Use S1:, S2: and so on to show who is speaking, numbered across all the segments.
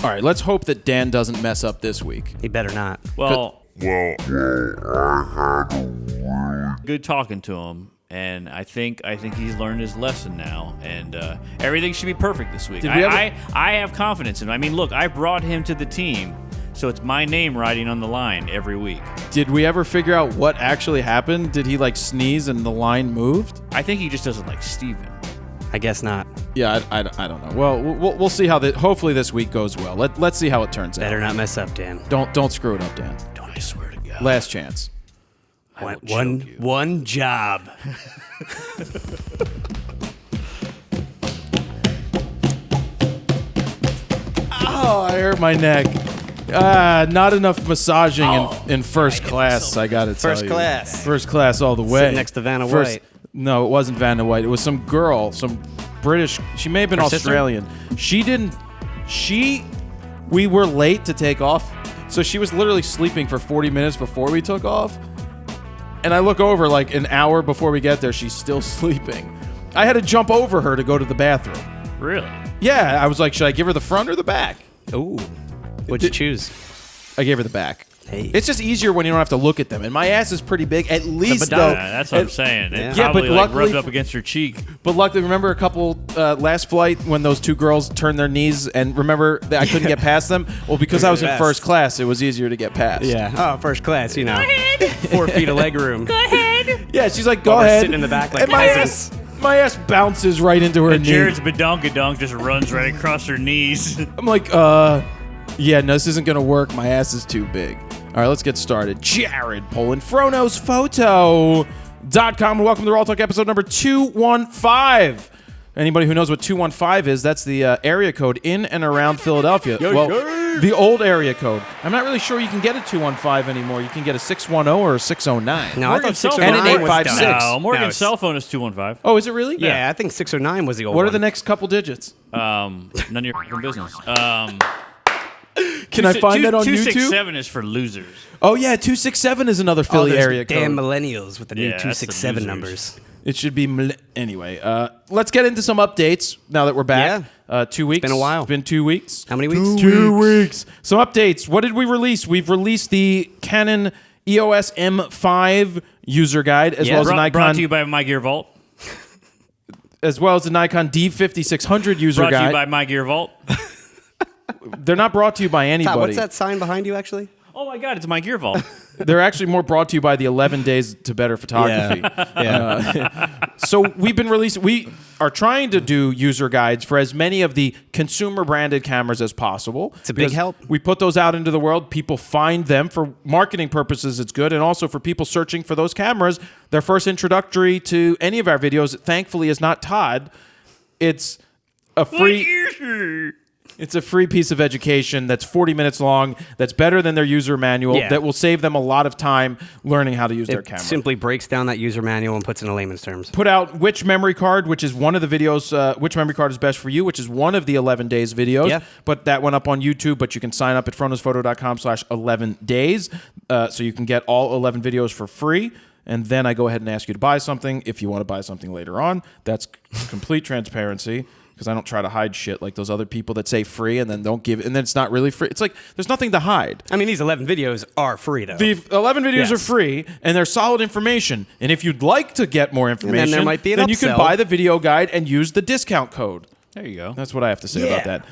S1: All right, let's hope that Dan doesn't mess up this week.
S2: He better not.
S3: Well, I had good talking to him, and I think he's learned his lesson now, and everything should be perfect this week. I have confidence in him. I mean, look, I brought him to the team, so it's my name riding on the line every week.
S1: Did we ever figure out what actually happened? Did he like sneeze and the line moved?
S3: I think he just doesn't like Steven.
S2: I guess not.
S1: Yeah, I don't know. Well, we'll see how hopefully this week goes well. Let's see how it turns out.
S2: Better not mess up, Dan.
S1: Don't screw it up, Dan.
S3: Don't, I swear to God.
S1: Last chance.
S2: One job.
S1: Oh, I hurt my neck. Not enough massaging in first class, I gotta tell you.
S2: First class.
S1: First class all the way.
S2: Sitting next to Vanna White.
S1: No, it wasn't Vanna White. It was some girl, some British. She may have been Australian. We were late to take off, so she was literally sleeping for 40 minutes before we took off. And I look over like an hour before we get there, she's still sleeping. I had to jump over her to go to the bathroom.
S3: Really?
S1: Yeah, I was like, should I give her the front or the back?
S2: Ooh. What'd you choose?
S1: I gave her the back.
S2: Hey.
S1: It's just easier when you don't have to look at them. And my ass is pretty big, at least though.
S3: That's what I'm saying. It
S1: Yeah,
S3: probably
S1: but
S3: like
S1: luckily
S3: rubbed up against your cheek.
S1: But luckily, remember a couple last flight when those two girls turned their knees, and remember that I couldn't get past them? Well, because I was in first class, it was easier to get past.
S2: Yeah. Oh, first class, you know. 4 feet of leg room.
S3: Go ahead.
S1: Yeah, she's like, go
S2: While we're
S1: ahead.
S2: sitting in the back like
S1: and my ass bounces right into her knee.
S3: Jared's badonkadonk just runs right across her knees.
S1: I'm like, yeah, no, this isn't going to work. My ass is too big. All right, let's get started. Jared Polin, FroKnowsPhoto.com. Welcome to RAWtalk episode number 215. Anybody who knows what 215 is, that's the area code in and around Philadelphia. The old area code. I'm not really sure you can get a 215 anymore. You can get a 610 or a 609.
S2: No, I thought 609
S1: and an
S2: was
S1: 856.
S2: done.
S3: No, Morgan's cell phone is 215.
S1: Oh, is it really?
S2: Yeah, I think 609 was the old
S1: What
S2: one.
S1: are the next couple digits?
S3: None of your fucking business.
S1: Can I find that on YouTube?
S3: 267 is for losers.
S1: Oh, yeah, 267 is another Philly area code.
S2: Damn millennials with the new
S3: Yeah, that's the
S2: 267
S3: losers.
S2: numbers.
S1: It should be... Anyway, let's get into some updates now that we're back. 2 weeks.
S2: It's been a while.
S1: It's been 2 weeks.
S2: How many weeks?
S1: 2 weeks. Some updates. What did we release? We've released the Canon EOS M5 user guide, as well as a Nikon...
S3: Brought to you by MyGearVault.
S1: As well as the Nikon D5600 user
S3: Brought
S1: guide.
S3: to you by MyGearVault.
S1: They're not brought to you by anybody.
S2: Todd, what's that sign behind you, actually?
S3: Oh my God, it's MyGearVault.
S1: They're actually more brought to you by the 11 Days to Better Photography. So we've been releasing... We are trying to do user guides for as many of the consumer-branded cameras as possible.
S2: It's a big
S1: because
S2: help.
S1: We put those out into the world. People find them. For marketing purposes, it's good. And also for people searching for those cameras, their first introductory to any of our videos, thankfully, is not Todd. It's a free... It's a free piece of education that's 40 minutes long, that's better than their user manual, that will save them a lot of time learning how to use their camera.
S2: It simply breaks down that user manual and puts it in layman's terms.
S1: Put out which memory card, which is one of the videos, which memory card is best for you, which is one of the 11 days videos.
S2: Yeah.
S1: But that went up on YouTube, but you can sign up at FroKnowsPhoto.com/11days, so you can get all 11 videos for free. And then I go ahead and ask you to buy something if you want to buy something later on. That's complete transparency. Because I don't try to hide shit like those other people that say free and then don't give it, and then it's not really free. It's like there's nothing to hide.
S2: I mean, these 11 videos are free, though.
S1: The 11 videos are free, and they're solid information. And if you'd like to get more information,
S2: and then there might be an
S1: then you can
S2: upsell.
S1: buy the video guide and use the discount code.
S3: There you go.
S1: That's what I have to say about that.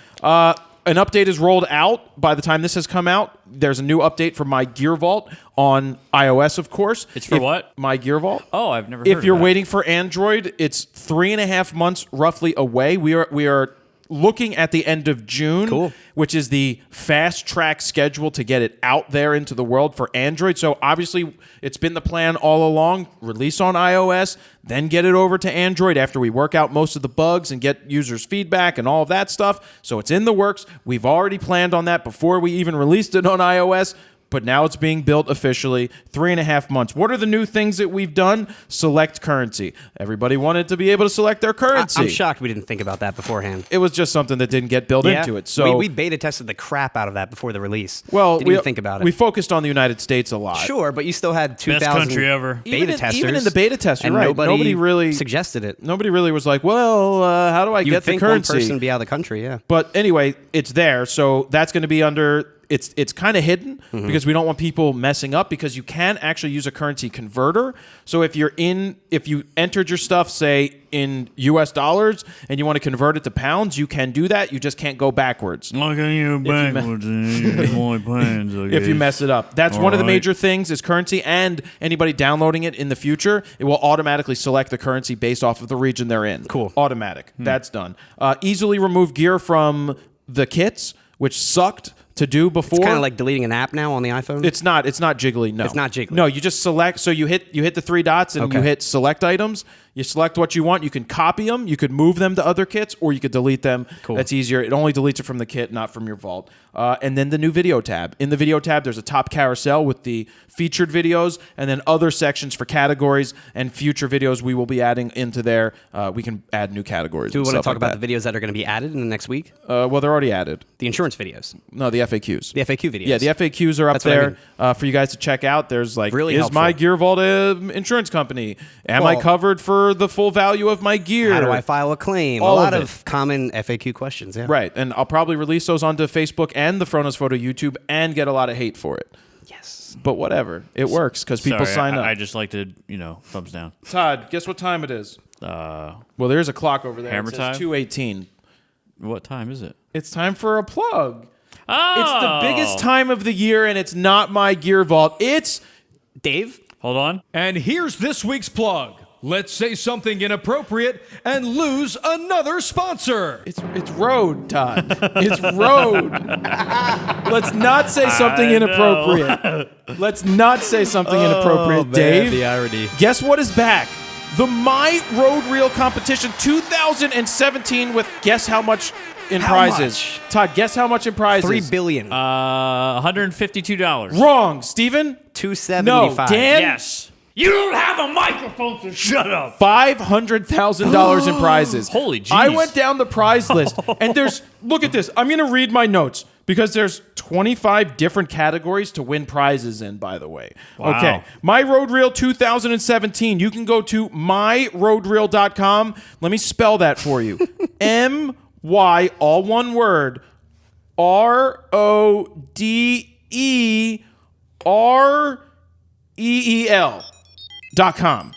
S1: An update is rolled out. By the time this has come out, there's a new update for MyGearVault on iOS, of course.
S3: It's for what?
S1: MyGearVault.
S3: Oh, I've never heard of
S1: If you're
S3: that.
S1: waiting for Android, it's 3.5 months roughly away. We are looking at the end of June, which is the fast track schedule to get it out there into the world for Android. So obviously it's been the plan all along, release on iOS, then get it over to Android after we work out most of the bugs and get users' feedback and all of that stuff. So it's in the works. We've already planned on that before we even released it on iOS. but now it's being built officially. 3.5 months. What are the new things that we've done? Select currency. Everybody wanted to be able to select their currency.
S2: I'm shocked we didn't think about that beforehand.
S1: It was just something that didn't get built into it. So
S2: we beta tested the crap out of that before the release.
S1: Well,
S2: didn't even think about it.
S1: We focused on the United States a lot.
S2: Sure, but you still had 2,000
S3: Best country ever.
S2: beta testers.
S1: Even in the beta test, you're
S2: and
S1: right.
S2: Nobody
S1: really
S2: suggested it.
S1: Nobody really was like, well, how do I
S2: You'd
S1: get the
S2: think
S1: currency?
S2: one person would be out of the country, yeah.
S1: But anyway, it's there. So that's going to be under... It's kind of hidden because we don't want people messing up, because you can actually use a currency converter. So if you entered your stuff, say, in US dollars and you want to convert it to pounds, you can do that. You just can't go backwards. If you mess it up. That's one of the major things is currency, and anybody downloading it in the future, it will automatically select the currency based off of the region they're in.
S2: Cool.
S1: Automatic. That's done. Easily remove gear from the kits, which sucked to do before.
S2: It's kind of like deleting an app now on the iPhone.
S1: It's not jiggly. No,
S2: it's not jiggly.
S1: No, you just select. So you hit the 3 dots and you hit select items. You select what you want. You can copy them. You could move them to other kits, or you could delete them.
S2: Cool.
S1: That's easier. It only deletes it from the kit, not from your vault. And then the new video tab. In the video tab, there's a top carousel with the featured videos, and then other sections for categories and future videos we will be adding into there. We can add new categories.
S2: Do we want to talk
S1: like
S2: about the videos that are going to be added in the next week?
S1: Well, they're already added.
S2: The insurance videos.
S1: No, the FAQs.
S2: The FAQ videos.
S1: Yeah, the FAQs are up
S2: That's what I
S1: there
S2: mean.
S1: for you guys to check out. There's like,
S2: Really
S1: is
S2: helpful.
S1: MyGearVault insurance company? Am I
S2: Well,
S1: covered for the full value of my gear?
S2: How do I file a claim?
S1: All
S2: a lot
S1: of
S2: of common FAQ questions, yeah.
S1: Right, and I'll probably release those onto Facebook and the FroKnowsPhoto YouTube and get a lot of hate for it.
S2: Yes.
S1: But whatever, it works because people sign up.
S3: I just like to, thumbs down.
S1: Todd, guess what time it is? Well, there's a clock over there.
S3: Hammer
S1: It
S3: time?
S1: says 2:18.
S3: What time is it?
S1: It's time for a plug.
S3: Oh!
S1: It's the biggest time of the year, and it's not MyGearVault. It's
S2: Dave?
S3: Hold on.
S4: And here's this week's plug. Let's say something inappropriate and lose another sponsor.
S1: It's Rode, Todd. It's Rode. Let's not say something inappropriate. Let's not say something inappropriate, Dave.
S2: The irony.
S1: Guess what is back? The My Road Reel Competition 2017 with guess how much in
S2: How
S1: prizes?
S2: much?
S1: Todd, guess how much in prizes?
S2: $3 billion.
S3: $152.
S1: Wrong. Steven?
S2: $275.
S1: No. Dan?
S3: Yes. You don't have a microphone, so shut up.
S1: $500,000 in prizes.
S3: Holy jeez.
S1: I went down the prize list, and look at this. I'm going to read my notes because there's 25 different categories to win prizes in, by the way.
S3: Wow.
S1: Okay. My Road Reel 2017. You can go to myroadreel.com. Let me spell that for you. MY, all one word, RODEREEL.com.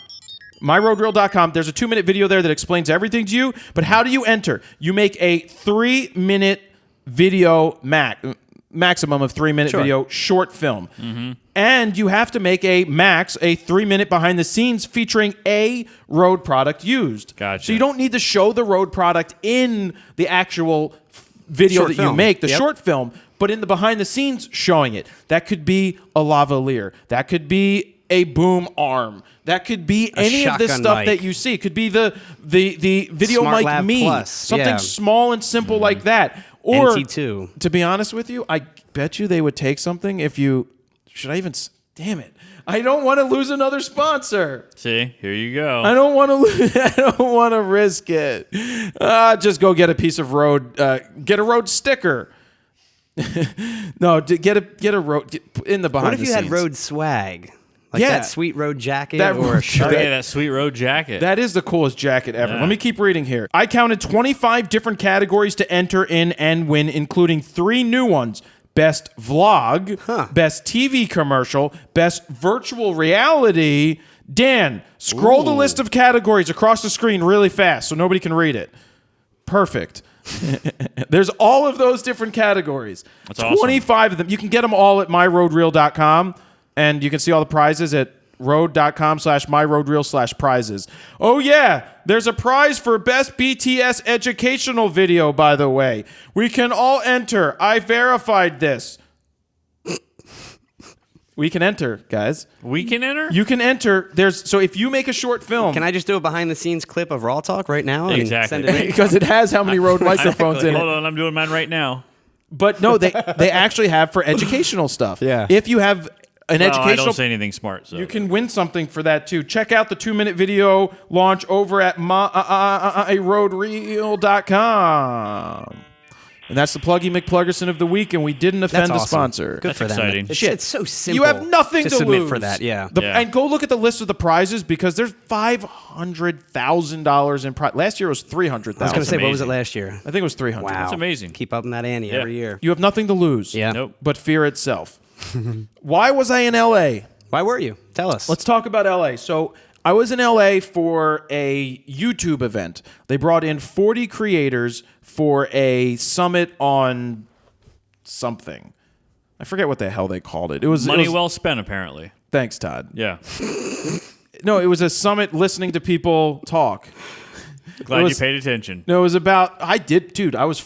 S1: MyRoadReel.com. There's a 2-minute video there that explains everything to you. But how do you enter? You make a 3-minute video maximum of 3-minute video short film. And you have to make a 3-minute behind the scenes featuring a Rode product used.
S3: Gotcha.
S1: So you don't need to show the Rode product in the actual video
S2: Short
S1: that you
S2: film.
S1: make, the
S2: Yep.
S1: short film, but in the behind the scenes showing it. That could be a lavalier. That could be a boom arm. That could be any of this
S2: shotgun
S1: stuff
S2: mic.
S1: that you see. It could be the video
S2: Smart
S1: mic
S2: Lav
S1: me,
S2: Plus,
S1: something
S2: yeah.
S1: small and simple like that. Or
S2: NT2.
S1: to be honest with you, I bet you they would take something if you. Should I even? Damn it! I don't want to lose another sponsor.
S3: See, here you go.
S1: I don't want to. I don't want to risk it. Just go get a piece of Rode. Get a Rode sticker. No, get a Rode in the behind
S2: What if
S1: the
S2: you
S1: scenes.
S2: had Rode swag? Like
S1: Yeah.
S2: that sweet Rode jacket
S1: That
S2: or a
S1: Rode
S2: shirt?
S3: Oh, yeah, that sweet road jacket.
S1: That is the coolest jacket ever.
S3: Yeah.
S1: Let me keep reading here. I counted 25 different categories to enter in and win, including 3 new ones. Best vlog, best TV commercial, best virtual reality. Dan, scroll the list of categories across the screen really fast so nobody can read it. Perfect. There's all of those different categories.
S3: That's awesome.
S1: 25 of them. You can get them all at myroadreel.com, and you can see all the prizes at road.com/myroadreel/prizes. Oh, yeah. There's a prize for best BTS educational video, by the way. We can all enter. I verified this. We can enter, guys.
S3: We can enter?
S1: You can enter. So if you make a short film,
S2: Can I just do a behind the scenes clip of RAWtalk right now? And
S3: Exactly.
S2: Send it in?
S1: because it has how many Rode microphones in
S3: Hold
S1: it.
S3: on, I'm doing mine right now.
S1: But no, they actually have for educational stuff.
S2: Yeah.
S1: If you have an
S3: I
S1: educational,
S3: don't say anything smart. So
S1: you can win something for that too. Check out the 2-minute video launch over at myroadreel.com. And that's the Pluggy McPluggerson of the week, and we didn't offend
S2: That's
S1: the
S2: awesome.
S1: sponsor.
S2: Good for them.
S3: exciting.
S2: It's so simple.
S1: You have nothing to
S2: submit
S1: lose
S2: for that. Yeah.
S3: Yeah.
S1: And go look at the list of the prizes because there's $500,000 in prize. Last year was $300,000.
S2: I was going to say, what was it last year?
S1: I think it was 300.
S2: Wow.
S3: That's amazing.
S2: Keep up in that ante every year.
S1: You have nothing to lose.
S2: Yeah.
S3: Nope.
S1: But fear itself. Why was I in LA?
S2: Why were you? Tell us.
S1: Let's talk about LA. So I was in LA for a YouTube event. They brought in 40 creators for a summit on something. I forget what the hell they called it. It was
S3: Money well spent, apparently.
S1: Thanks, Todd.
S3: Yeah.
S1: No, it was a summit listening to people talk.
S3: Glad
S1: was-
S3: you paid attention.
S1: No, it was about. I did, dude. I was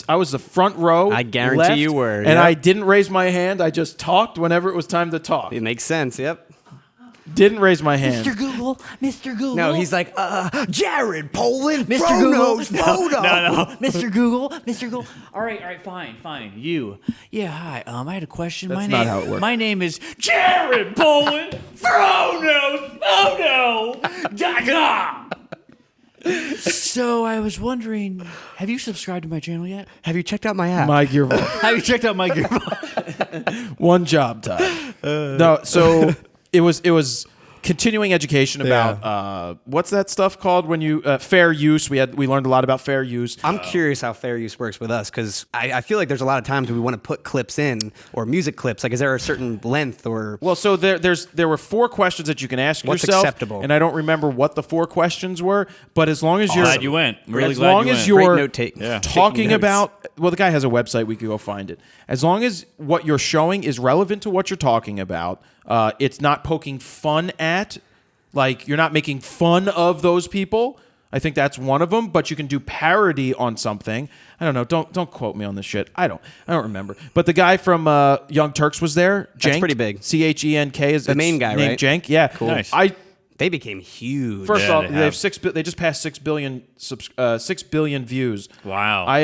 S1: I was the front row.
S2: I guarantee
S1: left,
S2: you were,
S1: and
S2: yep.
S1: I didn't raise my hand. I just talked whenever it was time to talk.
S2: It makes sense. Yep.
S1: Didn't raise my hand.
S5: Google, Mr. Google.
S2: No, he's like, Jared Polin,
S5: Mr.
S2: Fro
S5: Google.
S2: knows photo.
S3: No.
S5: Mr. Google. All right, fine. You. Yeah, hi. I had a question.
S1: That's not how it works.
S5: My name is Jared Polin. FroKnowsPhoto.com. So I was wondering, have you subscribed to my channel yet?
S2: Have you checked out my app?
S1: MyGearVault.
S5: Have you checked out my GearVault?
S1: One job, Todd. No, so it was continuing education about what's that stuff called when you fair use. We learned a lot about fair use.
S2: I'm curious how fair use works with us because I feel like there's a lot of times we want to put clips in or music clips. Like, is there a certain length or?
S1: Well, so there were 4 questions that you can ask
S2: What's
S1: yourself,
S2: acceptable?
S1: and I don't remember what the 4 questions were. But as long as you're
S3: Glad you went. Really
S1: as
S3: glad
S1: long
S3: you
S1: as
S3: went.
S1: you're
S2: Great note taking.
S3: Yeah.
S1: talking
S2: Taking notes.
S1: about, well, the guy has a website. We could go find it. As long as what you're showing is relevant to what you're talking about, it's not poking fun at. Like, you're not making fun of those people. I think that's one of them. But you can do parody on something. I don't know. Don't quote me on this shit. I don't remember. But the guy from Young Turks was there. Cenk.
S2: That's pretty big.
S1: CHENK is
S2: The main guy,
S1: named
S2: right?
S1: Cenk. Yeah.
S2: Cool.
S3: Nice.
S2: They became huge.
S1: First
S3: Yeah,
S1: off,
S3: they
S1: they have
S3: have.
S1: They just passed 6 billion views.
S3: Wow.
S1: I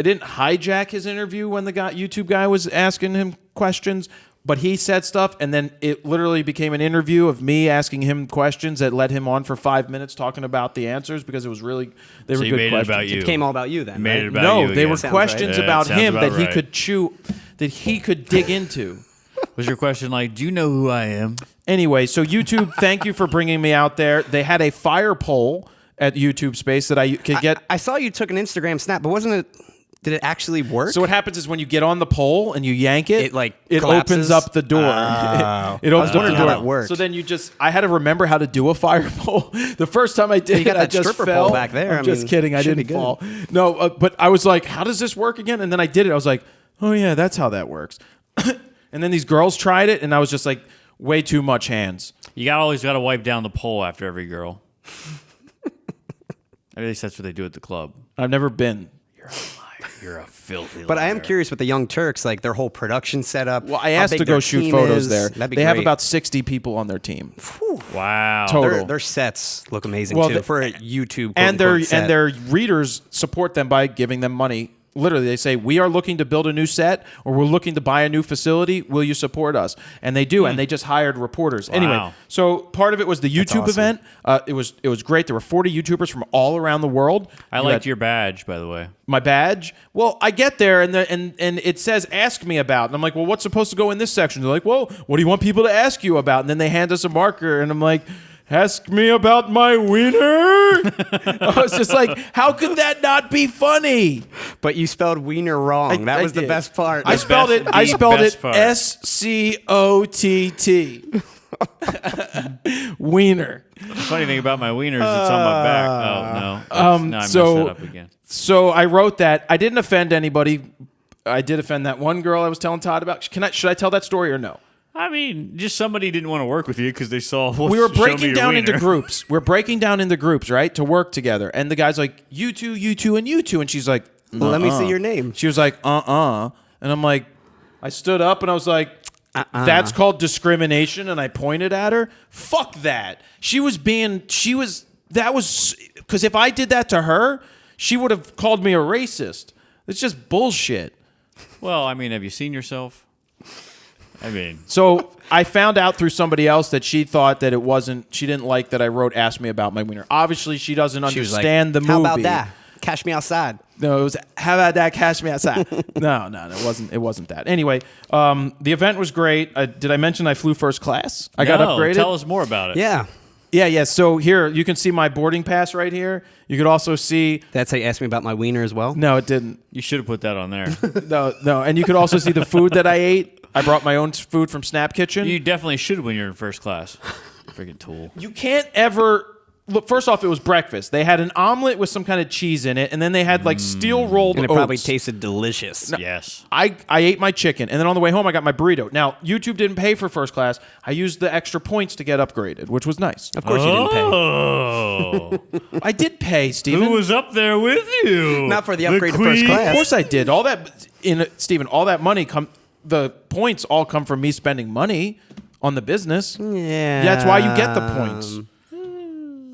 S1: didn't hijack his interview when the YouTube guy was asking him questions, but he said stuff, and then it literally became an interview of me asking him questions that led him on for 5 minutes talking about the ansers because it was really they
S3: So
S1: were
S3: you
S1: good
S3: made it
S1: questions.
S3: about you.
S2: It became all about you then.
S3: Made
S2: right?
S3: it about
S1: No,
S3: you
S1: they
S3: again.
S1: were
S2: Sounds
S1: questions
S3: right.
S1: about
S3: Yeah, it
S1: him
S3: sounds
S1: that he
S3: about
S1: could
S3: right.
S1: chew, that he could dig into.
S3: Was your question like, do you know who I am?
S1: Anyway, so YouTube, thank you for bringing me out there. They had a fire poll at YouTube Space that I could get.
S2: I saw you took an Instagram snap, but wasn't it? Did it actually work?
S1: So what happens is when you get on the pole and you yank it,
S2: it
S1: opens
S2: collapses?
S1: up the door.
S2: Oh.
S1: It opens
S2: I was
S1: up
S2: wondering
S1: the
S2: how
S1: door.
S2: that worked.
S1: So then I had to remember how to do a fire pole. The first time I did
S2: You got
S1: it, I
S2: that
S1: just
S2: stripper
S1: fell.
S2: pole back there.
S1: I'm just kidding. I
S2: should be
S1: didn't
S2: good.
S1: fall. No, but I was like, how does this work again? And then I did it. I was like, oh yeah, that's how that works. And then these girls tried it, and I was just like, way too much hands.
S3: You always got to wipe down the pole after every girl. At least that's what they do at the club.
S1: I've never been.
S3: You're a filthy
S2: But I am
S3: liar.
S2: curious with the Young Turks, like their whole production setup.
S1: Well, I
S2: how
S1: asked
S2: big
S1: to go
S2: their
S1: shoot
S2: team
S1: photos
S2: is.
S1: there.
S2: That'd be
S1: They have
S2: great.
S1: about 60 people on their team.
S3: Wow.
S1: Total.
S2: Their sets look amazing
S1: Well,
S2: too for a YouTube
S1: and
S2: quote-unquote set.
S1: their readers support them by giving them money. Literally, they say, we are looking to build a new set or we're looking to buy a new facility. Will you support us? And they do, and they just hired reporters. Anyway,
S3: Wow.
S1: so part of it was the YouTube
S2: awesome.
S1: event. It was great. There were 40 YouTubers from all around the world.
S3: I
S1: You
S3: liked
S1: had
S3: your badge, by the way.
S1: my badge. Well, I get there and it says ask me about. And I'm like, well, what's supposed to go in this section? They're like, well, what do you want people to ask you about? And then they hand us a marker and I'm like, ask me about my wiener. I was just like, how could that not be funny?
S2: But you spelled wiener wrong. That was the
S1: did.
S2: best part.
S1: I spelled it. I
S3: the
S1: spelled
S3: best
S1: it
S3: part.
S1: SCOTT. Wiener.
S3: The funny thing about my wieners, it's on my back. Oh, no. No, I messed
S1: so-
S3: that up again.
S1: So I wrote that. I didn't offend anybody. I did offend that one girl I was telling Todd about. Should I tell that story or no?
S3: I mean, just somebody didn't want to work with you because they saw.
S1: We were
S3: "Show me
S1: breaking
S3: your
S1: down into
S3: wiener."
S1: groups. We're breaking down into groups, right, to work together. And the guy's like, you two, and you two. And she's like,
S2: Well, let me see your name.
S1: She was like, And I'm like, I stood up and I was like, that's called discrimination. And I pointed at her. Fuck that. Because if I did that to her, she would have called me a racist. It's just bullshit.
S3: Well, I mean, have you seen yourself? I mean,
S1: So I found out through somebody else that she thought that it wasn't. She didn't like that I wrote "Ask Me About My Wiener." Obviously, she doesn't
S2: She was like,
S1: understand the movie.
S2: How about that? Cash me outside.
S1: No, it was "How about that? Cash me outside." no, it wasn't. It wasn't that. Anyway, the event was great. Did I mention I flew first class? I got upgraded.
S3: Tell us more about it.
S2: Yeah.
S1: Yeah. So here you can see my boarding pass right here. You could also see.
S2: That's how you asked me about my wiener as well?
S1: No, it didn't.
S3: You should have put that on there.
S1: No, and you could also see the food that I ate. I brought my own food from Snap Kitchen.
S3: You definitely should when you're in first class. Freaking tool.
S1: You can't ever look. First off, it was breakfast. They had an omelet with some kind of cheese in it, and then they had like steel rolled
S2: And it
S1: oats.
S2: probably tasted delicious.
S3: Yes.
S1: I ate my chicken, and then on the way home, I got my burrito. Now, YouTube didn't pay for first class. I used the extra points to get upgraded, which was nice.
S2: Of course you didn't pay.
S3: Oh.
S1: I did pay, Steven.
S3: Who was up there with you?
S2: Not for the upgrade to first
S3: queen?
S2: class.
S1: Of course I did. All that, Steven, all that money the points all come from me spending money on the business.
S2: Yeah.
S1: That's why you get the points.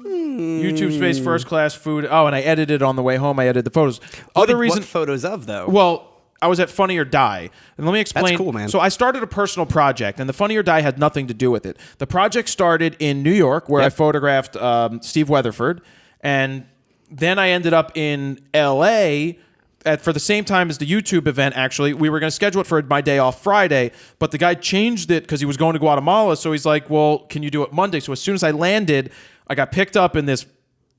S1: YouTube space first class food. Oh, and I edited on the way home. I edited the photos.
S2: What photos of, though?
S1: Well, I was at Funny or Die. And let me explain.
S2: That's cool, man.
S1: So I started a personal project, and the Funny or Die had nothing to do with it. The project started in New York, where I photographed Steve Weatherford. And then I ended up in L.A., for the same time as the YouTube event, actually. We were going to schedule it for my day off Friday, but the guy changed it because he was going to Guatemala. So he's like, well, can you do it Monday? So as soon as I landed, I got picked up in this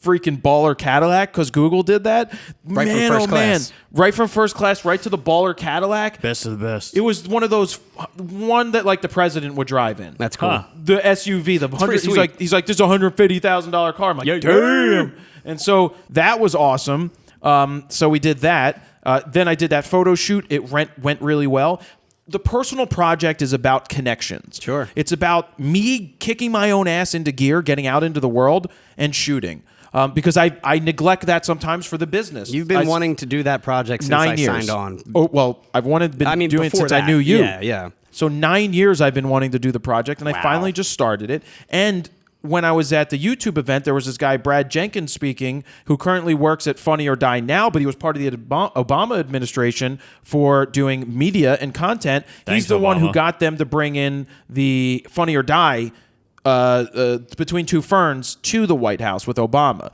S1: freaking baller Cadillac because Google did that.
S2: Right from first class.
S1: Right from first class, right to the baller Cadillac.
S3: Best of the best.
S1: It was one of those, one that like the president would drive in.
S2: That's cool.
S1: The SUV, the 100.
S2: pretty sweet.
S1: He's like, this is a $150,000 car. I'm like, damn. And so that was awesome. So we did that. Then I did that photo shoot. It went really well. The personal project is about connections.
S2: Sure.
S1: It's about me kicking my own ass into gear, getting out into the world, and shooting. Because I neglect that sometimes for the business.
S2: You've been wanting to do that project since
S1: 9
S2: I
S1: years.
S2: signed on.
S1: Oh, well, I've doing it since I knew you.
S2: Yeah.
S1: So 9 years I've been wanting to do the project, and I finally just started it. And when I was at the YouTube event, there was this guy, Brad Jenkins, speaking, who currently works at Funny or Die now, but he was part of the Obama administration for doing media and content. He's the one who got them to bring in the Funny or Die Between Two Ferns to the White House with Obama.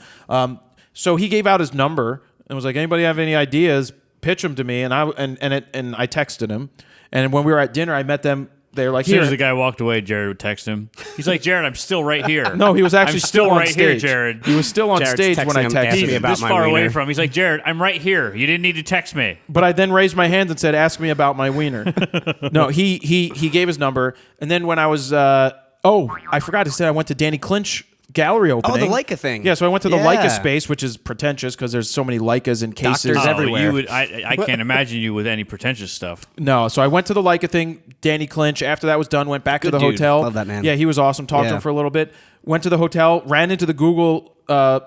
S1: So he gave out his number and was like, anybody have any ideas, pitch them to me. And I texted him. And when we were at dinner, I met them. They were like,
S3: As soon
S1: here.
S3: as the guy walked away, Jared would text him. He's like, Jared, I'm still right here.
S1: No, he was actually
S3: I'm
S1: still on
S3: right here,
S1: stage.
S3: Jared.
S1: He was still on
S2: Jared's
S1: stage when I
S2: texting him,
S1: texted
S2: asking
S1: him.
S2: me about
S3: this
S2: my
S3: far away
S2: wiener.
S3: from. He's like, Jared, I'm right here. You didn't need to text me.
S1: But I then raised my hand and said, ask me about my wiener. No, he gave his number. And then when I was, I forgot to say I went to Danny Clinch gallery opening.
S2: Oh, the Leica thing.
S1: Yeah, so I went to the
S2: Yeah.
S1: Leica space, which is pretentious because there's so many Leicas in cases.
S2: Doctors everywhere.
S3: You would, I can't imagine you with any pretentious stuff.
S1: No, so I went to the Leica thing, Danny Clinch. After that was done, went back to
S2: Good
S1: the
S2: dude.
S1: hotel.
S2: Love that man.
S1: Yeah, he was awesome. Talked to
S2: Yeah.
S1: him for a little bit. Went to the hotel, ran into the Google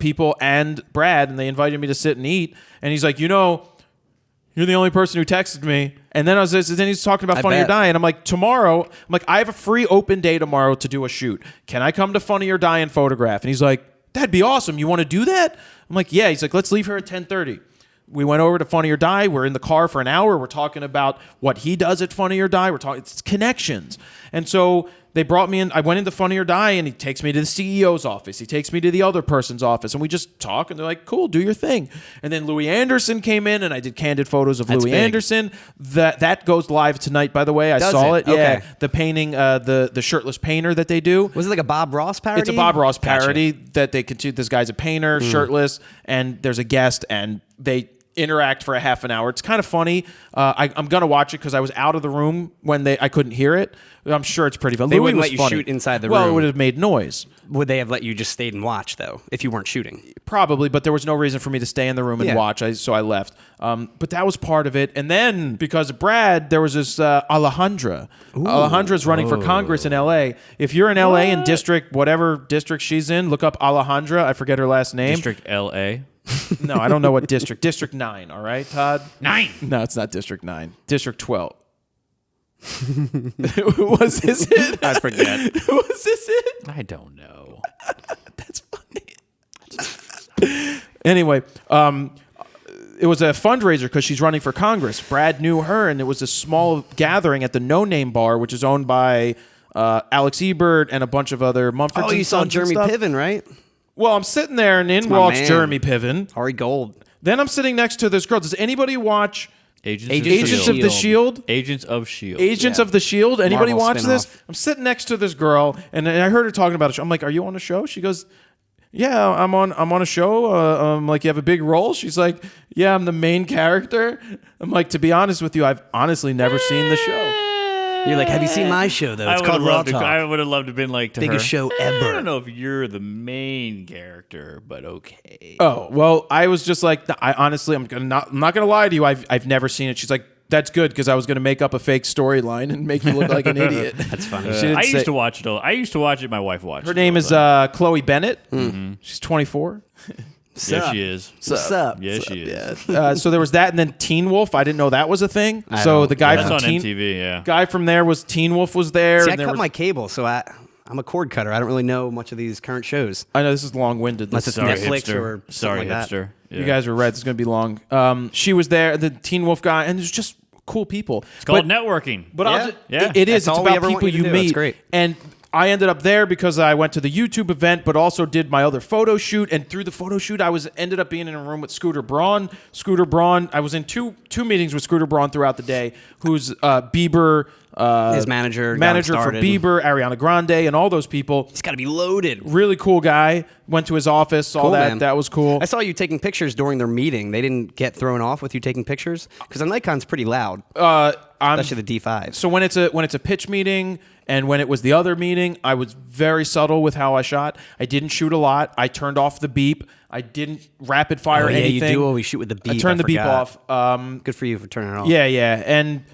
S1: people and Brad, and they invited me to sit and eat. And he's like, you're the only person who texted me. And then then he's talking about Funny or
S2: bet.
S1: Die. And I'm like, tomorrow, I have a free open day tomorrow to do a shoot. Can I come to Funny or Die and photograph? And he's like, that'd be awesome. You want to do that? I'm like, yeah. He's like, let's leave here at 10:30. We went over to Funny or Die. We're in the car for an hour. We're talking about what he does at Funny or Die. We're talking, it's connections. And so they brought me in. I went into Funny or Die, and he takes me to the CEO's office. He takes me to the other person's office, and we just talk, and they're like, cool, do your thing. And then Louis Anderson came in, and I did candid photos of Louis
S2: big.
S1: Anderson. That goes live tonight, by the way. I saw it.
S2: Okay.
S1: Yeah, the painting, the shirtless painter that they do.
S2: Was it like a Bob Ross parody?
S1: It's a Bob Ross parody
S2: Gotcha.
S1: that they continue. This guy's a painter, shirtless, and there's a guest, and they interact for a half an hour. It's kind of funny. I'm gonna watch it because I was out of the room when I couldn't hear it. I'm sure it's pretty funny.
S2: They
S1: Louis
S2: wouldn't
S1: was
S2: let you
S1: funny.
S2: shoot inside the
S1: Well, it
S2: room.
S1: would have made noise.
S2: Would they have let you just stayed and watch, though, if you weren't shooting?
S1: Probably, but there was no reason for me to stay in the room and
S2: Yeah.
S1: watch. So I left. But that was part of it. And then because of Brad, there was this Alejandra. Alejandra's running for Congress in L.A. If you're in L.A. in whatever district she's in, look up Alejandra. I forget her last name.
S3: District LA.
S1: No, I don't know what district. District 9, all right, Todd?
S3: 9.
S1: No, it's not District 9. District 12. Was this it?
S2: I forget.
S1: Was this it?
S3: I don't know.
S1: That's funny. Anyway, it was a fundraiser because she's running for Congress. Brad knew her, and it was a small gathering at the No Name Bar, which is owned by Alex Ebert and a bunch of other Mumford.
S2: Oh, you saw Jeremy Piven, right?
S1: Well, I'm sitting there, and in walks Jeremy Piven.
S2: Ari Gold.
S1: Then I'm sitting next to this girl. Does anybody watch
S3: Agents
S1: of the Shield?
S3: Agents of Shield.
S1: Agents of the Shield. Anybody
S2: Marvel
S1: watch this?
S2: spin-off.
S1: I'm sitting next to this girl, and I heard her talking about a show. I'm like, "Are you on a show?" She goes, "Yeah, I'm on a show." I'm like, "You have a big role?" She's like, "Yeah, I'm the main character." I'm like, "To be honest with you, I've honestly never seen the show."
S2: You're like, have you seen my show, though? It's called RAWtalk.
S3: I would have loved to have been like to
S2: Biggest
S3: her,
S2: show ever.
S3: I don't know if you're the main character, but okay.
S1: Oh, well, I was just like, I honestly, I'm not gonna lie to you. I've never seen it. She's like, "That's good," because I was gonna make up a fake storyline and make you look like an idiot.
S2: That's funny.
S3: I used to watch it. I used to watch it. My wife watched it.
S1: Her name is Chloe Bennett. She's 24.
S3: Yes, she is.
S2: What's up?
S3: Yes, she is.
S1: So there was that, and then Teen Wolf. I didn't know that was a thing. So the guy
S3: That's
S1: from
S3: on
S1: Teen
S3: MTV, yeah.
S1: guy from there was Teen Wolf was there.
S2: See, I
S1: and there
S2: cut
S1: was,
S2: my cable, so I'm a cord cutter. I don't really know much of these current shows.
S1: I know this is long-winded.
S2: Unless it's
S3: Sorry,
S2: Netflix
S3: hipster.
S2: or
S3: Sorry,
S2: something like that.
S3: hipster. Yeah.
S1: You guys were right. This is going to be long. She was there, the Teen Wolf guy, and there's just cool people.
S3: It's called networking.
S1: But
S2: Yeah.
S3: Yeah.
S1: it is.
S2: That's
S1: It's
S2: all we
S1: about
S2: ever want
S1: people
S2: you to
S1: you
S2: do. It's
S1: meet.
S2: great.
S1: And I ended up there because I went to the YouTube event, but also did my other photo shoot. And through the photo shoot, I ended up being in a room with Scooter Braun. Scooter Braun. I was in two meetings with Scooter Braun throughout the day. Who's Bieber?
S2: His manager
S1: for
S2: started.
S1: Bieber, Ariana Grande, and all those people.
S2: He's got to be loaded.
S1: Really cool guy. Went to his office. Saw
S2: Cool,
S1: that.
S2: man.
S1: That was cool.
S2: I saw you taking pictures during their meeting. They didn't get thrown off with you taking pictures because the Nikon's pretty loud, especially the D5.
S1: So when it's a pitch meeting and when it was the other meeting, I was very subtle with how I shot. I didn't shoot a lot. I turned off the beep. I didn't rapid fire
S2: yeah,
S1: anything.
S2: you do always shoot with the beep.
S1: I turned the beep
S2: forgot.
S1: off.
S2: Good for you for turning it off.
S1: Yeah, and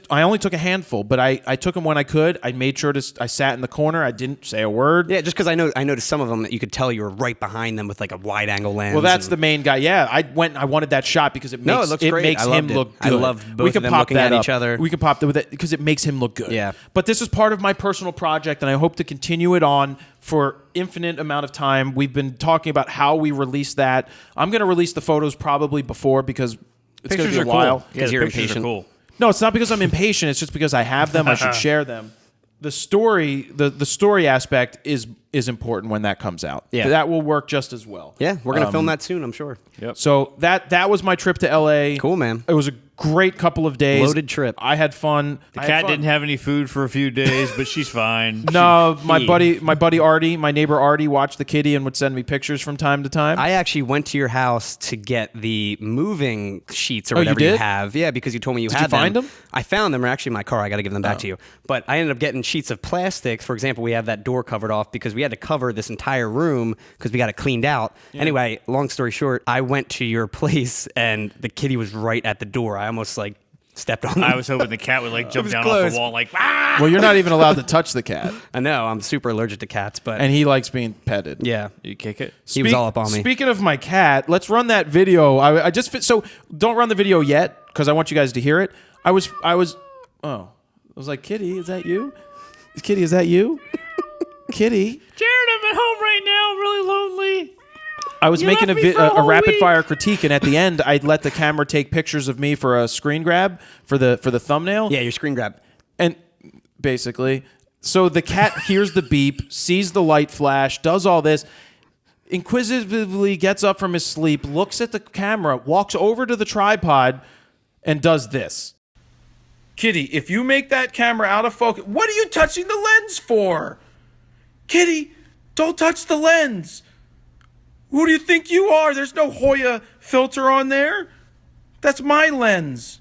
S1: I only took a handful, but I took them when I could. I made sure I sat in the corner. I didn't say a word.
S2: Yeah, just because I noticed some of them that you could tell you were right behind them with like a wide angle lens.
S1: Well, that's the main guy. Yeah, I wanted that shot because it makes
S2: looks great.
S1: makes
S2: I
S1: him
S2: loved it.
S1: look
S2: I
S1: good.
S2: loved both
S1: we
S2: of
S1: can
S2: them
S1: pop
S2: looking
S1: that
S2: at
S1: up.
S2: each other.
S1: We can pop that with it because it makes him look good.
S2: Yeah.
S1: But this is part of my personal project, and I hope to continue it on for infinite amount of time. We've been talking about how we release that. I'm going to release the photos probly before because it's going to be a while.
S3: Cool.
S2: Because
S3: Yeah,
S2: you're
S3: the pictures are
S2: impatient.
S3: cool.
S1: No, it's not because I'm impatient. It's just because I have them. I should share them. The story, the story aspect is important when that comes out.
S2: Yeah.
S1: That will work just as well.
S2: Yeah, we're gonna film that soon, I'm sure.
S3: Yep.
S1: So that was my trip to LA.
S2: Cool, man.
S1: It was a great couple of days.
S2: Loaded trip.
S1: I had fun.
S3: The cat didn't have any food for a few days, but she's fine.
S1: No, my buddy Artie, my neighbor Artie, watched the kitty and would send me pictures from time to time.
S2: I actually went to your house to get the moving sheets or
S1: Oh, you
S2: whatever you
S1: did?
S2: have. Yeah, because you told me you
S1: Did
S2: had
S1: you find them?
S2: I found them. They're actually in my car. I got to give them back to you. But I ended up getting sheets of plastic. For example, we have that door covered off because we had to cover this entire room because we got it cleaned out. Anyway, long story short, I went to your place and the kitty was right at the door. I almost like stepped on.
S3: I was hoping the cat would like jump
S2: was
S3: down off
S2: close.
S3: the wall like, ah!
S1: Well, you're not even allowed to touch the cat,
S2: I know I'm super allergic to cats, but
S1: and he likes being petted.
S2: yeah,
S3: You kick it?
S2: he was all up on me.
S1: Speaking of my cat, let's run that video. I just so don't run the video yet because I want you guys to hear it. I was like, Kitty, is that you? Kitty, is that you? Kitty.
S3: Jared, I'm at home right now. I'm really lonely.
S1: I was
S3: You
S1: making
S3: left me for a
S1: a
S3: whole
S1: rapid
S3: week.
S1: fire critique, and at the end, I'd let the camera take pictures of me for a screen grab for the thumbnail.
S2: Yeah, your screen grab.
S1: And basically, so the cat hears the beep, sees the light flash, does all this, inquisitively gets up from his sleep, looks at the camera, walks over to the tripod, and does this. Kitty, if you make that camera out of focus, what are you touching the lens for? Kitty, don't touch the lens. Who do you think you are? There's no Hoya filter on there. That's my lens.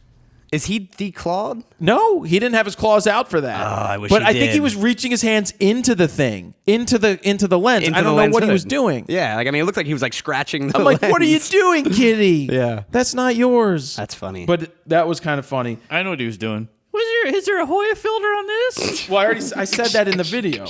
S2: Is he declawed?
S1: No, he didn't have his claws out for that.
S2: I wish
S1: but
S2: he
S1: I think he
S2: did.
S1: was reaching his hands into the thing, into the lens.
S2: Into
S1: I don't
S2: the
S1: know
S2: lens
S1: what he
S2: hood.
S1: was doing.
S2: Yeah, like I mean, it looked like he was like scratching the
S1: I'm like, what are you
S2: lens.
S1: doing, Kitty?
S2: Yeah.
S1: That's not yours.
S2: That's funny.
S1: But that was kind of funny.
S3: I know what he was doing. Is there a Hoya filter on this?
S1: Well, I said that in the video.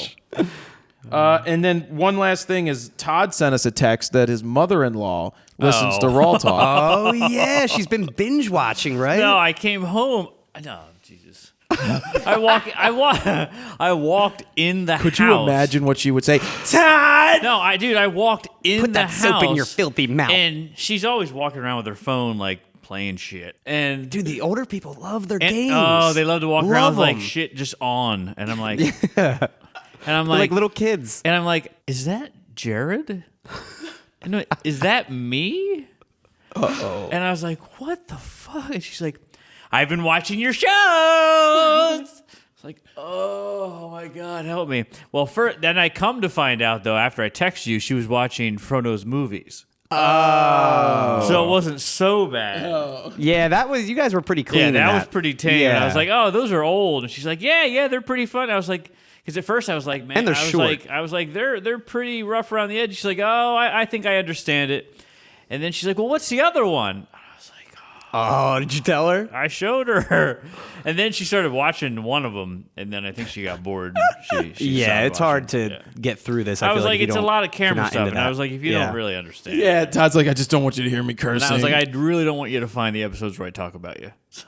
S1: And then one last thing is Todd sent us a text that his mother-in-law listens to RAWtalk.
S2: Oh yeah, she's been binge watching, right?
S3: No, I came home. No, Jesus. I walked in the house.
S1: Could you imagine what she would say? Todd!
S3: No, I walked in
S2: Put
S3: the
S2: that
S3: house.
S2: soap in your filthy mouth.
S3: And she's always walking around with her phone, like, playing shit. And
S2: Dude, the older people love their games.
S3: oh, they love to walk around with, like,
S2: 'em.
S3: shit just on. And I'm like...
S2: Yeah.
S3: And I'm
S2: They're
S3: like...
S2: like little kids.
S3: And I'm like, is that Jared? And is that me? Uh-oh. And I was like, what the fuck? And she's like, I've been watching your shows. It's like, oh my God, help me. Well, then I come to find out, though, after I text you, she was watching Fro Knows Movies. Oh. So it wasn't so bad. Oh.
S2: Yeah, that was, you guys were pretty clean.
S3: Yeah,
S2: in
S3: that was pretty tame.
S2: Yeah.
S3: And I was like, oh, those are old. And she's like, yeah, they're pretty fun. I was like, because at first I was like, man,
S2: and they're short.
S3: I was like, they're pretty rough around the edge. She's like, oh, I think I understand it. And then she's like, well, what's the other one? I was like,
S2: oh, did you tell her?
S3: I showed her. And then she started watching one of them, and then I think she got bored. She
S2: Yeah, it's hard
S3: watching.
S2: to get through this.
S3: I
S2: feel
S3: was like,
S2: if you
S3: it's a
S2: don't-
S3: lot of
S2: if you're
S3: camera
S2: not
S3: stuff.
S2: into
S3: And I
S2: that.
S3: was like, if you don't really understand.
S1: Yeah, Todd's like, I just don't want you to hear me cursing.
S3: And I was like, I really don't want you to find the episodes where I talk about you. So.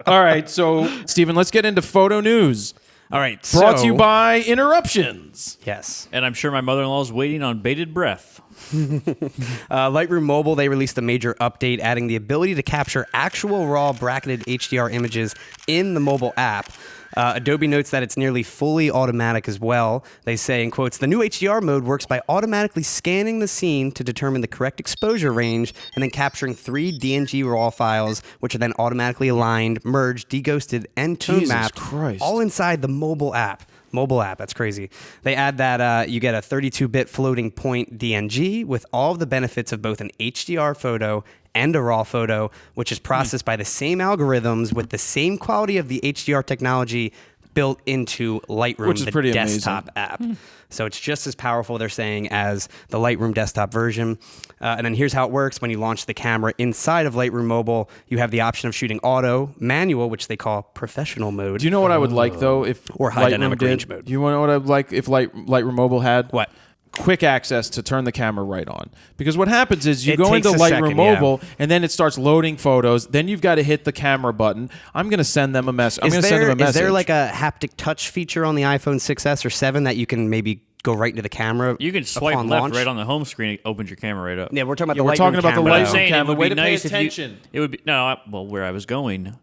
S1: All right, so, Steven, let's get into photo news.
S2: All right,
S1: Brought to you by Interruptions.
S2: Yes.
S3: And I'm sure my mother-in-law is waiting on bated breath.
S2: Lightroom Mobile, they released a major update adding the ability to capture actual raw bracketed HDR images in the mobile app. Adobe notes that it's nearly fully automatic as well. They say, in quotes, the new HDR mode works by automatically scanning the scene to determine the correct exposure range and then capturing 3 DNG RAW files, which are then automatically aligned, merged, deghosted, and tone
S1: Jesus
S2: mapped,
S1: Christ.
S2: all inside the mobile app. Mobile app, that's crazy. They add that you get a 32-bit floating point DNG with all of the benefits of both an HDR photo and a RAW photo, which is processed by the same algorithms with the same quality of the HDR technology built into Lightroom,
S1: Which is
S2: the
S1: pretty
S2: desktop app. So it's just as powerful, they're saying, as the Lightroom desktop version. And then here's how it works. When you launch the camera inside of Lightroom Mobile, you have the option of shooting auto, manual, which they call professional mode.
S1: Do you know what I would like, though, if
S2: Or high
S1: Lightroom
S2: dynamic
S1: did?
S2: range mode.
S1: Do you want to know what I'd like if Lightroom Mobile had?
S2: What?
S1: Quick access to turn the camera right on. Because what happens is you
S2: It
S1: go
S2: takes
S1: into
S2: a
S1: Lightroom
S2: second, yeah.
S1: Mobile, and then it starts loading photos. Then you've got to hit the camera button. I'm going to send them a message. I'm going to send them a message.
S2: Is there like a haptic touch feature on the iPhone 6S or 7 that you can maybe go right into the camera?
S3: You can swipe
S2: upon
S3: left
S2: launch?
S3: right on the home screen. It opens your camera right up.
S2: Yeah, we're talking about
S1: Yeah,
S2: the
S1: we're
S2: Lightroom
S1: talking about the
S2: camera,
S3: But I'm
S1: Lightroom
S2: though.
S3: saying
S1: camera.
S3: it would
S1: Way
S3: be
S1: to pay
S3: nice if
S1: attention.
S3: it would be well. Where I was going,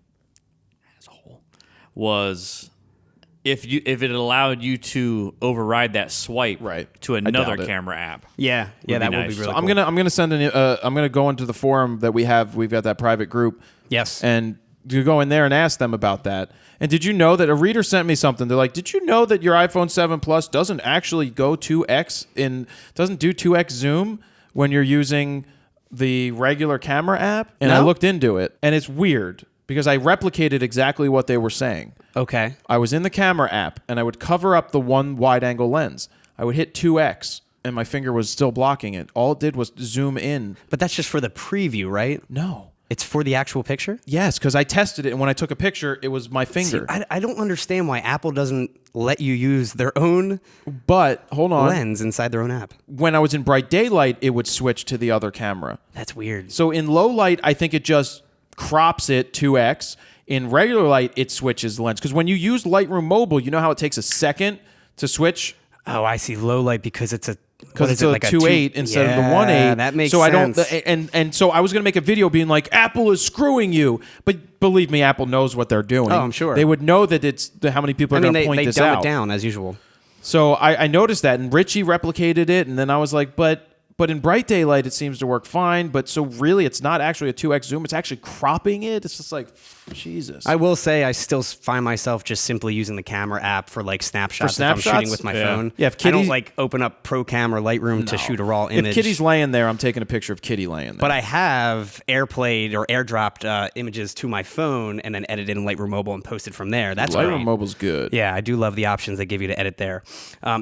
S3: asshole, was if it allowed you to override that swipe
S1: Right.
S3: to
S1: I
S3: another
S1: doubt it.
S3: camera app.
S2: Yeah,
S3: be
S2: that would
S3: nice.
S2: be really
S1: I'm
S2: cool.
S1: gonna send I'm gonna go into the forum that we have. We've got that private group.
S2: Yes.
S1: And you go in there and ask them about that. And did you know that a reader sent me something? They're like, did you know that your iPhone 7 Plus doesn't actually go 2x doesn't do 2x zoom when you're using the regular camera app? And I
S2: No?
S1: looked into it, and it's weird because I replicated exactly what they were saying.
S2: Okay.
S1: I was in the camera app, and I would cover up the one wide-angle lens. I would hit 2x, and my finger was still blocking it. All it did was zoom in.
S2: But that's just for the preview, right?
S1: No.
S2: It's for the actual picture?
S1: Yes, because I tested it, and when I took a picture, it was my finger.
S2: See, I don't understand why Apple doesn't let you use their own
S1: But, hold on.
S2: lens inside their own app.
S1: When I was in bright daylight, it would switch to the other camera.
S2: That's weird.
S1: So in low light, I think it just crops it 2x. In regular light, it switches the lens. Because when you use Lightroom Mobile, you know how it takes a second to switch?
S2: Oh, I see. Low light because it's a...
S1: Because it's a
S2: like
S1: 2.8 instead of the 1.8.
S2: Yeah, that makes
S1: so
S2: sense.
S1: I don't, and so I was going to make a video being like, Apple is screwing you. But believe me, Apple knows what they're doing.
S2: Oh, I'm sure.
S1: They would know that it's how many people are going to point
S2: they
S1: this
S2: dumb
S1: out.
S2: it down as usual.
S1: So I noticed that, and Richie replicated it, and then I was like, but in bright daylight, it seems to work fine. But so really, it's not actually a 2x zoom. It's actually cropping it. It's just like, Jesus.
S2: I will say I still find myself just simply using the camera app for like snapshots, if I'm shooting
S1: snapshots?
S2: with my
S3: Yeah.
S2: phone.
S1: Yeah, if
S2: I don't
S1: Kitty-
S2: like open up Pro Cam or Lightroom to shoot a raw image.
S1: If Kitty's laying there, I'm taking a picture of Kitty laying there.
S2: But I have AirPlayed or airdropped images to my phone and then edited in Lightroom Mobile and posted from there. That's
S1: Lightroom
S2: great.
S1: Mobile's good.
S2: Yeah, I do love the options they give you to edit there.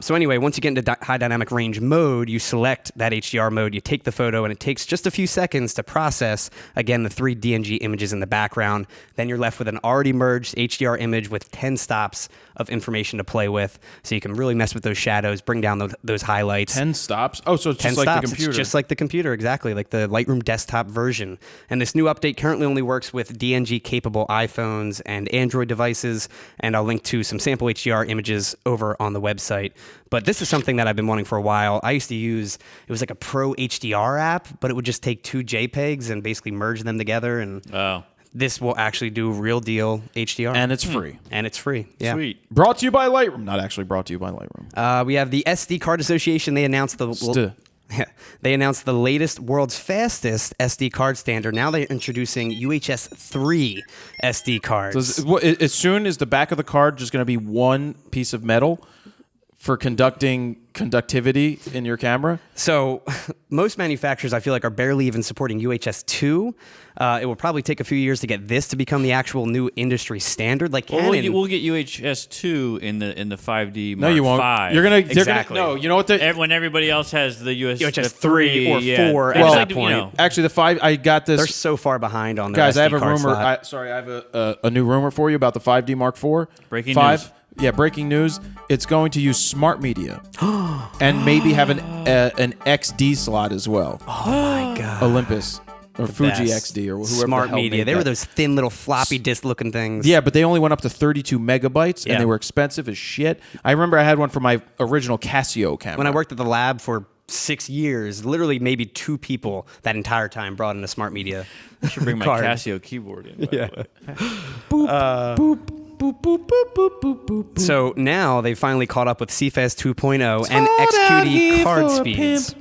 S2: So anyway, once you get into high dynamic range mode, you select that HDR mode. You take the photo, and it takes just a few seconds to process, again, the 3 DNG images in the background. Then you're left with an already merged HDR image with 10 stops of information to play with. So you can really mess with those shadows, bring down those highlights.
S1: 10 stops? Oh, so it's
S2: 10
S1: just like
S2: stops.
S1: the computer.
S2: It's just like the computer, exactly, like the Lightroom desktop version. And this new update currently only works with DNG-capable iPhones and Android devices, and I'll link to some sample HDR images over on the website. But this is something that I've been wanting for a while. I used to use, it was like a Pro HDR app, but it would just take 2 JPEGs and basically merge them together. And this will actually do real deal HDR.
S1: And it's free.
S2: And it's free. Yeah.
S3: Sweet.
S1: Brought to you by Lightroom. Not actually brought to you by Lightroom.
S2: We have the SD Card Association. They announced they announced the latest world's fastest SD card standard. Now they're introducing UHS 3 SD cards.
S1: So as soon as the back of the card just going to be one piece of metal for conductivity in your camera?
S2: So most manufacturers, I feel like, are barely even supporting UHS 2. It will probably take a few years to get this to become the actual new industry standard. Like Canon,
S3: we'll get UHS 2 in the 5D Mark
S1: No, you won't.
S3: 5.
S1: You're gonna
S2: Exactly.
S1: No, you know what?
S3: When everybody else has the
S2: UHS
S3: 3
S2: 3 or 4 at
S3: Well,
S2: that point.
S1: Actually, the 5. I got this.
S2: they're so far behind on their
S1: Guys,
S2: SD
S1: I have a
S2: card
S1: rumor.
S2: slot.
S1: I have a new rumor for you about the 5D Mark IV.
S3: Breaking
S1: 5.
S3: news.
S1: Yeah, breaking news. It's going to use smart media and maybe have an XD slot as well.
S2: Oh my god.
S1: Olympus or Fuji
S2: Best.
S1: XD or whoever
S2: Smart
S1: the hell
S2: media.
S1: made
S2: They
S1: that.
S2: were those thin little floppy disk looking things.
S1: Yeah, but they only went up to 32 megabytes,
S2: Yeah.
S1: and they were expensive as shit. I remember I had one for my original Casio camera.
S2: When I worked at the lab for 6 years, literally maybe 2 people that entire time brought in a smart media.
S3: I should bring my
S2: card.
S3: Casio keyboard in. By the way.
S1: boop, boop, boop, boop, boop, boop.
S2: So now they finally caught up with CFast 2.0 and XQD card speeds.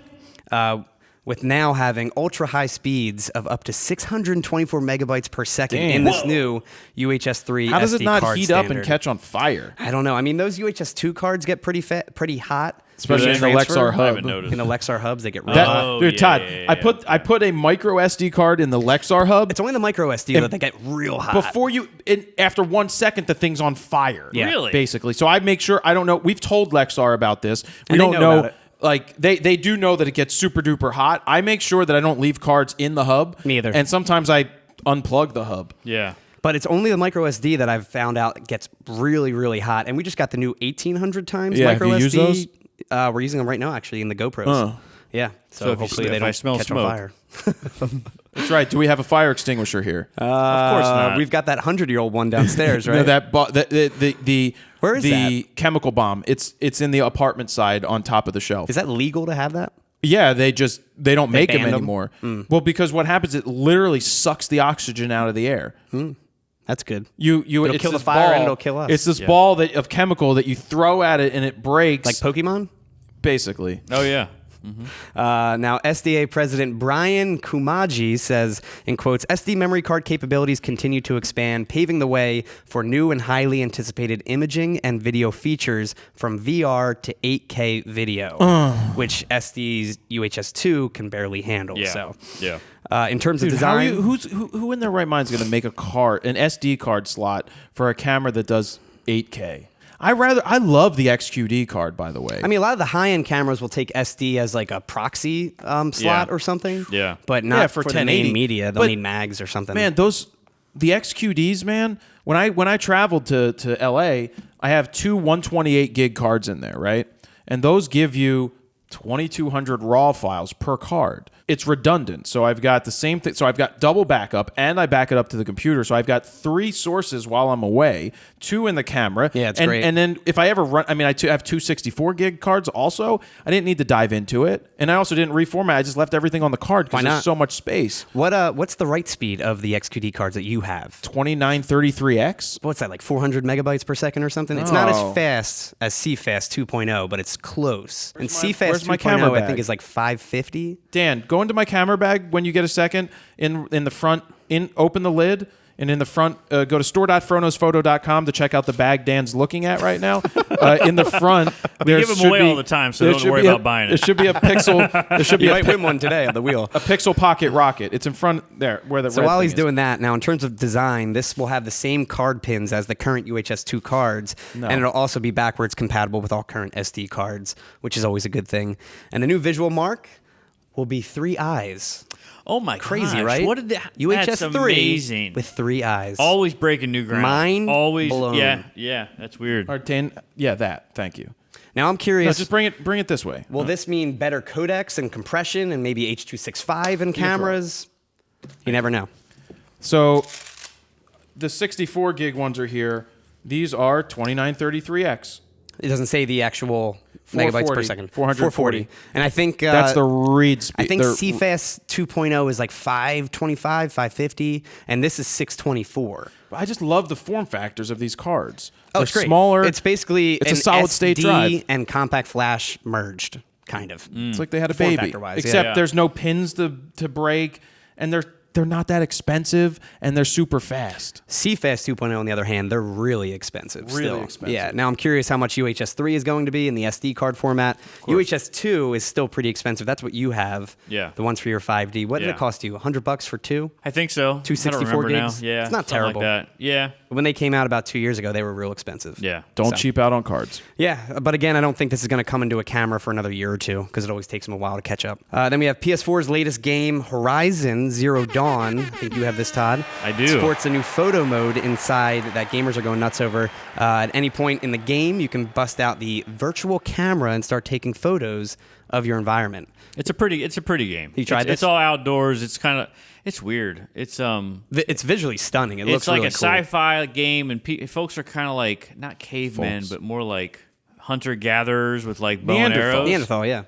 S2: With now having ultra high speeds of up to 624 megabytes per second in this new UHS 3
S1: How does
S2: SD
S1: it not
S2: card
S1: heat up
S2: standard.
S1: and catch on fire?
S2: I don't know. I mean, those UHS 2 cards get pretty hot.
S1: Especially in the
S2: Transfer.
S1: Lexar
S3: I
S1: hub.
S3: haven't noticed.
S2: In the Lexar hubs, they get real
S1: That-
S2: hot.
S1: dude, Todd,
S3: yeah.
S1: I put a micro SD card in the Lexar hub.
S2: It's only the micro SD that they get real hot.
S1: Before after 1 second, the thing's on fire.
S2: Yeah.
S3: Really?
S1: Basically. So I make sure, I don't know. We've told Lexar about this. We
S2: And they
S1: don't
S2: know
S1: know.
S2: about it.
S1: Like they do know that it gets super duper hot. I make sure that I don't leave cards in the hub.
S2: Me either.
S1: And sometimes I unplug the hub.
S3: Yeah.
S2: But it's only the micro SD that I've found out gets really, really hot. And we just got the new 1800 times
S1: Yeah,
S2: micro
S1: have you
S2: SD.
S1: used those?
S2: We're using them right now, actually, in the GoPros. Yeah. So
S3: if you
S2: hopefully
S3: sm-
S2: they
S3: if I
S2: don't
S3: smell
S2: catch
S3: smoke.
S2: on fire.
S1: That's right. Do we have a fire extinguisher here?
S3: Of course not.
S2: We've got that 100-year-old one downstairs, right?
S1: No, the
S2: Where is
S1: the chemical bomb. It's in the apartment side on top of the shelf.
S2: Is that legal to have that?
S1: Yeah, they don't make them
S2: banned 'em?
S1: anymore. Well, because what happens, it literally sucks the oxygen out of the air.
S2: That's good.
S1: It'll
S2: kill the fire and it'll kill us.
S1: It's this ball of chemical that you throw at it and it breaks.
S2: Like Pokemon?
S1: basically.
S3: Oh yeah.
S2: Now, SDA President Brian Kumaji says, in quotes, SD memory card capabilities continue to expand, paving the way for new and highly anticipated imaging and video features from VR to 8K video, which SD's UHS 2 can barely handle.
S3: Yeah.
S2: So,
S3: Yeah.
S2: in terms of
S1: Dude, how are
S2: design,
S1: you, who in their right mind is going to make an SD card slot for a camera that does 8K? I love the XQD card, by the way.
S2: I mean, a lot of the high-end cameras will take SD as like a proxy slot
S3: Yeah.
S2: or something.
S3: Yeah.
S2: But not
S1: for
S2: for the main
S1: 1080.
S2: media. They'll
S1: But,
S2: need mags or something.
S1: man, the XQDs, man. When I traveled to LA, I have two 128 gig cards in there, right? And those give you 2,200 RAW files per card. It's redundant. So I've got the same thing. So I've got double backup and I back it up to the computer. So I've got 3 sources while I'm away, 2 in the camera.
S2: Yeah, it's
S1: and,
S2: great.
S1: And then if I ever run, I mean, I have 2 64 gig cards also. I didn't need to dive into it. And I also didn't reformat. I just left everything on the card
S2: Why
S1: because
S2: not?
S1: there's so much space.
S2: What's the write speed of the XQD cards that you have?
S1: 2933X.
S2: What's that, like 400 megabytes per second or something? It's not
S1: Oh.
S2: as fast as CFast 2.0, but it's close. And
S1: Where's
S2: CFast
S1: my
S2: 2.0,
S1: camera
S2: I
S1: bag?
S2: think, is like 550.
S1: Dan, go into my camera bag when you get a second. In the front, open the lid, and in the front, go to store.FroKnowsPhoto.com to check out the bag Dan's looking at right now. In the front, there
S3: give 'em
S1: should
S3: away
S1: be-
S3: all the time, so
S1: there
S3: don't
S1: should
S3: worry
S1: be
S3: about buying it.
S1: There should be a pixel. There should be
S2: You
S1: a,
S2: might win one today on the wheel.
S1: a pixel pocket rocket. It's in front there where the
S2: So
S1: red
S2: while
S1: thing
S2: he's
S1: is.
S2: doing that, now in terms of design, this will have the same card pins as the current UHS 2 cards, and it'll also be backwards compatible with all current SD cards, which is always a good thing. And the new visual mark will be 3 eyes.
S3: Oh my
S2: Crazy,
S3: gosh.
S2: right?
S3: What did that?
S2: UHS
S3: That's
S2: 3
S3: amazing.
S2: with 3 eyes.
S3: Always breaking new ground.
S2: Mind
S3: Always
S2: blown.
S3: Yeah, that's weird.
S1: Artane, yeah, that. Thank you.
S2: Now I'm
S1: No,
S2: curious.
S1: just bring it this way.
S2: Will this mean better codecs and compression and maybe H.265 in cameras? You never know.
S1: So the 64 gig ones are here. These are 2933X.
S2: It doesn't say the actual megabytes per
S1: 440,
S2: second.
S1: 440.
S2: And I think
S1: That's the read speed.
S2: I think CFast 2.0 is like 525, 550, and this is 624.
S1: I just love the form factors of these cards.
S2: Oh,
S1: They're
S2: it's great.
S1: smaller.
S2: It's basically
S1: it's
S2: an
S1: a solid state
S2: SD
S1: drive.
S2: and compact flash merged, kind of.
S1: It's like they had a
S2: Form
S1: baby.
S2: factor-wise,
S1: Except
S3: yeah.
S1: there's no pins to break, and they're not that expensive, and they're super fast.
S2: CFast 2.0, on the other hand, they're really expensive.
S1: Really
S2: still.
S1: expensive.
S2: Yeah. Now I'm curious how much UHS 3 is going to be in the SD card format. UHS 2 is still pretty expensive. That's what you have.
S3: Yeah.
S2: The ones for your 5D. What did
S3: Yeah.
S2: it cost you? $100 for 2?
S3: I think so.
S2: 264
S3: I don't remember
S2: gigs?
S3: now. Yeah,
S2: It's not
S3: something
S2: terrible.
S3: Like that. Yeah,
S2: When they came out about 2 years ago, they were real expensive.
S3: yeah.
S1: Don't
S2: So-
S1: cheap out on cards.
S2: Yeah, but again, I don't think this is going to come into a camera for another year or two because it always takes them a while to catch up. Then we have PS4's latest game, Horizon Zero Dawn. I think you have this, Todd.
S3: I do.
S2: Sports a new photo mode inside that gamers are going nuts over. At any point in the game, you can bust out the virtual camera and start taking photos of your environment.
S3: It's a pretty game.
S2: You tried
S3: it's,
S2: this?
S3: It's all outdoors. It's weird. It's
S2: It's visually stunning. It looks
S3: it's like
S2: really
S3: a
S2: cool.
S3: sci-fi game, and folks are kind of like not cavemen,
S1: Folks.
S3: but more like hunter-gatherers with like bow and
S1: Neanderthals.
S3: arrows.
S2: Neanderthal, yeah.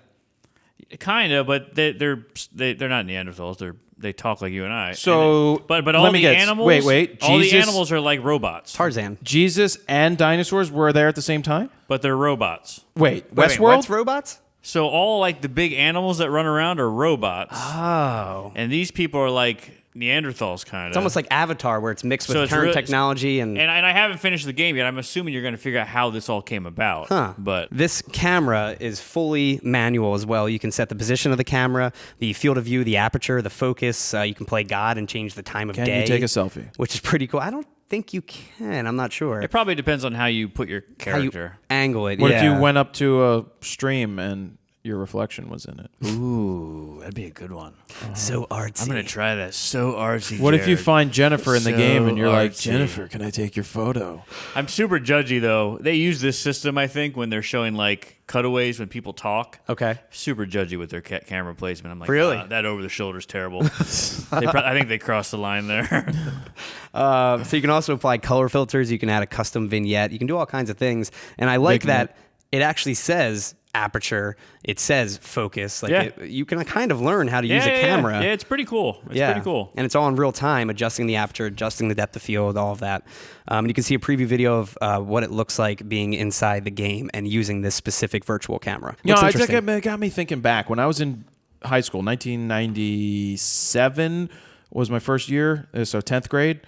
S3: Kind of, but they're not Neanderthals. They talk like you and I.
S1: So,
S3: but
S1: let
S3: all
S1: me
S3: the
S1: guess.
S3: animals.
S1: Wait.
S3: All the
S1: Jesus-
S3: animals are like robots,
S2: Tarzan.
S1: Jesus and dinosaurs were there at the same time?
S3: but they're robots.
S1: Wait,
S2: Wait,
S1: Westworld?
S2: what's robots?
S3: So all like the big animals that run around are robots,
S2: Oh.
S3: and these people are like Neanderthals, kind of.
S2: It's almost like Avatar where it's mixed with
S3: So it's
S2: current
S3: really-
S2: technology and
S3: And I haven't finished the game yet. I'm assuming you're going to figure out how this all came about.
S2: Huh.
S3: But
S2: this camera is fully manual as well. You can set the position of the camera, the field of view, the aperture, the focus. You can play God and change the time of
S1: Can
S2: day.
S1: you take a selfie?
S2: Which is pretty cool. I don't think you can. I'm not sure.
S3: it probably depends on how you put your
S2: How you
S3: character.
S2: angle it.
S1: What
S2: yeah.
S1: if you went up to a stream and your reflection was in it?
S3: Ooh, that'd be a good one.
S2: so artsy?
S3: I'm going to try that. So artsy.
S1: What if you
S3: Jared.
S1: find Jennifer in the
S3: So
S1: game and you're like,
S3: artsy.
S1: Jennifer, can I take your photo?
S3: I'm super judgy, though. They use this system, I think, when they're showing like cutaways when people talk.
S2: Okay.
S3: Super judgy with their camera placement. I'm like,
S2: Really?
S3: That over the shoulder is terrible. I think they crossed the line there.
S2: So you can also apply color filters. You can add a custom vignette. You can do all kinds of things. And I like
S1: Vignette.
S2: that it actually says aperture. It says focus. Like
S3: Yeah.
S2: you can kind of learn how to use a camera.
S3: Yeah, it's pretty cool. It's pretty cool.
S2: And it's all in real time, adjusting the aperture, adjusting the depth of field, all of that. And you can see a preview video of what it looks like being inside the game and using this specific virtual camera.
S1: You know,
S2: Looks
S1: it
S2: interesting.
S1: got me thinking back. When I was in high school, 1997 was my first year, so 10th grade.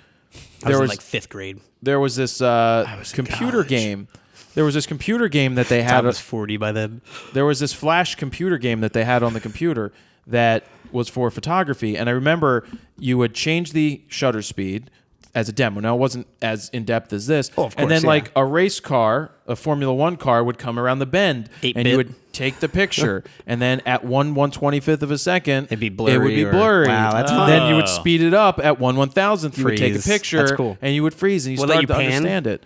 S2: I was in like 5th grade.
S1: There was this
S3: was in
S1: computer
S3: college.
S1: game. There was this computer game that they
S2: I
S1: had.
S2: was 40 by then.
S1: There was this flash computer game that they had on the computer that was for photography. And I remember you would change the shutter speed as a demo. Now, it wasn't as in-depth as this.
S2: Oh, of
S1: and then,
S2: course, yeah.
S1: like, a race car, a Formula One car, would come around the bend.
S2: 8-bit.
S1: And you would take the picture. And then at 1/125th of a second,
S2: It'd be blurry
S1: it would be
S2: or-
S1: blurry.
S2: Wow, that's
S1: And
S2: fun.
S1: then you would speed it up at 1/1000th. You would take a
S2: Freeze.
S1: picture.
S2: That's cool.
S1: And you would freeze. And you
S2: Will they
S1: started to
S2: let you pan?
S1: understand it.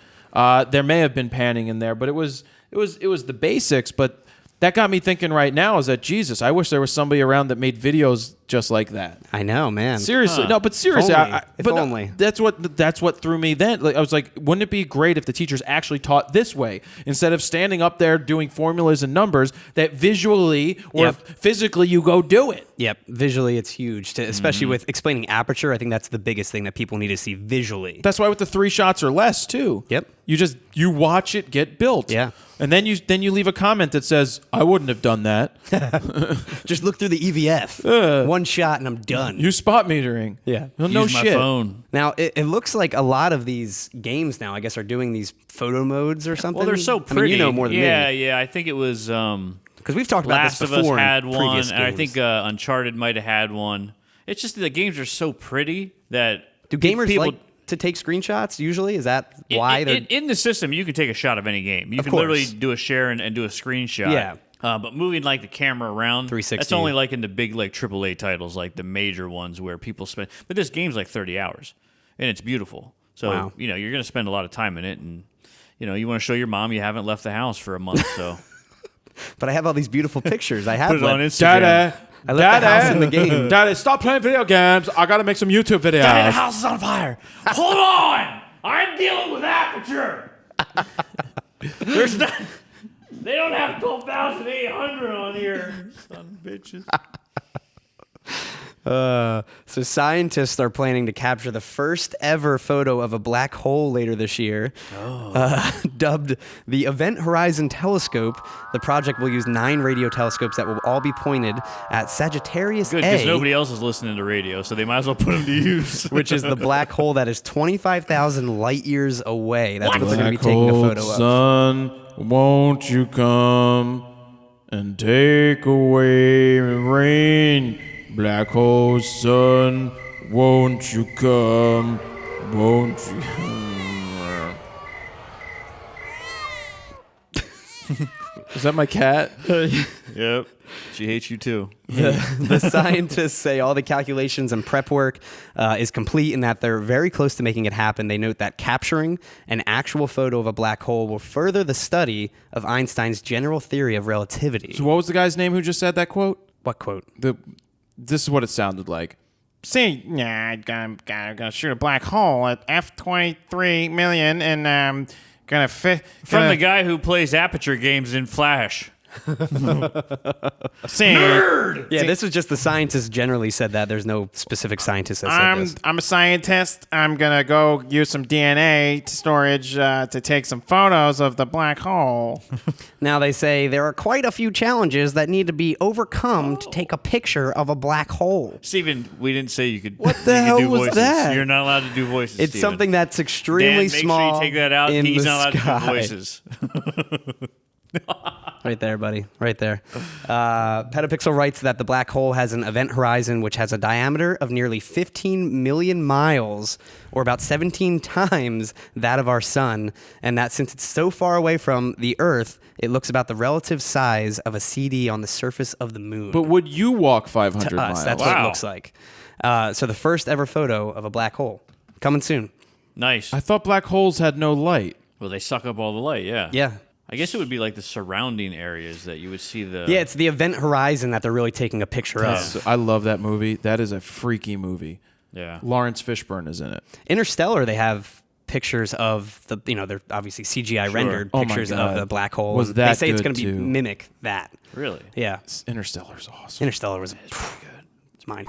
S1: There may have been panning in there, but it was the basics. But that got me thinking right now is that, Jesus, I wish there was somebody around that made videos just like that.
S2: I know, man.
S1: Seriously, no, but seriously,
S2: If only. If
S1: but no,
S2: only.
S1: that's what threw me then. Like, I was like, wouldn't it be great if the teachers actually taught this way instead of standing up there doing formulas and numbers? That visually or
S2: Yep.
S1: physically you go do it.
S2: Yep. Visually, it's huge, especially
S1: Mm-hmm.
S2: with explaining aperture. I think that's the biggest thing that people need to see visually.
S1: That's why with the 3 shots or less too.
S2: Yep.
S1: You watch it get built.
S2: Yeah.
S1: And then you leave a comment that says, I wouldn't have done that.
S2: Just look through the EVF. One shot and I'm done.
S1: You spot metering.
S2: Yeah.
S1: Well, no
S3: Use my
S1: shit.
S3: phone.
S2: Now, it looks like a lot of these games now, I guess, are doing these photo modes or something.
S3: Well, they're so
S2: I
S3: pretty.
S2: mean, you know more than
S3: yeah,
S2: me.
S3: Yeah, I think it was
S2: Because we've talked about
S3: Last
S2: this
S3: of Us
S2: before
S3: had
S2: in
S3: one,
S2: previous
S3: and I
S2: games.
S3: think Uncharted might have had one. It's just the games are so pretty that
S2: Do gamers
S3: people,
S2: like to take screenshots usually? Is that
S3: in-
S2: why
S3: in,
S2: they're...
S3: in the system you can take a shot of any game. You
S2: Of
S3: can literally
S2: course.
S3: do a share and do a screenshot.
S2: Yeah.
S3: But moving like the camera around,
S2: 360.
S3: that's only like in the big like AAA titles, like the major ones where people spend. But this game's like 30 hours, and it's beautiful. So
S2: Wow.
S3: you're going to spend a lot of time in it, and you want to show your mom you haven't left the house for a month. So
S2: But I have all these beautiful pictures. I have
S3: put it on
S2: like,
S3: Instagram.
S1: Daddy,
S2: I left the house in the game.
S1: Daddy, stop playing video games. I gotta make some YouTube videos.
S3: Daddy, the house is on fire. Hold on, I'm dealing with aperture. There's not. They don't have 12,800 on here, son of bitches.
S2: So scientists are planning to capture the first ever photo of a black hole later this year. Dubbed the Event Horizon Telescope, the project will use 9 radio telescopes that will all be pointed at Sagittarius
S3: Good, because
S2: A,
S3: nobody else is listening to radio, so they might as well put them to use.
S2: which is the black hole that is 25,000 light years away. That's what they're going to be
S1: Black
S2: taking a
S1: hole
S2: photo of.
S1: sun, won't you come and take away the rain? Black hole sun, won't you come? Won't you? Is that my cat?
S3: Yep. She hates you too.
S2: The scientists say all the calculations and prep work is complete and that they're very close to making it happen. They note that capturing an actual photo of a black hole will further the study of Einstein's general theory of relativity.
S1: So what was the guy's name who just said that quote?
S2: What quote?
S1: This is what it sounded like. See, I'm gonna shoot a black hole at F23 million, and gonna fit
S3: From the guy who plays aperture games in Flash.
S1: Nerd.
S2: Yeah, this was just the scientists generally said that. There's no specific scientist that said this.
S1: I'm a scientist. I'm gonna go use some DNA storage to take some photos of the black hole.
S2: Now they say there are quite a few challenges that need to be overcome to take a picture of a black hole.
S3: Steven, we didn't say you could.
S2: What the
S3: you could
S2: hell
S3: do
S2: was
S3: voices.
S2: that?
S3: You're not allowed to do voices.
S2: It's
S3: Steven.
S2: something that's extremely
S3: Dan, make
S2: small.
S3: sure you take that out.
S2: In
S3: He's
S2: the
S3: not allowed
S2: sky.
S3: to do voices.
S2: Right there, buddy. Right there. Petapixel writes that the black hole has an event horizon which has a diameter of nearly 15 million miles, or about 17 times that of our sun, and that since it's so far away from the Earth, it looks about the relative size of a CD on the surface of the moon.
S1: But would you walk 500
S2: to
S1: miles?
S2: us, that's what it
S3: Wow.
S2: looks like. So the first ever photo of a black hole. Coming soon.
S3: Nice.
S1: I thought black holes had no light.
S3: Well, they suck up all the light. Yeah.
S2: Yeah.
S3: I guess it would be like the surrounding areas that you would see the.
S2: Yeah, it's the event horizon that they're really taking a picture of.
S1: So I love that movie. That is a freaky movie.
S3: Yeah.
S1: Lawrence Fishburne is in it.
S2: Interstellar, they have pictures of the, they're obviously CGI rendered
S1: Oh my
S2: pictures of
S1: God.
S2: the black hole.
S1: Was
S2: and
S1: that
S2: they say it's
S1: good
S2: going to be
S1: too?
S2: mimic that.
S3: Really?
S2: Yeah.
S1: Interstellar's awesome.
S2: Interstellar was pretty good. It's mine.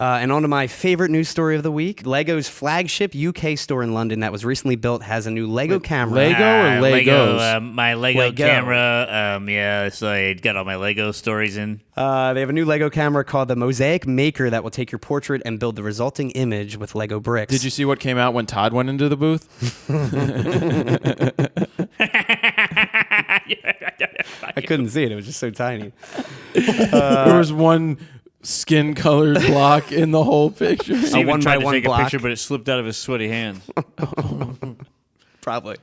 S2: And on to my favorite news story of the week. Lego's flagship UK store in London that was recently built has a new Lego camera.
S1: Lego or Legos?
S3: My Lego
S2: Lego.
S3: camera. Yeah, so I got all my Lego stories in.
S2: They have a new Lego camera called the Mosaic Maker that will take your portrait and build the resulting image with Lego bricks.
S1: Did you see what came out when Todd went into the booth?
S2: I couldn't see it. It was just so tiny.
S1: There was one skin-colored block in the whole picture.
S3: Steven
S2: one
S3: tried
S2: by
S3: to
S2: one
S3: take
S2: block.
S3: a picture, but it slipped out of his sweaty hands.
S2: Probably.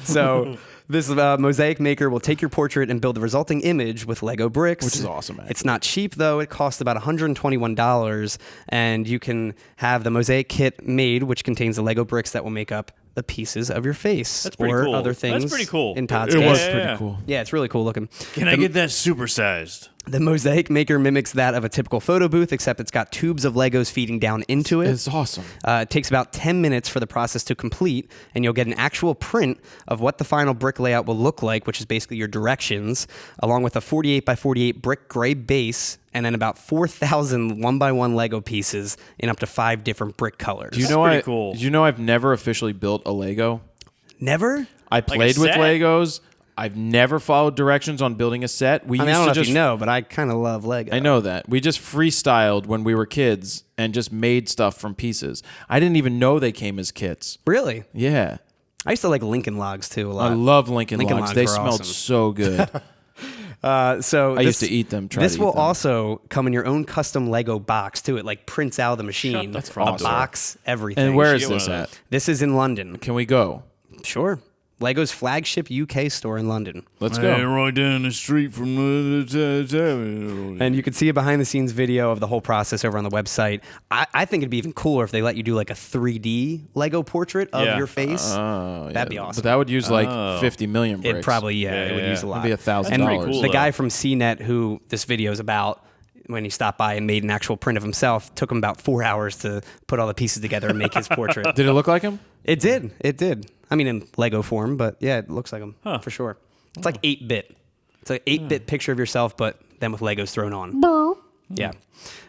S2: So this Mosaic Maker will take your portrait and build the resulting image with Lego bricks.
S1: Which is awesome, actually.
S2: It's not cheap, though. It costs about $121, and you can have the Mosaic kit made, which contains the Lego bricks that will make up the pieces of your face.
S3: That's pretty
S2: or
S3: cool.
S2: other things.
S3: That's pretty cool.
S2: In Todd's
S1: It
S2: case.
S1: was
S3: Yeah,
S1: pretty
S3: yeah.
S1: cool.
S2: Yeah, it's really cool looking.
S3: Can I get that supersized?
S2: The Mosaic Maker mimics that of a typical photo booth, except it's got tubes of Legos feeding down into it.
S1: It's awesome.
S2: It takes about 10 minutes for the process to complete, and you'll get an actual print of what the final brick layout will look like, which is basically your directions, along with a 48 by 48 brick gray base, and then about 4,000 one-by-one Lego pieces in up to 5 different brick colors.
S1: Do you know
S3: pretty cool.
S1: Did you know I've never officially built a Lego?
S2: Never?
S1: I played with
S3: set?
S1: Legos. I've never followed directions on building a set. We
S2: I
S1: used
S2: don't know
S1: to
S2: if
S1: just
S2: you know, but I kind of love Lego.
S1: I know that. We just freestyled when we were kids and just made stuff from pieces. I didn't even know they came as kits.
S2: Really?
S1: Yeah.
S2: I used to like Lincoln Logs, too, a lot.
S1: I love Lincoln
S2: Lincoln
S1: Logs.
S2: Logs
S1: They
S2: were
S1: smelled
S2: awesome.
S1: so good.
S2: So
S1: I used to eat them, try
S2: This
S1: to
S2: will
S1: eat them.
S2: also come in your own custom Lego box too. It like prints out of the machine.
S3: the front
S2: a
S3: door.
S2: box, everything.
S1: And where is
S3: get one
S1: this
S3: of
S1: at?
S2: This is in London.
S1: Can we go?
S2: Sure. Lego's flagship UK store in London.
S1: Let's go.
S3: Right down the street from
S2: And you can see a behind-the-scenes video of the whole process over on the website. I think it'd be even cooler if they let you do like a 3D Lego portrait of your face. That'd be awesome.
S1: But that would use like 50 million bricks.
S2: It probably, it would use a lot.
S1: It'd be $1,000.
S2: And
S3: pretty cool,
S2: the
S3: though.
S2: guy from CNET, who this video is about, when he stopped by and made an actual print of himself, took him about 4 hours to put all the pieces together and make his portrait.
S1: Did it look like him?
S2: It did. It did. I mean, in Lego form, but yeah, it looks like him for sure. It's like 8-bit. It's like 8-bit picture of yourself, but then with Legos thrown on. Yeah.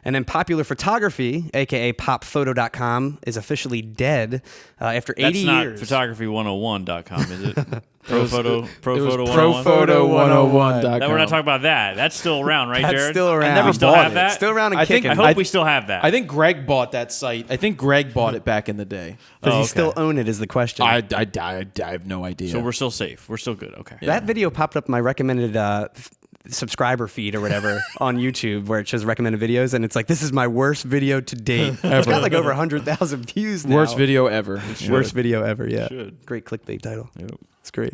S2: And then Popular Photography, aka PopPhoto.com, is officially dead after 80 years.
S3: That's not photography101.com, is it? Photo 101.
S1: Prophoto101.com.
S3: We're not talking about that. That's still around, right,
S2: That's
S3: Jared?
S2: still around.
S3: I never still
S1: bought
S3: have
S1: it.
S3: that.
S2: Still around and
S1: I think-
S2: kicking.
S3: I hope we still have that.
S1: I think Greg bought that site. I think Greg bought it back in the day.
S2: Does he
S3: okay.
S2: still own it is the question.
S1: I have no idea.
S3: So we're still safe. We're still good. Okay.
S2: That video popped up in my recommended subscriber feed or whatever on YouTube, where it shows recommended videos, and it's like, this is my worst video to date. It's got like over 100,000 views now.
S1: Worst video ever.
S2: Worst video ever, yeah.
S3: should.
S2: Great clickbait title. It's great.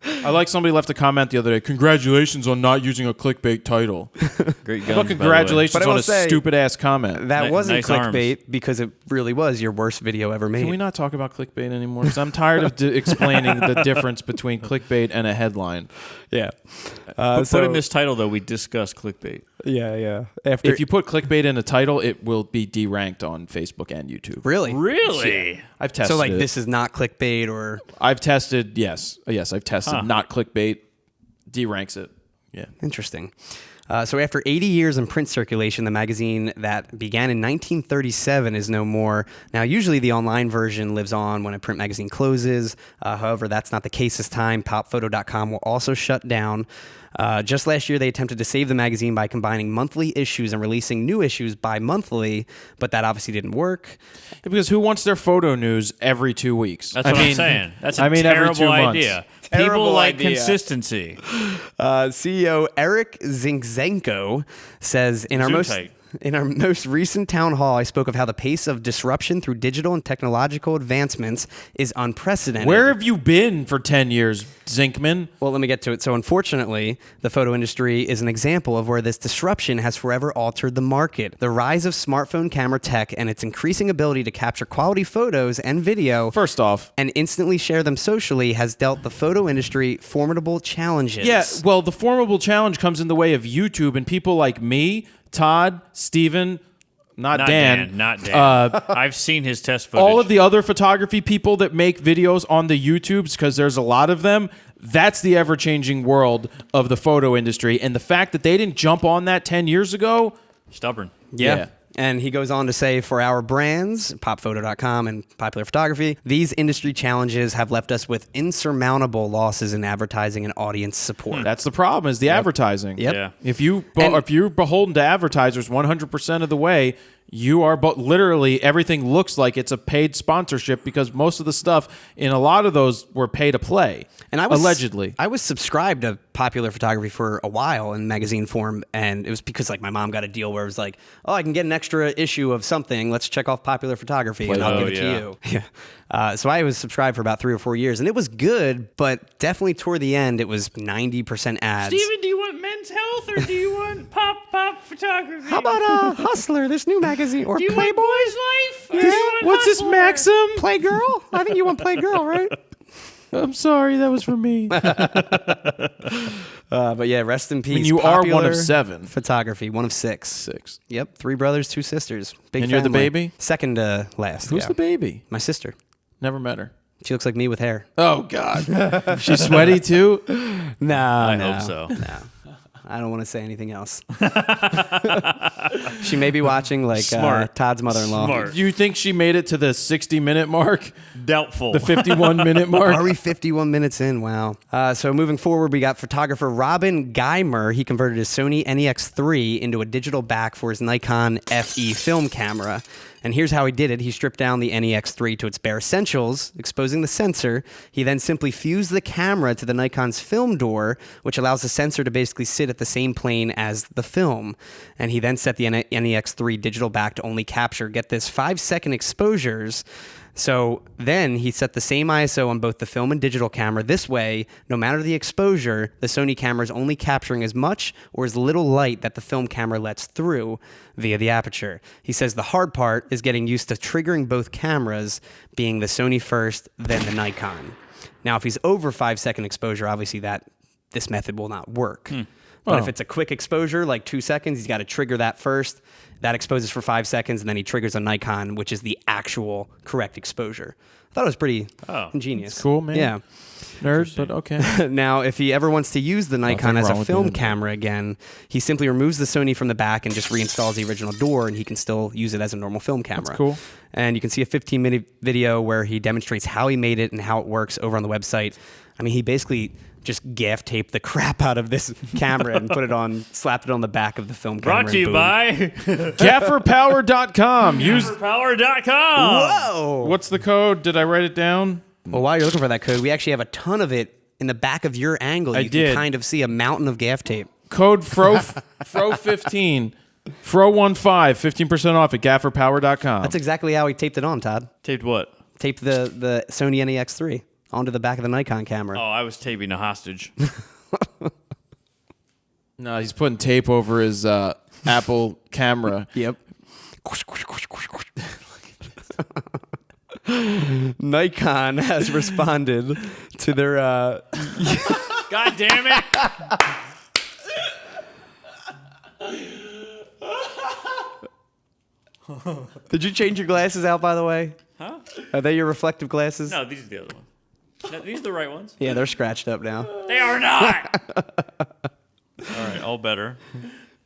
S1: I like somebody left a comment the other day. Congratulations on not using a clickbait title.
S3: Great guns,
S1: Well,
S3: by the way.
S1: congratulations
S2: But I
S1: on
S2: will
S1: a
S2: say-
S1: stupid ass comment.
S2: That wasn't
S3: nice arms.
S2: clickbait because it really was your worst video ever made.
S1: Can we not talk about clickbait anymore? Because I'm tired of explaining the difference between clickbait and a headline.
S2: Yeah.
S3: But put in this title, though, we discuss clickbait.
S2: Yeah. After
S1: If you put clickbait in a title, it will be deranked on Facebook and YouTube.
S2: really,
S3: Really?
S1: I've tested
S2: so like
S1: it.
S2: this is not clickbait or
S1: I've tested, yes, I've tested not clickbait, deranks it. Yeah.
S2: interesting. So after 80 years in print circulation, the magazine that began in 1937 is no more. Now, usually the online version lives on when a print magazine closes. However, that's not the case this time. PopPhoto.com will also shut down. Just last year, they attempted to save the magazine by combining monthly issues and releasing new issues bi-monthly, but that obviously didn't work.
S1: Because who wants their photo news every 2 weeks?
S3: That's what I'm saying. That's a
S1: every
S3: terrible
S1: 2 months.
S3: idea.
S2: Terrible
S3: People like
S2: idea.
S3: consistency.
S2: CEO Eric Zinczenko says in our most recent town hall, I spoke of how the pace of disruption through digital and technological advancements is unprecedented.
S1: Where have you been for 10 years, Zinkman?
S2: Well, let me get to it. So unfortunately, the photo industry is an example of where this disruption has forever altered the market. The rise of smartphone camera tech and its increasing ability to capture quality photos and video
S1: First off,
S2: and instantly share them socially has dealt the photo industry formidable challenges.
S1: yeah, well, the formidable challenge comes in the way of YouTube and people like me, Todd, Steven, not Dan.
S3: Not Dan. I've seen his test footage.
S1: All of the other photography people that make videos on the YouTubes, because there's a lot of them, that's the ever-changing world of the photo industry. And the fact that they didn't jump on that 10 years ago,
S3: Stubborn.
S2: Yeah. And he goes on to say, for our brands, PopPhoto.com and Popular Photography, these industry challenges have left us with insurmountable losses in advertising and audience support.
S1: that's the problem, is the advertising.
S2: Yep.
S3: Yeah.
S1: If you're beholden to advertisers 100% of the way, you are literally everything looks like it's a paid sponsorship because most of the stuff in a lot of those were pay to play.
S2: And I was
S1: allegedly.
S2: I was subscribed to Popular Photography for a while in magazine form, and it was because like my mom got a deal where it was like, oh, I can get an extra issue of something. Let's check off Popular Photography, and I'll give it to you. Yeah. So I was subscribed for about 3 or 4 years, and it was good, but definitely toward the end, it was 90% ads.
S3: Steven, do you want Men's Health or do you want Pop Photography?
S2: How about Hustler, this new magazine, or
S3: do you
S2: Playboy?
S3: want Boy's Life? Or
S2: Yeah.
S3: do you want
S1: What's this,
S3: Hustler?
S1: Maxim?
S2: Playgirl? I think you want Playgirl, right?
S1: I'm sorry, that was for me.
S2: But yeah, rest in peace.
S1: you are one of
S2: Popular
S1: 7.
S2: Photography, one of 6.
S1: 6.
S2: Yep, 3 brothers, 2 sisters. Big
S1: And you're the
S2: family.
S1: baby?
S2: Second to last.
S1: Who's
S2: yeah.
S1: the baby?
S2: My sister.
S1: Never met her.
S2: She looks like me with hair.
S1: Oh, God. She's sweaty, too?
S2: No,
S3: I hope so.
S2: No. I don't want to say anything else. She may be watching like
S3: Smart.
S2: Todd's mother-in-law.
S3: Smart.
S1: Do you think she made it to the 60-minute mark?
S3: Doubtful.
S1: The 51-minute mark?
S2: Are we 51 minutes in? Wow. So moving forward, we got photographer Robin Geimer. He converted his Sony NEX3 into a digital back for his Nikon FE film camera. And here's how he did it. He stripped down the NEX3 to its bare essentials, exposing the sensor. He then simply fused the camera to the Nikon's film door, which allows the sensor to basically sit at the same plane as the film. And he then set the NEX3 digital back to only capture, get this, 5-second exposures. So then he set the same ISO on both the film and digital camera. This way, no matter the exposure, the Sony camera is only capturing as much or as little light that the film camera lets through via the aperture. He says the hard part is getting used to triggering both cameras, being the Sony first, then the Nikon. Now, if he's over 5-second exposure, obviously this method will not work. But if it's a quick exposure, like 2 seconds, he's got to trigger that first. That exposes for 5 seconds, and then he triggers a Nikon, which is the actual correct exposure. I thought it was pretty ingenious.
S1: Cool, man.
S2: Yeah.
S1: Nerd, but okay.
S2: Now, if he ever wants to use the Nikon as
S1: wrong
S2: a
S1: with
S2: film
S1: the
S2: camera again, he simply removes the Sony from the back and just reinstalls the original door, and he can still use it as a normal film camera.
S1: That's cool.
S2: And you can see a 15-minute video where he demonstrates how he made it and how it works over on the website. I mean, he basically just gaff taped the crap out of this camera and slapped it on the back of the film camera.
S3: Brought to you by
S1: Gafferpower.com.
S3: Power.com.
S2: Whoa!
S1: What's the code? Did I write it down?
S2: Well, while you're looking for that code, we actually have a ton of it in the back of your angle. You
S1: did.
S2: can kind of see a mountain of gaff tape.
S1: Code Fro15. Fro15, 15% off at Gafferpower.com.
S2: That's exactly how he taped it on, Todd.
S3: Taped what?
S2: Taped the Sony NEX3 onto the back of the Nikon camera.
S3: Oh, I was taping a hostage.
S1: No, he's putting tape over his Apple camera.
S2: Yep. Nikon has responded to their
S3: God damn it.
S2: Did you change your glasses out, by the way?
S3: Huh?
S2: Are they your reflective glasses?
S3: No, these are the other ones. No, these are the right ones.
S2: Yeah, they're scratched up now.
S3: They are not. All right, all better.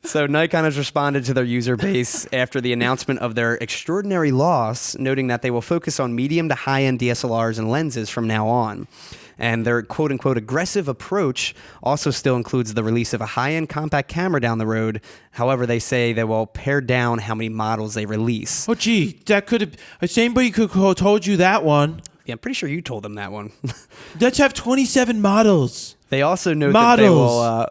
S2: So Nikon has responded to their user base after the announcement of their extraordinary loss, noting that they will focus on medium to high-end DSLRs and lenses from now on. And their quote-unquote aggressive approach also still includes the release of a high-end compact camera down the road. However, they say they will pare down how many models they release.
S1: Oh, gee, that could have... Anybody could have told you that one.
S2: Yeah, I'm pretty sure you told them that one.
S1: Let's have 27 models.
S2: They also note that they will...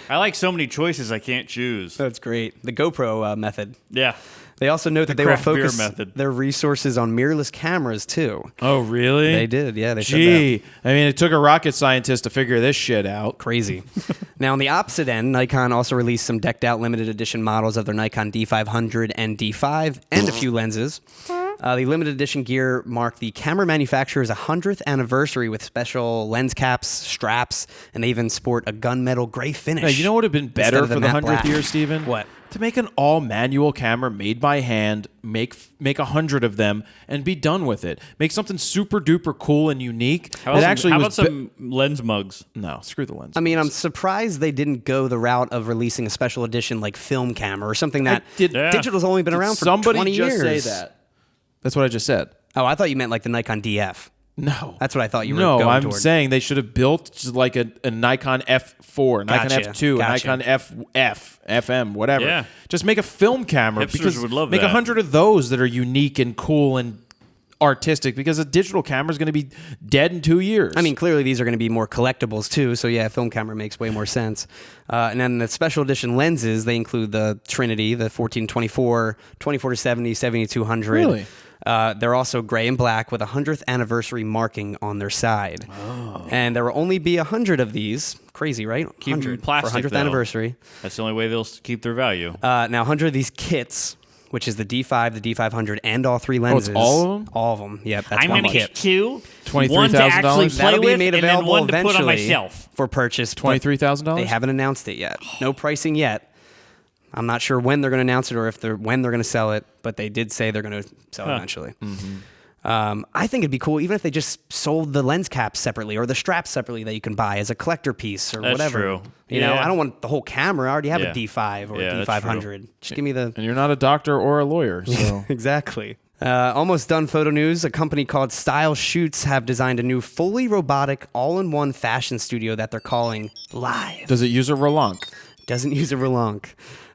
S3: I like so many choices I can't choose.
S2: That's great. The GoPro method.
S3: Yeah.
S2: They also note that they will
S3: craft beer
S2: focus
S3: method.
S2: their resources on mirrorless cameras, too.
S1: Oh, really?
S2: They did, yeah. They said
S1: Gee, I mean, it took a rocket scientist to figure this shit out.
S2: crazy. Now, on the opposite end, Nikon also released some decked-out limited edition models of their Nikon D500 and D5 and a few lenses. The limited edition gear marked the camera manufacturer's 100th anniversary with special lens caps, straps, and they even sport a gunmetal gray finish.
S1: Now, you know what would have been better for the
S2: matte
S1: 100th
S2: black.
S1: year, Steven?
S2: What?
S1: To make an all-manual camera made by hand, make 100 of them, and be done with it. Make something super-duper cool and unique.
S3: How
S1: that
S3: about some lens mugs?
S1: No, screw the lens.
S2: I mean, I'm surprised they didn't go the route of releasing a special edition like film camera or something that
S3: Yeah.
S2: digital's only been around for
S1: somebody
S2: 20
S1: just
S2: years.
S1: say that. That's what I just said.
S2: Oh, I thought you meant like the Nikon DF.
S1: No.
S2: That's what I thought you were
S1: No,
S2: going
S1: I'm
S2: toward.
S1: saying they should have built just like a Nikon F4, Nikon
S2: Gotcha,
S1: F2,
S2: gotcha.
S1: a Nikon FM, whatever.
S3: Yeah.
S1: Just make a film camera.
S3: Hipsters
S1: because
S3: would love
S1: make
S3: that.
S1: 100 of those that are unique and cool and artistic, because a digital camera is going to be dead in 2 years.
S2: I mean, clearly these are going to be more collectibles too, so yeah, film camera makes way more sense. And then the special edition lenses, they include the Trinity, the 14-24, 24-70, 70-200.
S1: Really?
S2: They're also gray and black with a 100th anniversary marking on their side. Oh. And there will only be 100 of these. Crazy, right?
S3: Keep 'em
S2: 100
S3: plastic,
S2: for 100th
S3: though.
S2: anniversary.
S3: That's the only way they'll keep their value.
S2: Now, 100 of these kits, which is the D5, the D500, and all three lenses.
S1: all of them?
S2: All of them. Yep, that's
S3: I'm
S2: one
S3: going to
S2: kit.
S3: get two.
S1: $23,000?
S3: One to actually play
S2: That'll be
S3: with,
S2: made
S3: and then
S2: available
S3: one to put
S2: eventually
S3: on myself.
S2: for purchase. but
S1: $23,000?
S2: They haven't announced it yet. No pricing yet. I'm not sure when they're going to announce it or when they're going to sell it, but they did say they're going to sell it eventually. I think it'd be cool even if they just sold the lens caps separately or the straps separately that you can buy as a collector piece or
S3: That's
S2: whatever.
S3: true.
S2: You know,
S3: Yeah.
S2: I don't want the whole camera. I already have
S3: Yeah.
S2: a D5 or
S3: Yeah,
S2: a
S3: that's
S2: D500. Just give me the...
S1: And you're not a doctor or a lawyer, so...
S2: Exactly. Almost done photo news. A company called Style Shoots have designed a new fully robotic, all-in-one fashion studio that they're calling Live.
S1: Does it use a Relunk?
S2: Doesn't use a Relunk.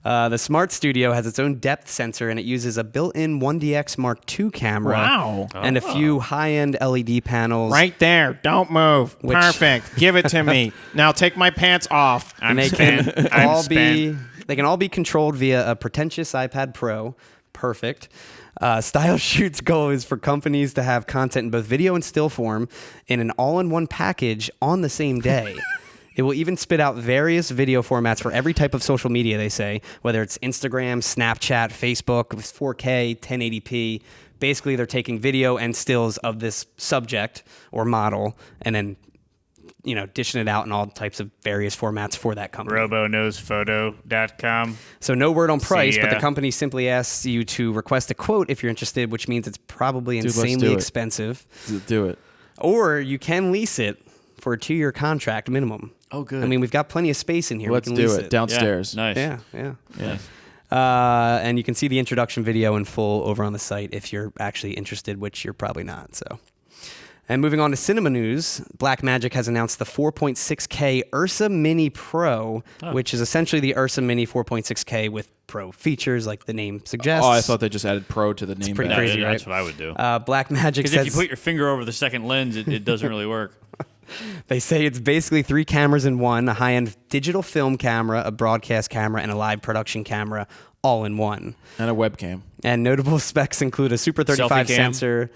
S2: The Smart Studio has its own depth sensor, and it uses a built-in 1DX Mark II camera.
S1: Wow.
S2: And a few high-end LED panels.
S1: Right there. Don't move.
S2: Which-
S1: Perfect. Give it to me. Now take my pants off.
S2: And they can all be controlled via a pretentious iPad Pro. Perfect. Style Shoot's goal is for companies to have content in both video and still form in an all-in-one package on the same day. It will even spit out various video formats for every type of social media, they say, whether it's Instagram, Snapchat, Facebook, with 4K, 1080p. Basically, they're taking video and stills of this subject or model and then, dishing it out in all types of various formats for that company.
S3: RoboKnowsPhoto.com.
S2: So no word on price, but the company simply asks you to request a quote if you're interested, which means it's probably insanely expensive.
S1: Do it.
S2: Or you can lease it for a 2-year contract minimum.
S5: Oh, good.
S2: I mean, we've got plenty of space in here.
S1: Let's
S2: we can
S1: do
S2: lease
S1: it downstairs.
S3: Nice.
S2: Yeah.
S3: Nice.
S2: And you can see the introduction video in full over on the site if you're actually interested, which you're probably not. So, and moving on to cinema news, Blackmagic has announced the 4.6K URSA Mini Pro, which is essentially the URSA Mini 4.6K with Pro features, like the name suggests.
S1: Oh, I thought they just added Pro to the name.
S2: pretty
S1: badge.
S2: crazy, right?
S3: That's what I would do.
S2: Blackmagic
S3: Because
S2: says
S3: if you put your finger over the second lens, it doesn't really work.
S2: they say it's basically 3 cameras in one: a high-end digital film camera, a broadcast camera, and a live production camera, all in one.
S1: And a webcam.
S2: And notable specs include a Super 35
S3: Selfie cam.
S2: sensor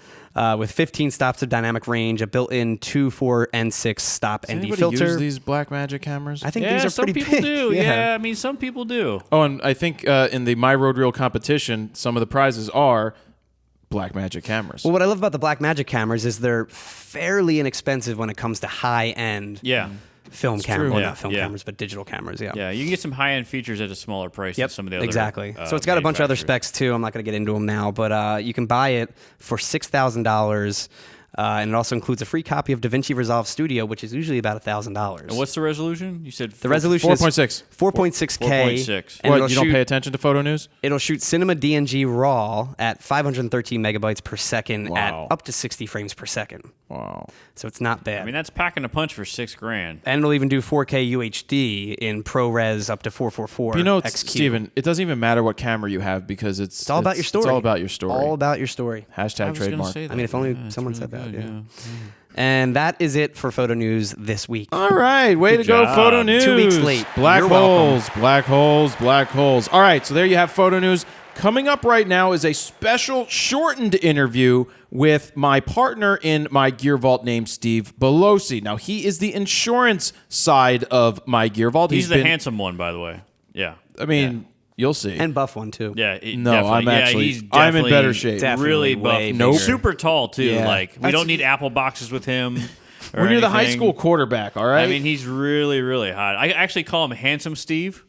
S2: with 15 stops of dynamic range, a built-in 2, 4, and 6 stop
S1: Does
S2: ND
S1: anybody
S2: filter.
S1: use these Blackmagic cameras?
S2: I think
S3: Yeah,
S2: these are
S3: some
S2: pretty
S3: people
S2: big.
S3: do. Yeah, I mean, some people do.
S1: Oh, and I think in the My Road Reel competition, some of the prizes are Blackmagic cameras.
S2: Well, what I love about the Blackmagic cameras is they're fairly inexpensive when it comes to high-end
S3: Yeah.
S2: film cameras.
S1: true.
S2: Well,
S3: Yeah,
S2: not film
S3: yeah.
S2: cameras, but digital cameras, yeah.
S3: Yeah, you can get some high-end features at a smaller price than some of the other
S2: exactly. So it's got a bunch of other
S3: manufacturers.
S2: specs, too. I'm not going to get into them now, but you can buy it for $6,000. And it also includes a free copy of DaVinci Resolve Studio, which is usually about $1,000.
S3: And what's the resolution? You said
S2: the resolution?
S1: 4.6.
S2: 4.6K.
S3: 4.6.
S2: And
S1: What, you don't pay attention to photo news?
S2: It'll shoot cinema DNG RAW at 513 megabytes per second
S1: Wow.
S2: at up to 60 frames per second.
S1: Wow.
S2: So it's not bad.
S3: I mean, that's packing a punch for $6,000.
S2: And it'll even do 4K UHD in ProRes up to 444
S1: You know,
S2: XQ.
S1: Steven, it doesn't even matter what camera you have because it's
S2: It's all about your story.
S1: It's all about your story.
S2: All about your story.
S1: Hashtag trademark.
S2: I mean, if only someone said that. Yeah. And that is it for photo news this week.
S1: All right, way to go,
S3: job.
S1: photo news.
S2: 2 weeks late.
S1: Black
S2: You're welcome.
S1: holes, black holes, black holes. All right, so there you have photo news. Coming up right now is a special shortened interview with my partner in MyGearVault named Steve Bellosi. Now, he is the insurance side of MyGearVault.
S3: He's the handsome one, by the way. Yeah.
S1: I mean, you'll see.
S2: And buff one, too.
S3: Yeah.
S1: No,
S3: definitely.
S1: I'm actually-
S3: he's
S1: I'm in
S3: definitely
S1: better shape.
S3: Really
S2: Definitely
S3: buff.
S2: way
S1: Nope.
S2: bigger.
S3: Super tall, too.
S1: Yeah.
S3: Like, we don't need apple boxes with him. or
S1: We're near the high
S3: anything.
S1: school quarterback, all right?
S3: I mean, he's really, really hot. I actually call him Handsome Steve,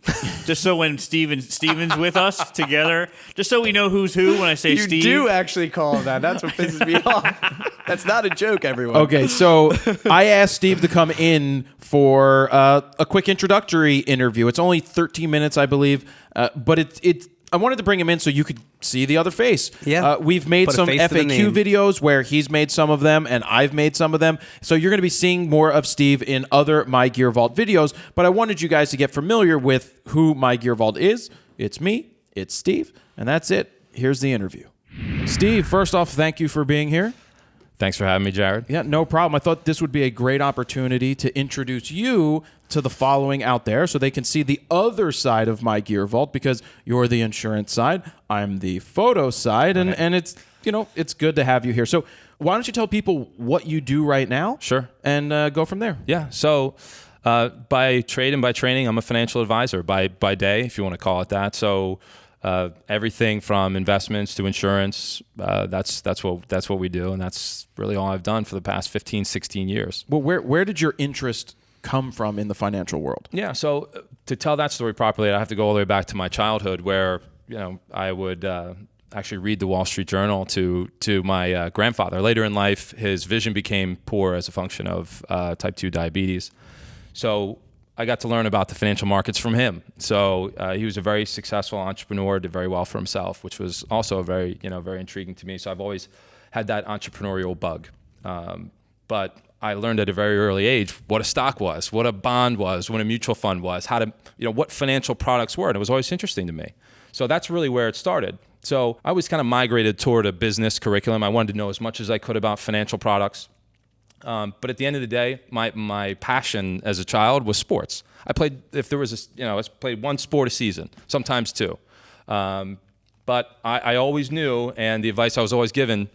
S3: just so when Steven's with us together, just so we know who's who when I say
S2: You
S3: Steve.
S2: do actually call him that. That's what pisses me off. That's not a joke, everyone.
S1: Okay, so I asked Steve to come in for a quick introductory interview. It's only 13 minutes, I believe, but it's. I wanted to bring him in so you could see the other face.
S2: Yeah.
S1: We've made
S2: Put a
S1: some
S2: face to the
S1: FAQ
S2: name.
S1: videos where he's made some of them and I've made some of them. So you're going to be seeing more of Steve in other MyGearVault videos. But I wanted you guys to get familiar with who MyGearVault is. It's me, it's Steve, and that's it. Here's the interview. Steve, first off, thank you for being here.
S6: Thanks for having me, Jared.
S1: Yeah, no problem. I thought this would be a great opportunity to introduce you to the following out there so they can see the other side of MyGearVault because you're the insurance side, I'm the photo side, and it's, you know, it's good to have you here. So why don't you tell people what you do right now?
S6: Sure.
S1: And go from there.
S6: Yeah. So by trade and by training, I'm a financial advisor. By day, if you want to call it that. So everything from investments to insurance, that's what we do, and that's really all I've done for the past 15, 16 years.
S1: Well, where did your interest come from in the financial world?
S6: Yeah, so to tell that story properly, I have to go all the way back to my childhood where, you know, I would actually read the Wall Street Journal to my grandfather. Later in life, his vision became poor as a function of type 2 diabetes. So I got to learn about the financial markets from him. So he was a very successful entrepreneur, did very well for himself, which was also very intriguing to me. So I've always had that entrepreneurial bug. But I learned at a very early age what a stock was, what a bond was, what a mutual fund was, how to, what financial products were. And it was always interesting to me. So that's really where it started. So I was kind of migrated toward a business curriculum. I wanted to know as much as I could about financial products. But at the end of the day, my passion as a child was sports. I played, if there was I played one sport a season, sometimes two. But I always knew, and the advice I was always given,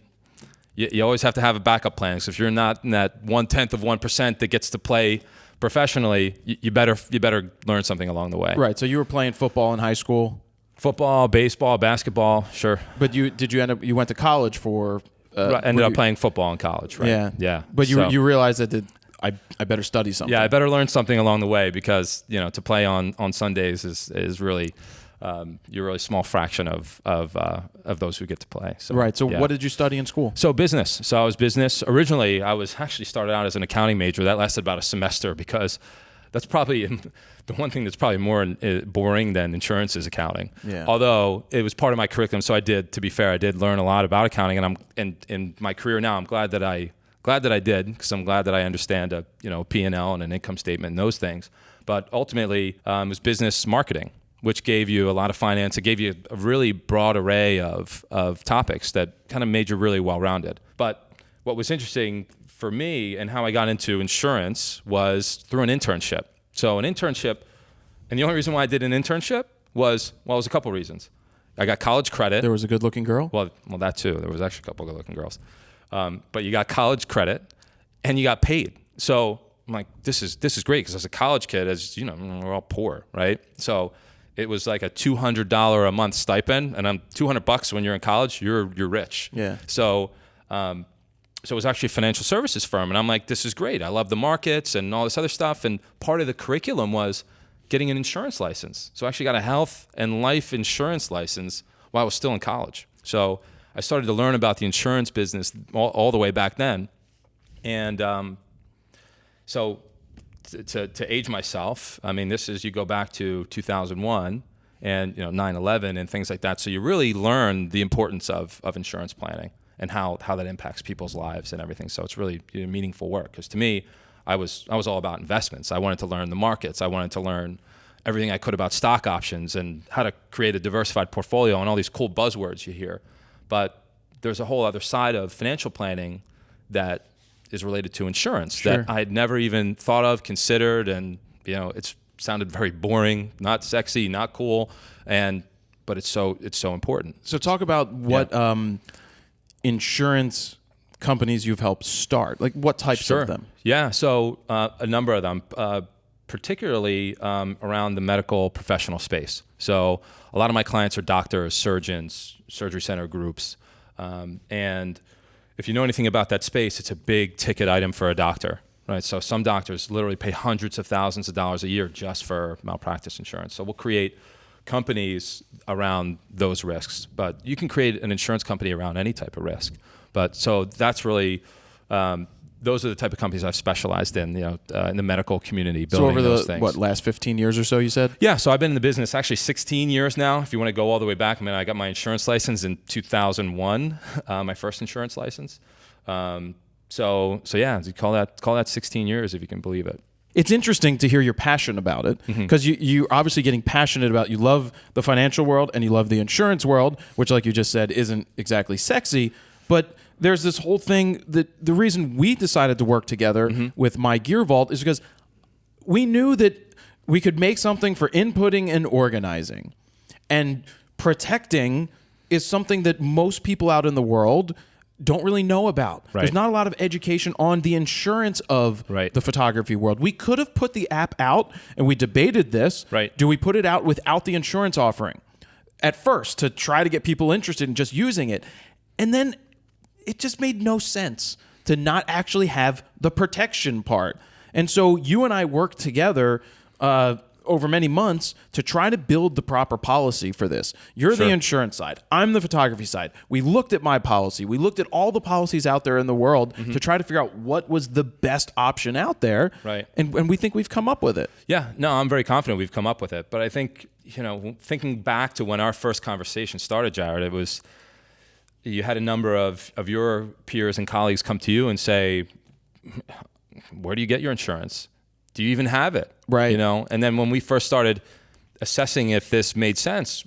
S6: you always have to have a backup plan. Because if you're not in that 1/10 of 1% that gets to play professionally, you better learn something along the way.
S1: Right. So you were playing football in high school.
S6: Football, baseball, basketball, sure.
S1: But you went to college for?
S6: Ended up playing football in college, right?
S1: Yeah.
S6: Yeah.
S1: But
S6: So-
S1: you realized that I better study something.
S6: Yeah, I better learn something along the way because to play on Sundays is really you're a really small fraction of those who get to play. So,
S1: Right. So
S6: yeah.
S1: what did you study in school?
S6: So business. So I was business. Originally, I was actually started out as an accounting major. That lasted about a semester because that's probably the one thing that's probably more boring than insurance is accounting.
S1: Yeah.
S6: Although it was part of my curriculum, so to be fair, I did learn a lot about accounting, and in my career now, I'm glad that I did because I'm glad that I understand a P&L and an income statement and those things. But ultimately, it was business marketing, which gave you a lot of finance. It gave you a really broad array of topics that kind of made you really well-rounded. But what was interesting for me and how I got into insurance was through an internship. So an internship, and the only reason why I did an internship was a couple reasons. I got college credit.
S1: There was a good-looking girl?
S6: Well, that too. There was actually a couple good-looking girls. But you got college credit, and you got paid. So I'm like, this is great because as a college kid, as you know, we're all poor, right? So it was like a $200 a month stipend, and $200 when you're in college, you're rich.
S1: Yeah.
S6: So it was actually a financial services firm, and I'm like, this is great. I love the markets and all this other stuff. And part of the curriculum was getting an insurance license. So I actually got a health and life insurance license while I was still in college. So I started to learn about the insurance business all the way back then. And so to age myself, I mean, you go back to 2001 and 9/11 and things like that. So you really learn the importance of insurance planning and how that impacts people's lives and everything. So it's really meaningful work because to me, I was all about investments. I wanted to learn the markets. I wanted to learn everything I could about stock options and how to create a diversified portfolio and all these cool buzzwords you hear. But there's a whole other side of financial planning that is related to insurance that I had never even thought of, considered, and it sounded very boring, not sexy, not cool, but it's so important.
S1: So talk about what insurance companies you've helped start. Like what types of them?
S6: Yeah, so a number of them, particularly around the medical professional space. So a lot of my clients are doctors, surgeons, surgery center groups, and if you know anything about that space, it's a big ticket item for a doctor, right? So some doctors literally pay hundreds of thousands of dollars a year just for malpractice insurance. So we'll create companies around those risks, but you can create an insurance company around any type of risk. But so that's really, those are the type of companies I've specialized in, in the medical community, building
S1: over
S6: those things.
S1: What, last 15 years or so, you said?
S6: Yeah, so I've been in the business actually 16 years now. If you want to go all the way back, I mean, I got my insurance license in 2001, my first insurance license. So yeah, you call that 16 years if you can believe it.
S1: It's interesting to hear your passion about it because you're obviously getting passionate about, you love the financial world and you love the insurance world, which like you just said, isn't exactly sexy, but there's this whole thing that the reason we decided to work together with MyGearVault is because we knew that we could make something for inputting and organizing, and protecting is something that most people out in the world don't really know about.
S6: Right.
S1: There's not a lot of education on the insurance of the photography world. We could have put the app out, and we debated this.
S6: Right.
S1: Do we put it out without the insurance offering at first to try to get people interested in just using it? And then it just made no sense to not actually have the protection part. And so you and I worked together over many months to try to build the proper policy for this. You're the insurance side. I'm the photography side. We looked at my policy. We looked at all the policies out there in the world to try to figure out what was the best option out there.
S6: Right.
S1: And we think we've come up with it.
S6: Yeah, no, I'm very confident we've come up with it. But I think, thinking back to when our first conversation started, Jared, it was, you had a number of your peers and colleagues come to you and say, where do you get your insurance? Do you even have it?
S1: Right.
S6: And then when we first started assessing if this made sense,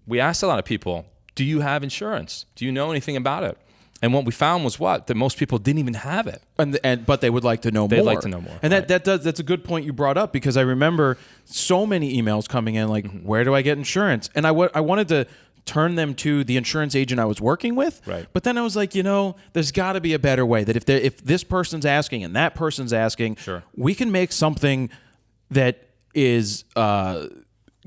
S6: we asked a lot of people, do you have insurance? Do you know anything about it? And what we found was that most people didn't even have it.
S1: But they would like to know more.
S6: They'd like to know more.
S1: And that's a good point you brought up, because I remember so many emails coming in like, where do I get insurance? And I wanted turn them to the insurance agent I was working with.
S6: Right.
S1: But then I was like, there's got to be a better way. That if this person's asking and that person's asking,
S6: Sure.
S1: we can make something that is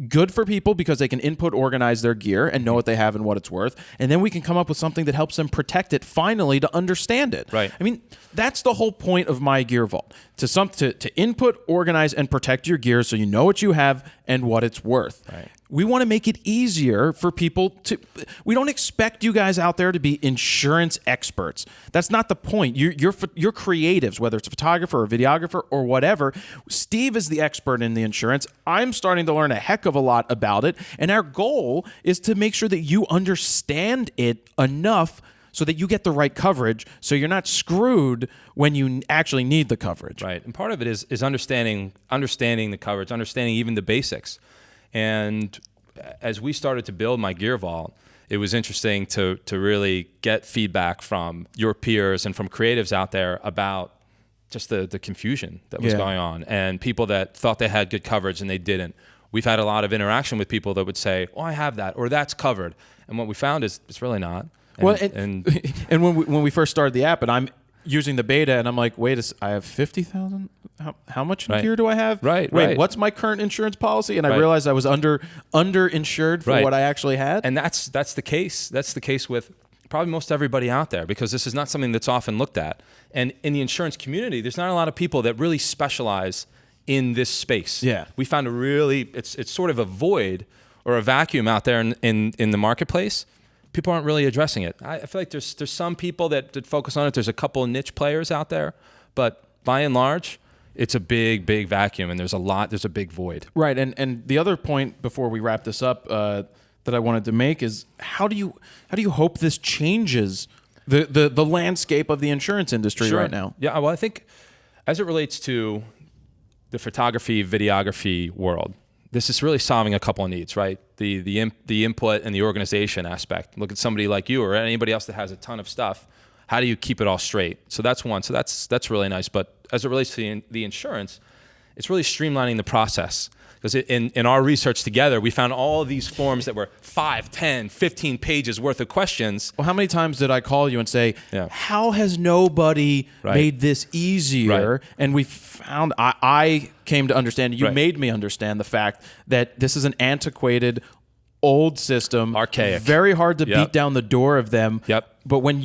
S1: good for people because they can input organize their gear and know what they have and what it's worth. And then we can come up with something that helps them protect it finally to understand it.
S6: Right.
S1: I mean, that's the whole point of MyGearVault. To input, organize, and protect your gear so you know what you have and what it's worth.
S6: Right.
S1: We want to make it easier for people to... We don't expect you guys out there to be insurance experts. That's not the point. You're creatives, whether it's a photographer or videographer or whatever. Steve is the expert in the insurance. I'm starting to learn a heck of a lot about it. And our goal is to make sure that you understand it enough so that you get the right coverage, so you're not screwed when you actually need the coverage.
S6: Right. And part of it is understanding the coverage, understanding even the basics. And as we started to build MyGearVault, it was interesting to really get feedback from your peers and from creatives out there about just the confusion that was going on, and people that thought they had good coverage and they didn't. We've had a lot of interaction with people that would say, "Oh, I have that," or "That's covered," and what we found is it's really not. And
S1: when we first started the app, and I'm using the beta, and I'm like, wait, I have 50,000. How much gear do I have?
S6: Right.
S1: Wait, what's my current insurance policy? And I realized I was underinsured for what I actually had.
S6: And that's the case. That's the case with probably most everybody out there, because this is not something that's often looked at. And in the insurance community, there's not a lot of people that really specialize in this space.
S1: Yeah.
S6: We found it's sort of a void or a vacuum out there in the marketplace. People aren't really addressing it. I feel like there's some people that focus on it. There's a couple of niche players out there, but by and large, it's a big vacuum, and there's a big void.
S1: Right, and the other point before we wrap this up that I wanted to make is how do you hope this changes the landscape of the insurance industry right now?
S6: Yeah, well, I think as it relates to the photography, videography world, this is really solving a couple of needs, right? The input and the organization aspect. Look at somebody like you or anybody else that has a ton of stuff. How do you keep it all straight? So that's one. So that's really nice. But as it relates to the insurance, it's really streamlining the process. Because in our research together, we found all of these forms that were 5, 10, 15 pages worth of questions.
S1: Well, how many times did I call you and say, how has nobody made this easier?
S6: Right.
S1: And we found, I came to understand, you made me understand the fact that this is an antiquated, old system.
S6: Archaic.
S1: Very hard to beat down the door of them.
S6: Yep.
S1: But when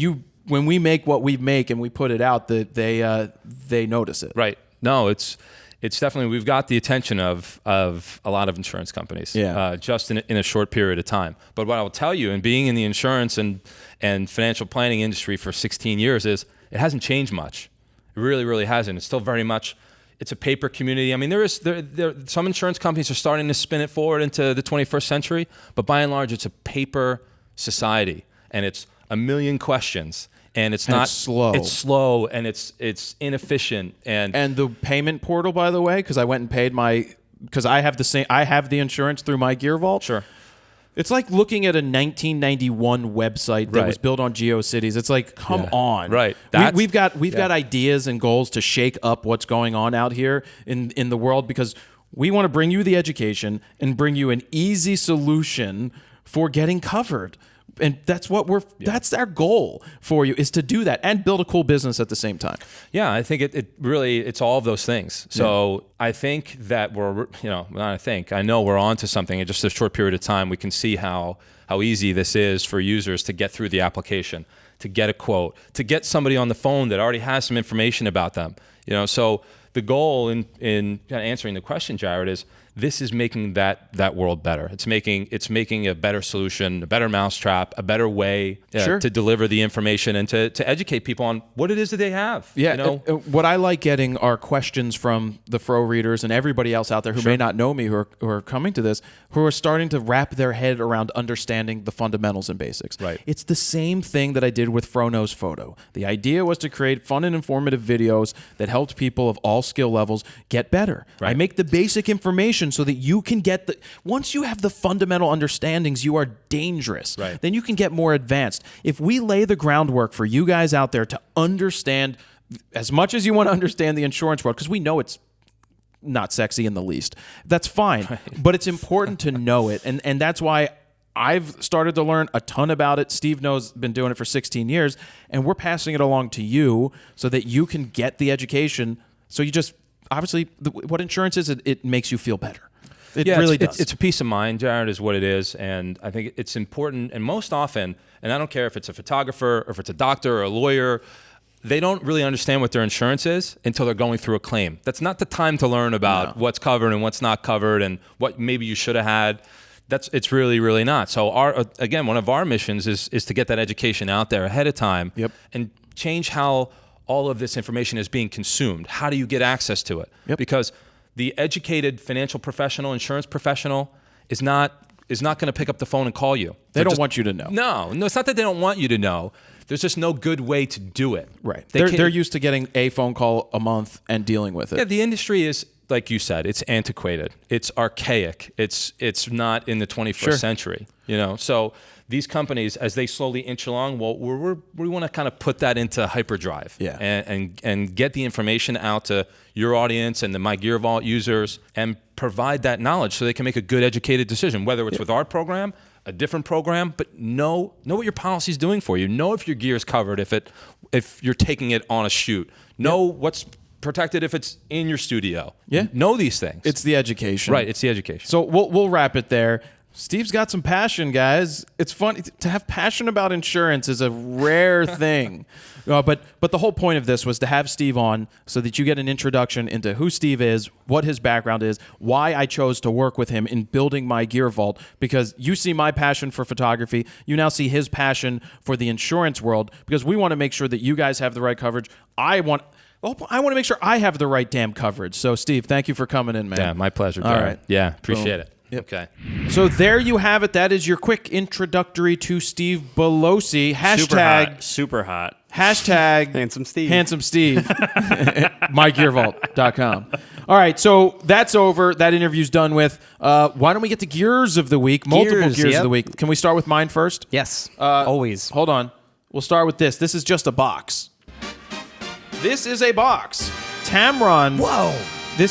S1: we make what we make and we put it out, they notice it.
S6: Right. No, it's definitely, we've got the attention of a lot of insurance companies, just in a short period of time. But what I will tell you, and being in the insurance and financial planning industry for 16 years, is it hasn't changed much. It really, really hasn't. It's still very much, it's a paper community. I mean, some insurance companies are starting to spin it forward into the 21st century, but by and large, it's a paper society, and it's a million questions. And it's slow. It's slow, and it's inefficient, and
S1: the payment portal, by the way, because I went and paid because I have the insurance through MyGearVault.
S6: Sure.
S1: It's like looking at a 1991 website that was built on GeoCities. It's like, come on.
S6: Right.
S1: We've got ideas and goals to shake up what's going on out here in the world, because we want to bring you the education and bring you an easy solution for getting covered. And that's that's our goal for you, is to do that and build a cool business at the same time.
S6: Yeah, I think it's all of those things. So I think that I know we're on to something. In just a short period of time, we can see how easy this is for users to get through the application, to get a quote, to get somebody on the phone that already has some information about them. So the goal in kind of answering the question, Jared, is this is making that world better. It's making a better solution, a better mousetrap, a better way to deliver the information and to educate people on what it is that they have.
S1: Yeah, what I like getting are questions from the Fro readers and everybody else out there who may not know me, who are coming to this, who are starting to wrap their head around understanding the fundamentals and basics.
S6: Right.
S1: It's the same thing that I did with FroKnowsPhoto. The idea was to create fun and informative videos that helped people of all skill levels get better. Right. I make the basic information so that you can get once you have the fundamental understandings, you are dangerous.
S6: Right.
S1: Then you can get more advanced. If we lay the groundwork for you guys out there to understand as much as you want to understand the insurance world, because we know it's not sexy in the least, that's fine. Right. But it's important to know it. And that's why I've started to learn a ton about it. Steve knows, been doing it for 16 years, and we're passing it along to you so that you can get the education. So you just, obviously, what insurance is, it makes you feel better. It really does.
S6: It's a peace of mind, Jared, is what it is. And I think it's important. And most often, and I don't care if it's a photographer or if it's a doctor or a lawyer, they don't really understand what their insurance is until they're going through a claim. That's not the time to learn about what's covered and what's not covered and what maybe you should have had. It's really, really not. So again, one of our missions is to get that education out there ahead of time and change how all of this information is being consumed. How do you get access to it? Because the educated financial professional, insurance professional is not going to pick up the phone and call you.
S1: They don't want you to know.
S6: No, it's not that they don't want you to know. There's just no good way to do it.
S1: Right. They're used to getting a phone call a month and dealing with it.
S6: Yeah, the industry is, like you said, it's antiquated. It's archaic. It's not in the 21st century. So these companies, as they slowly inch along, well, we want to kind of put that into hyperdrive, and get the information out to your audience and the MyGearVault users, and provide that knowledge so they can make a good, educated decision, whether it's with our program, a different program, but know what your policy is doing for you. Know if your gear is covered, if you're taking it on a shoot. Know what's protected if it's in your studio. Know these things.
S1: It's the education.
S6: Right, it's the education.
S1: So we'll wrap it there. Steve's got some passion, guys. It's fun to have passion about insurance is a rare thing. But the whole point of this was to have Steve on so that you get an introduction into who Steve is, what his background is, why I chose to work with him in building MyGearVault, because you see my passion for photography. You now see his passion for the insurance world, because we want to make sure that you guys have the right coverage. I want to make sure I have the right damn coverage. So, Steve, thank you for coming in, man.
S6: Yeah, my pleasure,
S1: All
S6: Jared.
S1: right.
S6: Yeah, appreciate it.
S1: Yep.
S6: Okay.
S1: So there you have it. That is your quick introductory to Steve Bellosi. Hashtag
S3: Super hot.
S2: Handsome Steve.
S1: Handsome Steve. MyGearVault.com. All right, so that's over. That interview's done with. Why don't we get to gears of the week? Multiple gears of the week. Can we start with mine first?
S2: Yes. Always.
S1: Hold on. We'll start with this. This is just a box. This is a box. Tamron.
S2: Whoa.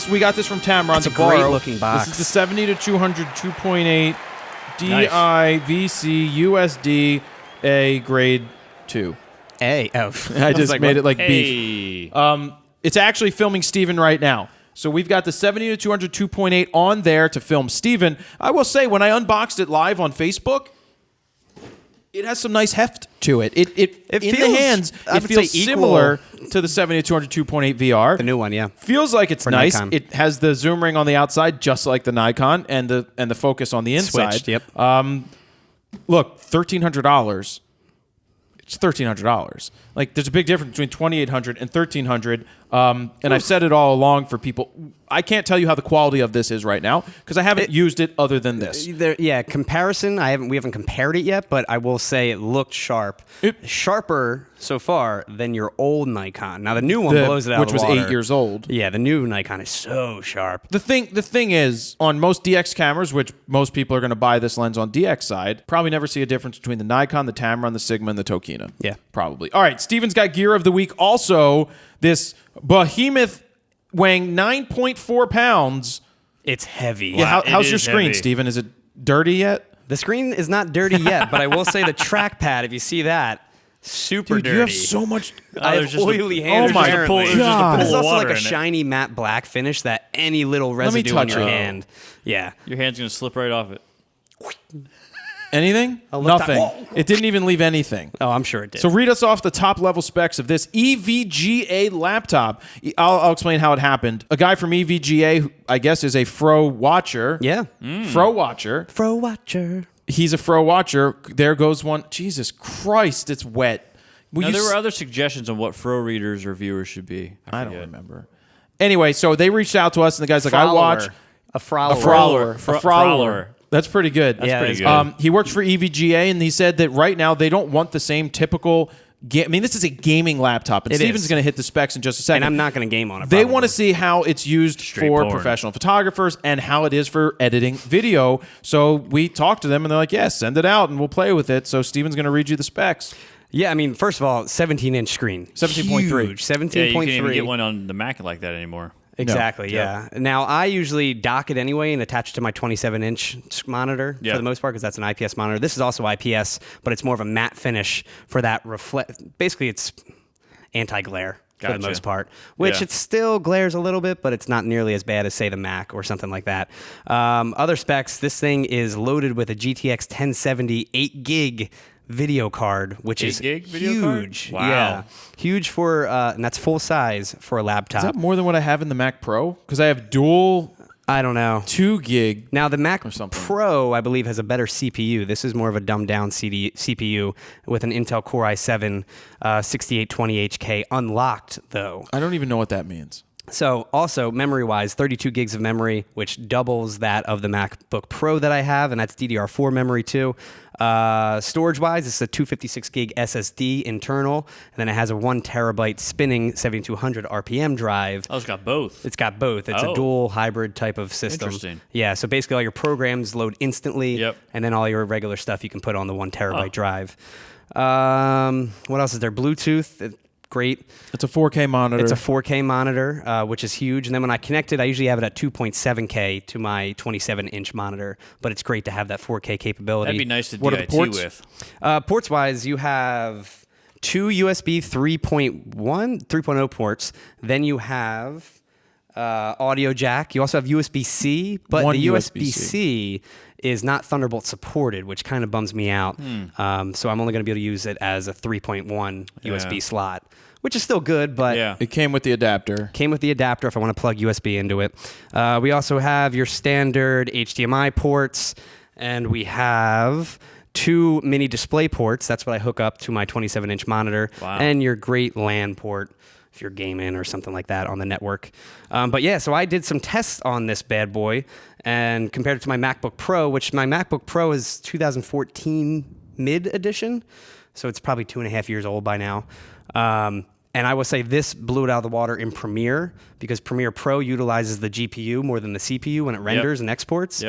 S1: We got this from Tamron.
S2: That's a great looking box.
S1: This is the 70 to 200 2.8 DIVC USD A grade 2.
S2: A. Oh.
S1: I just made it like beef. It's actually filming Steven right now. So we've got the 70 to 200 2.8 on there to film Steven. I will say, when I unboxed it live on Facebook, it has some nice heft to it. It in
S2: feels,
S1: the hands, it feels similar to the 70 to 200 2.8 VR.
S2: The new one, yeah.
S1: Feels like it's nice.
S2: Nikon.
S1: It has the zoom ring on the outside, just like the Nikon, and the focus on the inside.
S2: Switched, yep.
S1: Look, $1,300. It's $1,300. Like, there's a big difference between $2,800 and $1,300. And I've said it all along for people. I can't tell you how the quality of this is right now because I haven't used it other than this.
S2: Comparison. We haven't compared it yet, but I will say it looked sharp. Sharper so far than your old Nikon. Now the new one blows it out
S1: which
S2: of the
S1: was
S2: water.
S1: 8 years old.
S2: Yeah, the new Nikon is so sharp.
S1: The thing is, on most DX cameras, which most people are going to buy this lens on DX side, probably never see a difference between the Nikon, the Tamron, the Sigma, and the Tokina.
S2: Yeah.
S1: Probably. All right, Steven's got gear of the week. Also, this behemoth weighing 9.4 pounds.
S2: It's heavy.
S1: Yeah, how's your screen, Steven? Is it dirty yet?
S2: The screen is not dirty yet, but I will say the trackpad, if you see that, super
S1: Dude,
S2: dirty.
S1: you have so much.
S2: I have oily hands.
S1: Oh my
S2: apparently.
S1: God.
S2: But it's also like
S3: water
S2: a
S3: in it.
S2: shiny matte black finish that any little residue on
S1: touch
S2: your
S1: it.
S2: hand. Yeah.
S3: Your hand's going to slip right off it.
S1: Anything? Nothing. It didn't even leave anything.
S2: Oh, I'm sure it did.
S1: So read us off the top level specs of this EVGA laptop. I'll explain how it happened. A guy from EVGA, who I guess is a Fro watcher.
S2: Yeah.
S1: Fro watcher.
S2: Fro watcher.
S1: He's a Fro watcher. There goes one. Jesus Christ, it's wet.
S3: Now, there were other suggestions on what Fro readers or viewers should be.
S1: I don't remember. Anyway, so they reached out to us, and the guy's like, I watch
S2: A Frowler.
S1: a Frowler.
S3: Frowler.
S1: That's pretty good.
S3: That's pretty good.
S1: He works for EVGA, and he said that right now they don't want the same typical. I mean, this is a gaming laptop, and Steven's going to hit the specs in just a second.
S2: And I'm not going to game on it.
S1: They want to see how it's used
S3: Straight
S1: for
S3: porn.
S1: professional photographers and how it is for editing video. So we talked to them, and they're like, "Yes, send it out, and we'll play with it." So Steven's going to read you the specs.
S2: Yeah, I mean, first of all, 17-inch screen.
S1: 17.3.
S2: Huge. 17.3.
S3: Yeah, you can't even get one on the Mac like that anymore.
S2: Exactly, yeah. Now, I usually dock it anyway and attach it to my 27-inch monitor for the most part because that's an IPS monitor. This is also IPS, but it's more of a matte finish for that Basically, it's anti-glare for the most part, which it still glares a little bit, but it's not nearly as bad as, say, the Mac or something like that. Other specs, this thing is loaded with a GTX 1070 8 gig video card, which is huge.
S3: Wow.
S2: Yeah. Huge for, and that's full size for a laptop.
S1: Is that more than what I have in the Mac Pro? Because I have dual
S2: I don't know.
S1: 2 gig.
S2: Now, the Mac
S1: or something.
S2: Pro, I believe, has a better CPU. This is more of a dumbed-down CPU with an Intel Core i7 6820HK unlocked, though.
S1: I don't even know what that means.
S2: So also memory-wise, 32 gigs of memory, which doubles that of the MacBook Pro that I have, and that's DDR4 memory too. Storage-wise, it's a 256 gig SSD internal, and then it has a 1 terabyte spinning 7200 RPM drive.
S3: Oh, it's got both.
S2: It's got both. It's a dual hybrid type of system.
S3: Interesting.
S2: Yeah, so basically all your programs load instantly, and then all your regular stuff you can put on the 1 terabyte drive. What else is there? Bluetooth. Great.
S1: It's a 4K monitor.
S2: It's a 4K monitor, which is huge. And then when I connect it, I usually have it at 2.7K to my 27-inch monitor. But it's great to have that 4K capability.
S3: That'd be nice to
S1: What are the
S3: DIT
S1: ports?
S3: with.
S2: Ports-wise, you have 2 USB 3.0 ports. Then you have audio jack. You also have USB-C. But
S1: One
S2: the
S1: USB-C.
S2: USB-C is not Thunderbolt supported, which kind of bums me out. So I'm only going to be able to use it as a 3.1 USB slot, which is still good, but
S1: it came with the adapter.
S2: Came with the adapter if I want to plug USB into it. We also have your standard HDMI ports, and we have 2 mini display ports. That's what I hook up to my 27-inch monitor, and your great LAN port if you're gaming or something like that on the network. But yeah, so I did some tests on this bad boy and compared it to my MacBook Pro, which my MacBook Pro is 2014 mid edition. So it's probably 2.5 years old by now. And I will say this blew it out of the water in Premiere because Premiere Pro utilizes the GPU more than the CPU when it renders and exports.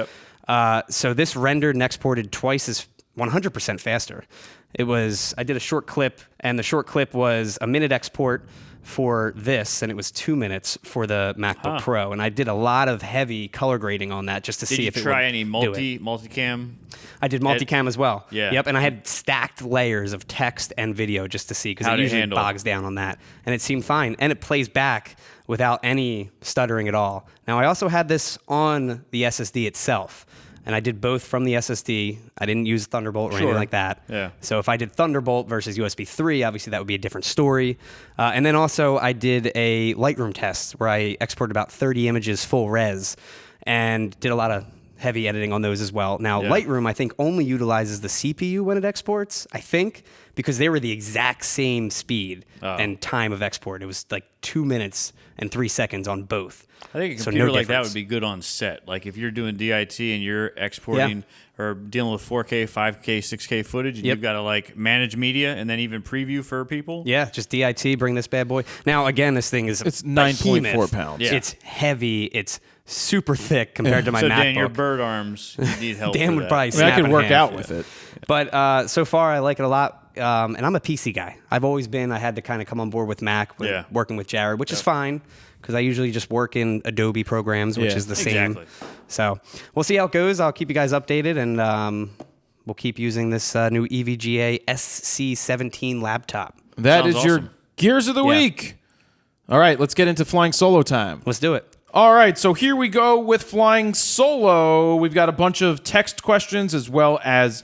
S2: So this rendered and exported twice as 100% faster. I did a short clip, and the short clip was a minute export for this, and it was 2 minutes for the MacBook Pro. And I did a lot of heavy color grading on that just to see if it would
S3: Did you try any
S2: do it.
S3: multicam?
S2: I did multicam as well.
S3: Yeah.
S2: Yep, and I had stacked layers of text and video just to see because it usually bogs down on that. And it seemed fine. And it plays back without any stuttering at all. Now, I also had this on the SSD itself. And I did both from the SSD. I didn't use Thunderbolt or anything like that. So if I did Thunderbolt versus USB 3, obviously that would be a different story. And then also I did a Lightroom test where I exported about 30 images full res and did a lot of heavy editing on those as well. Now, Lightroom, I think, only utilizes the CPU when it exports, I think, because they were the exact same speed and time of export. It was like 2 minutes and 3 seconds on both.
S3: I think a computer like that would be good on set. Like if you're doing DIT and you're exporting or dealing with 4K, 5K, 6K footage, and you've got to like manage media and then even preview for people.
S2: Yeah, just DIT, bring this bad boy. Now, again, this thing is
S1: it's 9.4 pounds.
S2: Yeah. It's heavy. It's super thick compared to my
S3: so
S2: MacBook.
S3: Dan, your bird arms, you need help.
S2: Dan would probably
S1: I
S2: snap
S1: could
S2: in
S1: work
S2: half.
S1: out with it.
S2: But so far, I like it a lot. And I'm a PC guy. I've always been. I had to kind of come on board with Mac, working with Jared, which is fine because I usually just work in Adobe programs, which is the same. So we'll see how it goes. I'll keep you guys updated, and we'll keep using this new EVGA SC17 laptop.
S1: That
S3: Sounds
S1: is your
S3: awesome.
S1: Gears of the Week. All right, let's get into flying solo time.
S2: Let's do it.
S1: All right, so here we go with flying solo. We've got a bunch of text questions as well as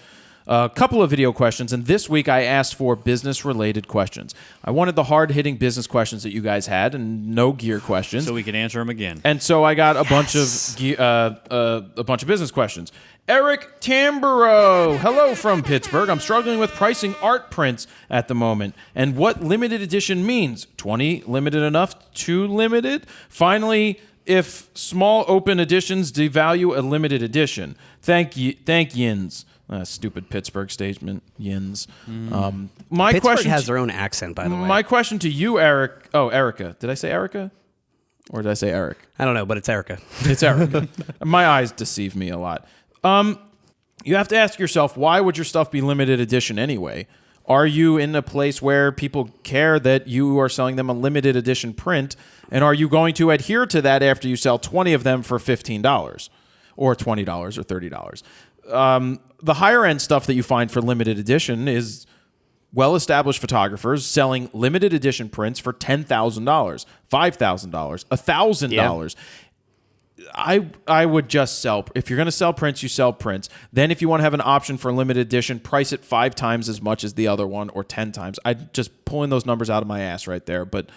S1: a couple of video questions, and this week I asked for business-related questions. I wanted the hard-hitting business questions that you guys had, and no gear questions.
S3: So we can answer them again.
S1: And so I got a bunch of business questions. Eric Tamburo, hello from Pittsburgh. I'm struggling with pricing art prints at the moment, and what limited edition means. 20 limited enough? Too limited? Finally, if small open editions devalue a limited edition. Thank yins. Stupid Pittsburgh statement, yins. My
S2: Pittsburgh
S1: question
S2: has their own accent, by the way.
S1: My question to you, Eric. Oh, Erica. Did I say Erica? Or did I say Eric?
S2: I don't know, but it's Erica.
S1: It's Erica. My eyes deceive me a lot. You have to ask yourself, why would your stuff be limited edition anyway? Are you in a place where people care that you are selling them a limited edition print? And are you going to adhere to that after you sell 20 of them for $15 or $20 or $30? The higher end stuff that you find for limited edition is well-established photographers selling limited edition prints for $10,000, $5,000, $1,000. I would just sell. If you're going to sell prints, you sell prints. Then if you want to have an option for limited edition, price it 5 times as much as the other one or 10 times. I'm just pulling those numbers out of my ass right there. But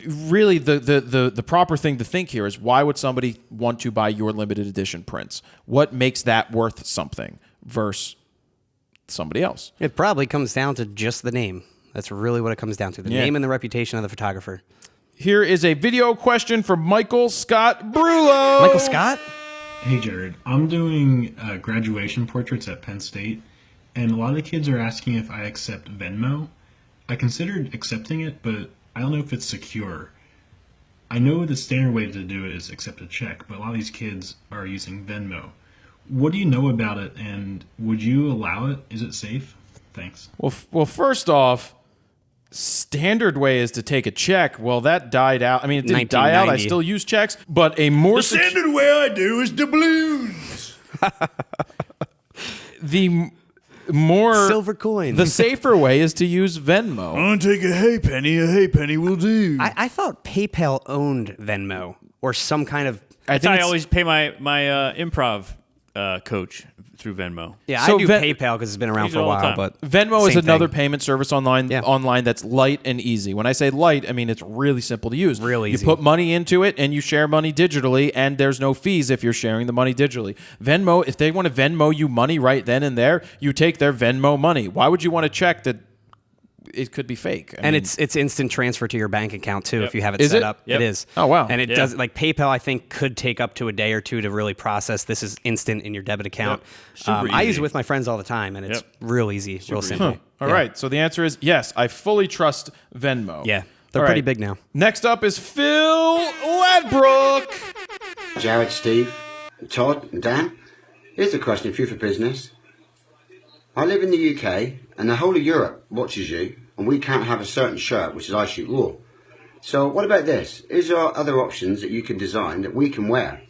S1: really, the proper thing to think here is, why would somebody want to buy your limited edition prints? What makes that worth something versus somebody else?
S2: It probably comes down to just the name. That's really what it comes down to. The name and the reputation of the photographer.
S1: Here is a video question from Michael Scott Brulo.
S2: Michael Scott?
S7: Hey, Jared. I'm doing graduation portraits at Penn State, and a lot of the kids are asking if I accept Venmo. I considered accepting it, but I don't know if it's secure. I know the standard way to do it is accept a check, but a lot of these kids are using Venmo. What do you know about it, and would you allow it? Is it safe? Thanks.
S1: Well, first off, standard way is to take a check. Well, that died out. I mean, it didn't die out. I still use checks, but a more
S5: standard way I do is doubloons.
S1: The more
S2: silver coin.
S1: The safer way is to use Venmo.
S5: I'm gonna take a hey penny. A hey penny will do.
S2: I thought PayPal owned Venmo or some kind of.
S3: I always pay my improv coach through Venmo.
S2: Yeah,
S1: So
S2: I do PayPal because it's been around for a while. But
S1: Venmo is
S2: same
S1: another
S2: thing.
S1: payment service online that's light and easy. When I say light, I mean it's really simple to use.
S2: Real easy.
S1: You put money into it and you share money digitally, and there's no fees if you're sharing the money digitally. Venmo, if they want to Venmo you money right then and there, you take their Venmo money. Why would you want to check that? It could be fake. I mean,
S2: it's instant transfer to your bank account too if you have it
S1: Is
S2: set
S1: it?
S2: up.
S3: Yep.
S2: It is.
S1: Oh, wow.
S2: And it does, like PayPal, I think could take up to a day or two to really process. This is instant in your debit account.
S3: Super
S2: I use
S3: easy.
S2: it with my friends all the time, and it's real easy, real simple.
S1: All right. So the answer is yes. I fully trust Venmo.
S2: Yeah, they're
S1: All
S2: pretty
S1: right.
S2: big now.
S1: Next up is Phil Ladbrook.
S8: Jared, Steve, Todd, and Dan. Here's a question for you for business. I live in the UK, and the whole of Europe watches you, and we can't have a certain shirt, which is I shoot raw. So what about this? Is there other options that you can design that we can wear?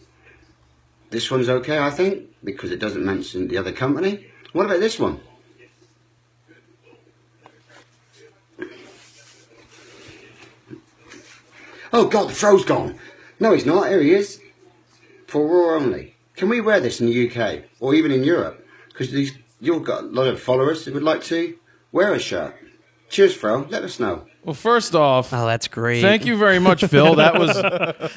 S8: This one's okay, I think, because it doesn't mention the other company. What about this one? Oh God, the Fro's gone. No, he's not. Here he is. For raw only. Can we wear this in the UK or even in Europe? Because you've got a lot of followers that would like to wear a shirt. Cheers, Fro. Let us know.
S1: Well, first off,
S2: Oh, that's great.
S1: thank you very much, Phil. That was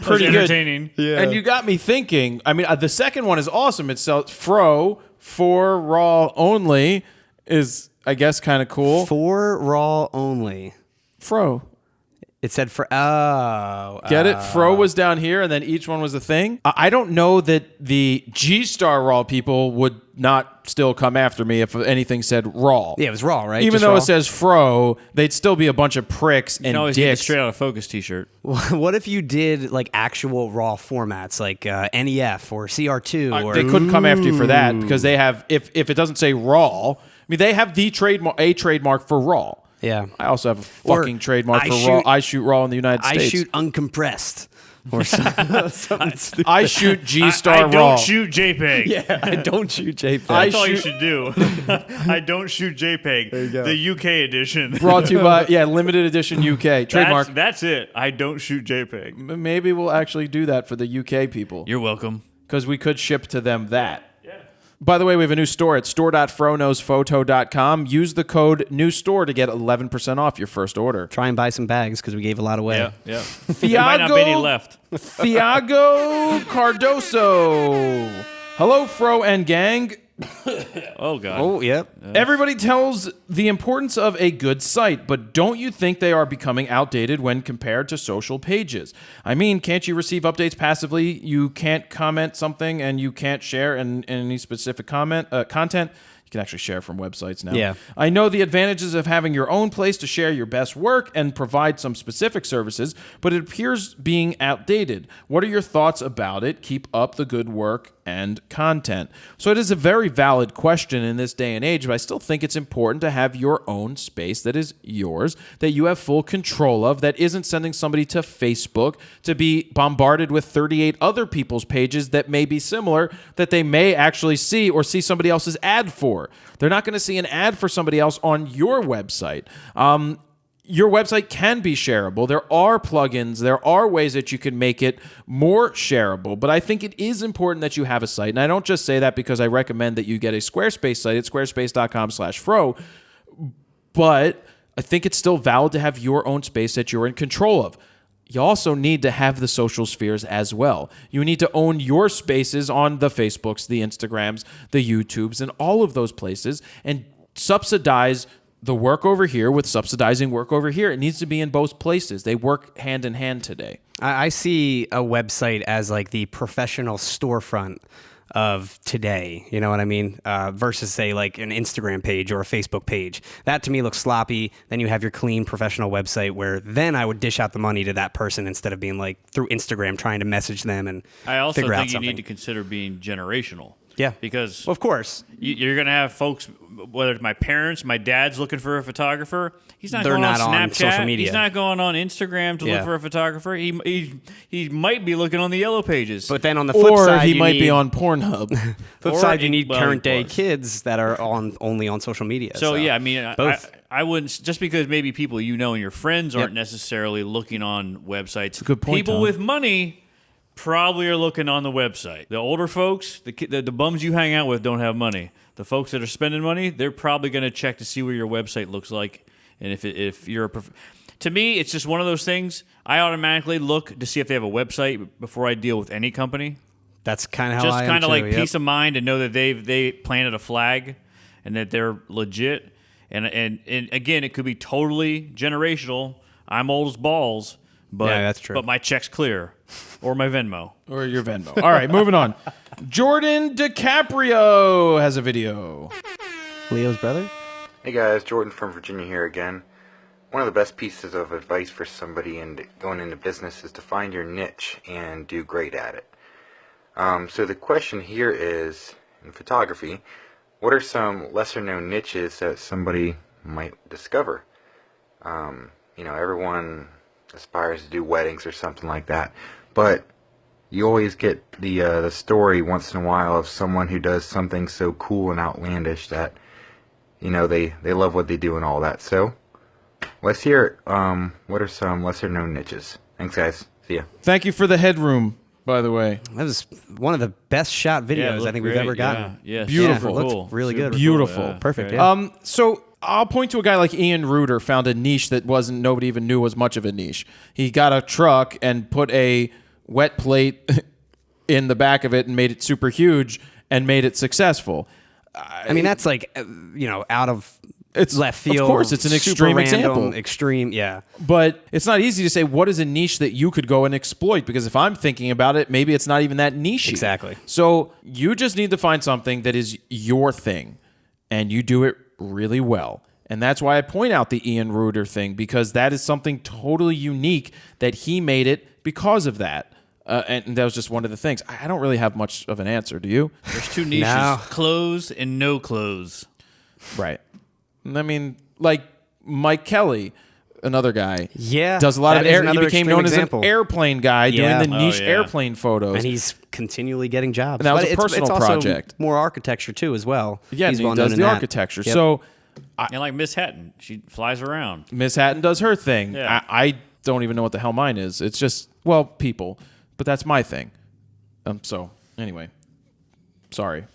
S1: pretty good.
S3: Entertaining.
S1: Yeah. And you got me thinking. I mean, the second one is awesome. It sells Fro for raw only is, I guess, kind of cool.
S2: For raw only.
S1: Fro.
S2: It said for
S1: Get it? Fro was down here, and then each one was a thing. I don't know that the G-Star Raw people would not still come after me if anything said raw.
S2: Yeah, it was raw, right?
S1: Even
S2: Just
S1: though
S2: raw?
S1: it says Fro, they'd still be a bunch of pricks
S3: You
S1: and
S3: can always get a
S1: dicks.
S3: straight out of focus T-shirt.
S2: What if you did like actual raw formats, like NEF or CR2? Or
S1: They couldn't come after you for that because they have. If it doesn't say raw, I mean they have a trademark for raw.
S2: Yeah.
S1: I also have a
S2: Or
S1: fucking trademark
S2: I
S1: for
S2: shoot-
S1: raw. I shoot raw in the United
S2: I
S1: States.
S2: shoot uncompressed. Or something stupid.
S1: I shoot G-Star
S3: I
S1: raw.
S3: don't shoot JPEG.
S2: Yeah, I don't shoot JPEG.
S3: That's all you should do. I don't shoot JPEG. The UK edition.
S1: Brought to you by limited edition UK trademark.
S3: That's it. I don't shoot JPEG.
S1: Maybe we'll actually do that for the UK people
S3: You're welcome.
S1: because we could ship to them that. By the way, we have a new store at store.FroKnowsPhoto.com. Use the code NEWSTORE to get 11% off your first order.
S2: Try and buy some bags because we gave a lot away.
S3: Yeah. There might not be any left.
S1: Thiago Cardoso. Hello, Fro and gang.
S3: Oh, God.
S2: Oh, yep.
S1: Everybody tells the importance of a good site, but don't you think they are becoming outdated when compared to social pages? I mean, can't you receive updates passively? You can't comment something and you can't share any specific content. You can actually share from websites now.
S2: Yeah.
S1: I know the advantages of having your own place to share your best work and provide some specific services, but it appears being outdated. What are your thoughts about it? Keep up the good work and content. So it is a very valid question in this day and age, but I still think it's important to have your own space that is yours, that you have full control of, that isn't sending somebody to Facebook to be bombarded with 38 other people's pages that may be similar, that they may actually see or see somebody else's ad for. They're not going to see an ad for somebody else on your website. Your website can be shareable. There are plugins. There are ways that you can make it more shareable. But I think it is important that you have a site. And I don't just say that because I recommend that you get a Squarespace site at squarespace.com/fro. But I think it's still valid to have your own space that you're in control of. You also need to have the social spheres as well. You need to own your spaces on the Facebooks, the Instagrams, the YouTubes, and all of those places, and subsidize the work over here with subsidizing work over here. It needs to be in both places. They work hand in hand today.
S2: I see a website as like the professional storefront of today, you know what I mean? Versus say like an Instagram page or a Facebook page. That to me looks sloppy. Then you have your clean professional website where then I would dish out the money to that person instead of being like through Instagram trying to message them and
S3: I also
S2: figure out
S3: think you
S2: something.
S3: need to consider being generational.
S2: Yeah.
S3: Because
S2: well, of course.
S3: you're going to have folks, whether it's my parents, my dad's looking for a photographer. He's not
S2: They're
S3: going
S2: not
S3: on Snapchat.
S2: on social media.
S3: He's not going on Instagram to look for a photographer. He might be looking on the yellow pages.
S2: But then on the flip side,
S1: he might be on Pornhub.
S2: Flip side, you need current day kids that are only on social media.
S3: So yeah, I mean,
S2: both.
S3: I wouldn't, just because maybe people you know and your friends aren't necessarily looking on websites.
S1: Good point,
S3: People
S1: Tom.
S3: with money probably are looking on the website. The older folks, the bums you hang out with don't have money. The folks that are spending money, they're probably going to check to see what your website looks like. And if you're to me, it's just one of those things. I automatically look to see if they have a website before I deal with any company.
S2: That's kind of how
S3: Just
S2: I am
S3: kind of like
S2: too,
S3: peace of mind and know that they planted a flag and that they're legit. And again, it could be totally generational. I'm old as balls, but
S2: Yeah, that's true.
S3: But my check's clear, or my Venmo.
S1: Or your Venmo. All right, moving on. Jordan DiCaprio has a video.
S2: Leo's brother?
S9: Hey guys, Jordan from Virginia here again. One of the best pieces of advice for somebody going into business is to find your niche and do great at it. So the question here is, in photography, what are some lesser known niches that somebody might discover? Everyone aspires to do weddings or something like that, but you always get the story once in a while of someone who does something so cool and outlandish that they love what they do and all that. So let's hear it. What are some lesser known niches? Thanks guys. See ya.
S1: Thank you for the headroom, by the way.
S2: That was one of the best shot videos I think we've ever gotten.
S3: Yeah,
S1: Beautiful.
S2: Yeah, it looks
S3: cool.
S2: really
S3: Super
S2: good.
S3: cool,
S1: Beautiful.
S3: yeah.
S2: Perfect.
S3: Okay.
S2: Yeah.
S1: So I'll point to a guy like Ian Reuter found a niche that nobody even knew was much of a niche. He got a truck and put a wet plate in the back of it and made it super huge and made it successful.
S2: I mean, that's like, out of left field.
S1: Of course, it's an
S2: super
S1: extreme
S2: random,
S1: example.
S2: Extreme, yeah.
S1: But it's not easy to say what is a niche that you could go and exploit, because if I'm thinking about it, maybe it's not even that niche.
S2: Exactly.
S1: So you just need to find something that is your thing, and you do it really well. And that's why I point out the Ian Reuter thing, because that is something totally unique that he made it because of that. And that was just one of the things. I don't really have much of an answer. Do you?
S3: There's two niches:
S2: No.
S3: clothes and no clothes.
S1: Right. I mean, like Mike Kelly, another guy.
S2: Yeah,
S1: Does a lot of
S2: that is
S1: air. He
S2: another
S1: became
S2: extreme
S1: known
S2: example.
S1: as an airplane guy
S2: Yeah.
S1: doing the niche
S3: yeah.
S1: airplane photos.
S2: And he's continually getting jobs.
S1: And that was
S2: But
S1: a
S2: it's
S1: personal
S2: also
S1: project.
S2: More architecture too, as well.
S1: yeah,
S2: he's
S1: and he
S2: well known
S1: does
S2: in
S1: the
S2: that.
S1: architecture.
S2: Yep.
S1: So
S3: And like Miss Hatton, she flies around.
S1: Miss Hatton does her thing.
S3: Yeah.
S1: I don't even know what the hell mine is. It's just, people, but that's my thing. So anyway, sorry.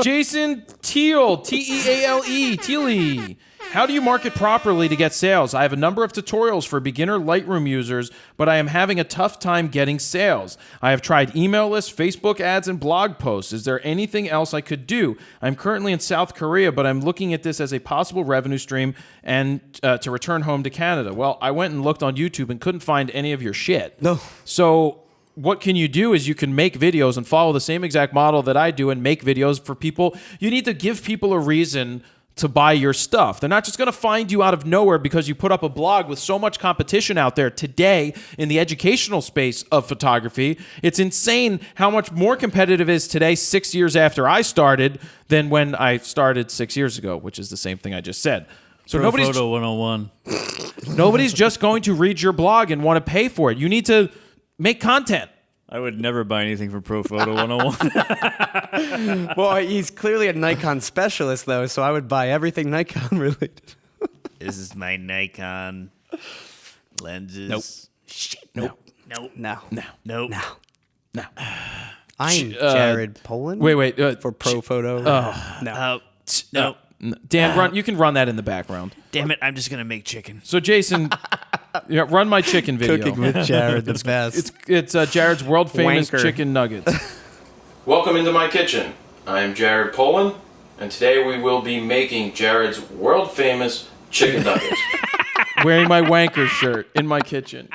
S1: Jason Teal, Teale, Teale. How do you market properly to get sales? I have a number of tutorials for beginner Lightroom users, but I am having a tough time getting sales. I have tried email lists, Facebook ads, and blog posts. Is there anything else I could do? I'm currently in South Korea, but I'm looking at this as a possible revenue stream and to return home to Canada. Well, I went and looked on YouTube and couldn't find any of your shit.
S2: No.
S1: So what can you do is you can make videos and follow the same exact model that I do and make videos for people. You need to give people a reason to buy your stuff. They're not just going to find you out of nowhere because you put up a blog with so much competition out there today in the educational space of photography. It's insane how much more competitive it is today 6 years after I started than when I started 6 years ago, which is the same thing I just said. So
S3: Photo 101.
S1: Nobody's just going to read your blog and want to pay for it. You need to make content.
S3: I would never buy anything from Pro Photo 101.
S2: Well, he's clearly a Nikon specialist, though, so I would buy everything Nikon related.
S5: This is my Nikon lenses.
S2: Nope.
S5: Shit.
S2: Nope.
S5: Nope.
S2: No.
S5: Nope.
S2: No. I'm Jared Polin.
S1: Wait.
S2: For Pro Photo.
S5: Nope.
S1: Dan, you can run that in the background.
S5: Damn it! I'm just gonna make chicken.
S1: So Jason, run my chicken video.
S2: Cooking with Jared, the best.
S1: It's Jared's world famous
S2: Wanker.
S1: chicken nuggets. Welcome into my kitchen. I am Jared Polin, and today we will be making Jared's world famous chicken nuggets. Wearing my wanker shirt in my kitchen.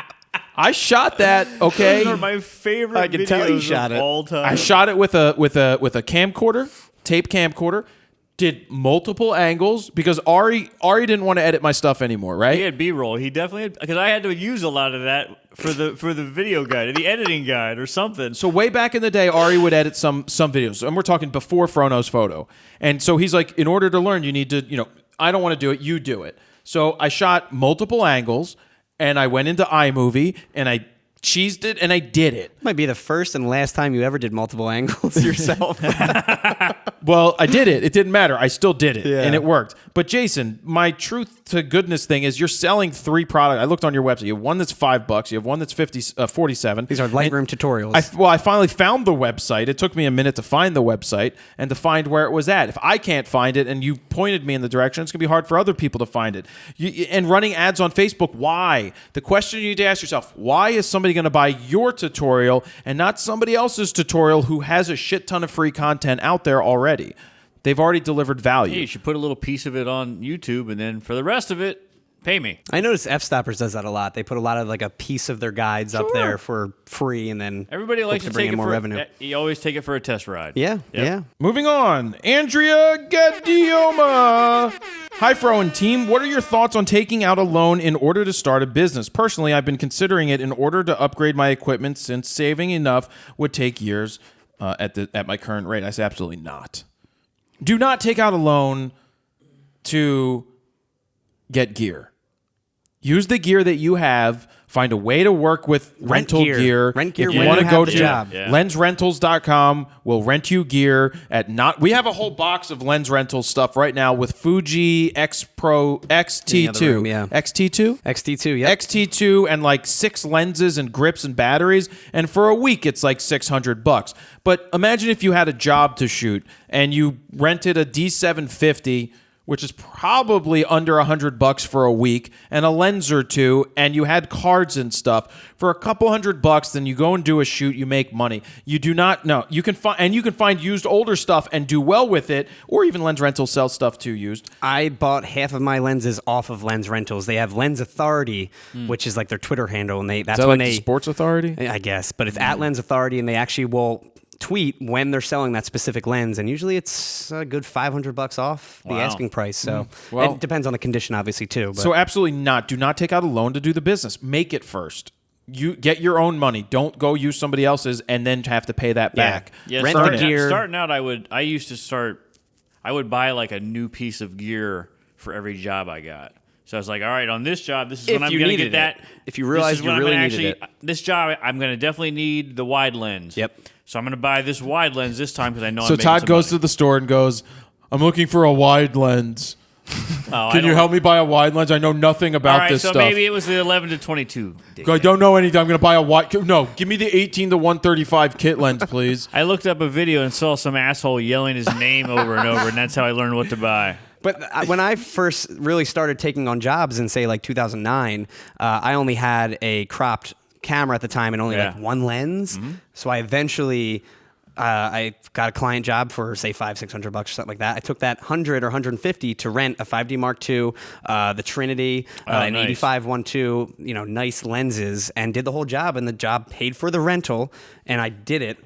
S1: I shot that. Okay,
S3: Those are my favorite
S2: I can tell you
S3: videos
S2: shot
S3: of
S2: it.
S3: all time.
S1: I shot it with a camcorder, tape camcorder. Did multiple angles because Ari didn't want to edit my stuff anymore, right?
S3: He had B-roll. He definitely had, because I had to use a lot of that for the video guide, the editing guide, or something.
S1: So way back in the day, Ari would edit some videos, and we're talking before FroKnowsPhoto. And so he's like, in order to learn, you need to, I don't want to do it, you do it. So I shot multiple angles, and I went into iMovie, and I cheesed it, and I did it.
S2: Might be the first and last time you ever did multiple angles yourself.
S1: Well, I did it. It didn't matter. I still did it,
S2: Yeah.
S1: and it worked. But Jason, my truth to goodness thing is you're selling 3 products. I looked on your website. You have one that's $5. You have one that's 47.
S2: These are Lightroom tutorials.
S1: I finally found the website. It took me a minute to find the website and to find where it was at. If I can't find it and you pointed me in the direction, it's going to be hard for other people to find it. And running ads on Facebook, why? The question you need to ask yourself, why is somebody going to buy your tutorial and not somebody else's tutorial who has a shit ton of free content out there already? They've already delivered value.
S3: Hey, you should put a little piece of it on YouTube, and then for the rest of it, pay me.
S2: I notice F-Stoppers does that a lot. They put a lot of like a piece of their guides up there for free, and then
S3: Everybody likes to
S2: bring
S3: take
S2: in
S3: it
S2: more
S3: for
S2: revenue.
S3: You always take it for a test ride.
S2: Yeah, yeah.
S1: Moving on, Andrea Gadioma. Hi, Fro and team. What are your thoughts on taking out a loan in order to start a business? Personally, I've been considering it in order to upgrade my equipment since saving enough would take years at my current rate. I say absolutely not. Do not take out a loan to get gear. Use the gear that you have. Find a way to work with rental gear.
S2: Rent gear
S1: If you
S2: when
S1: want
S2: you
S1: to go
S2: have the
S1: to
S2: job.
S3: Yeah.
S1: lensrentals.com, we'll rent you gear at not. We have a whole box of lens rental stuff right now with Fuji X Pro XT2.
S2: room, yeah.
S1: XT2?
S2: XT2, yep.
S1: XT2 and like 6 lenses and grips and batteries, and for a week it's like $600. But imagine if you had a job to shoot and you rented a D750, which is probably under $100 for a week, and a lens or two, and you had cards and stuff for a couple $100. Then you go and do a shoot, you make money. You do not know. You can find used older stuff and do well with it, or even Lens Rental sells stuff too used.
S2: I bought half of my lenses off of Lens Rentals. They have Lens Authority, which is like their Twitter handle, and that's
S1: Is that
S2: when
S1: like the Sports Authority?
S2: I guess, but it's at Lens Authority, and they actually will tweet when they're selling that specific lens, and usually it's a good $500 off the asking price. So
S1: Well-
S2: it depends on the condition, obviously, too. But
S1: So absolutely not. Do not take out a loan to do the business. Make it first. You get your own money. Don't go use somebody else's and then have to pay that back.
S3: Yeah,
S2: Rent the
S3: starting
S2: gear.
S3: Out, starting out, I would buy like a new piece of gear for every job I got. So I was like, all right, on this job, this is
S2: If
S3: when I'm
S2: you
S3: going to
S2: needed
S3: get that.
S2: it. If you realize
S3: this is
S2: you
S3: when I'm
S2: really
S3: gonna
S2: needed
S3: This job, I'm going to definitely need the wide lens.
S2: Yep.
S3: So I'm going to buy this wide lens this time because I know
S1: So
S3: I'm making
S1: Todd
S3: some
S1: goes
S3: money.
S1: to the store and goes, I'm looking for a wide lens.
S3: Oh,
S1: Can you help me buy a wide lens? I know nothing about
S3: All right,
S1: this
S3: so
S1: stuff.
S3: maybe it was the 11 to 22.
S1: I don't know anything. I'm going to buy a wide. No, give me the 18 to 135 kit lens, please.
S3: I looked up a video and saw some asshole yelling his name over and over, and that's how I learned what to buy.
S2: But when I first really started taking on jobs in, say, like 2009, I only had a cropped camera at the time and only like one lens. So I eventually I got a client job for say $500-600 or something like that. I took that 100 or 150 to rent a 5D Mark II, the Trinity, an
S3: nice.
S2: 85 1.2, nice lenses, and did the whole job. And the job paid for the rental, and I did it,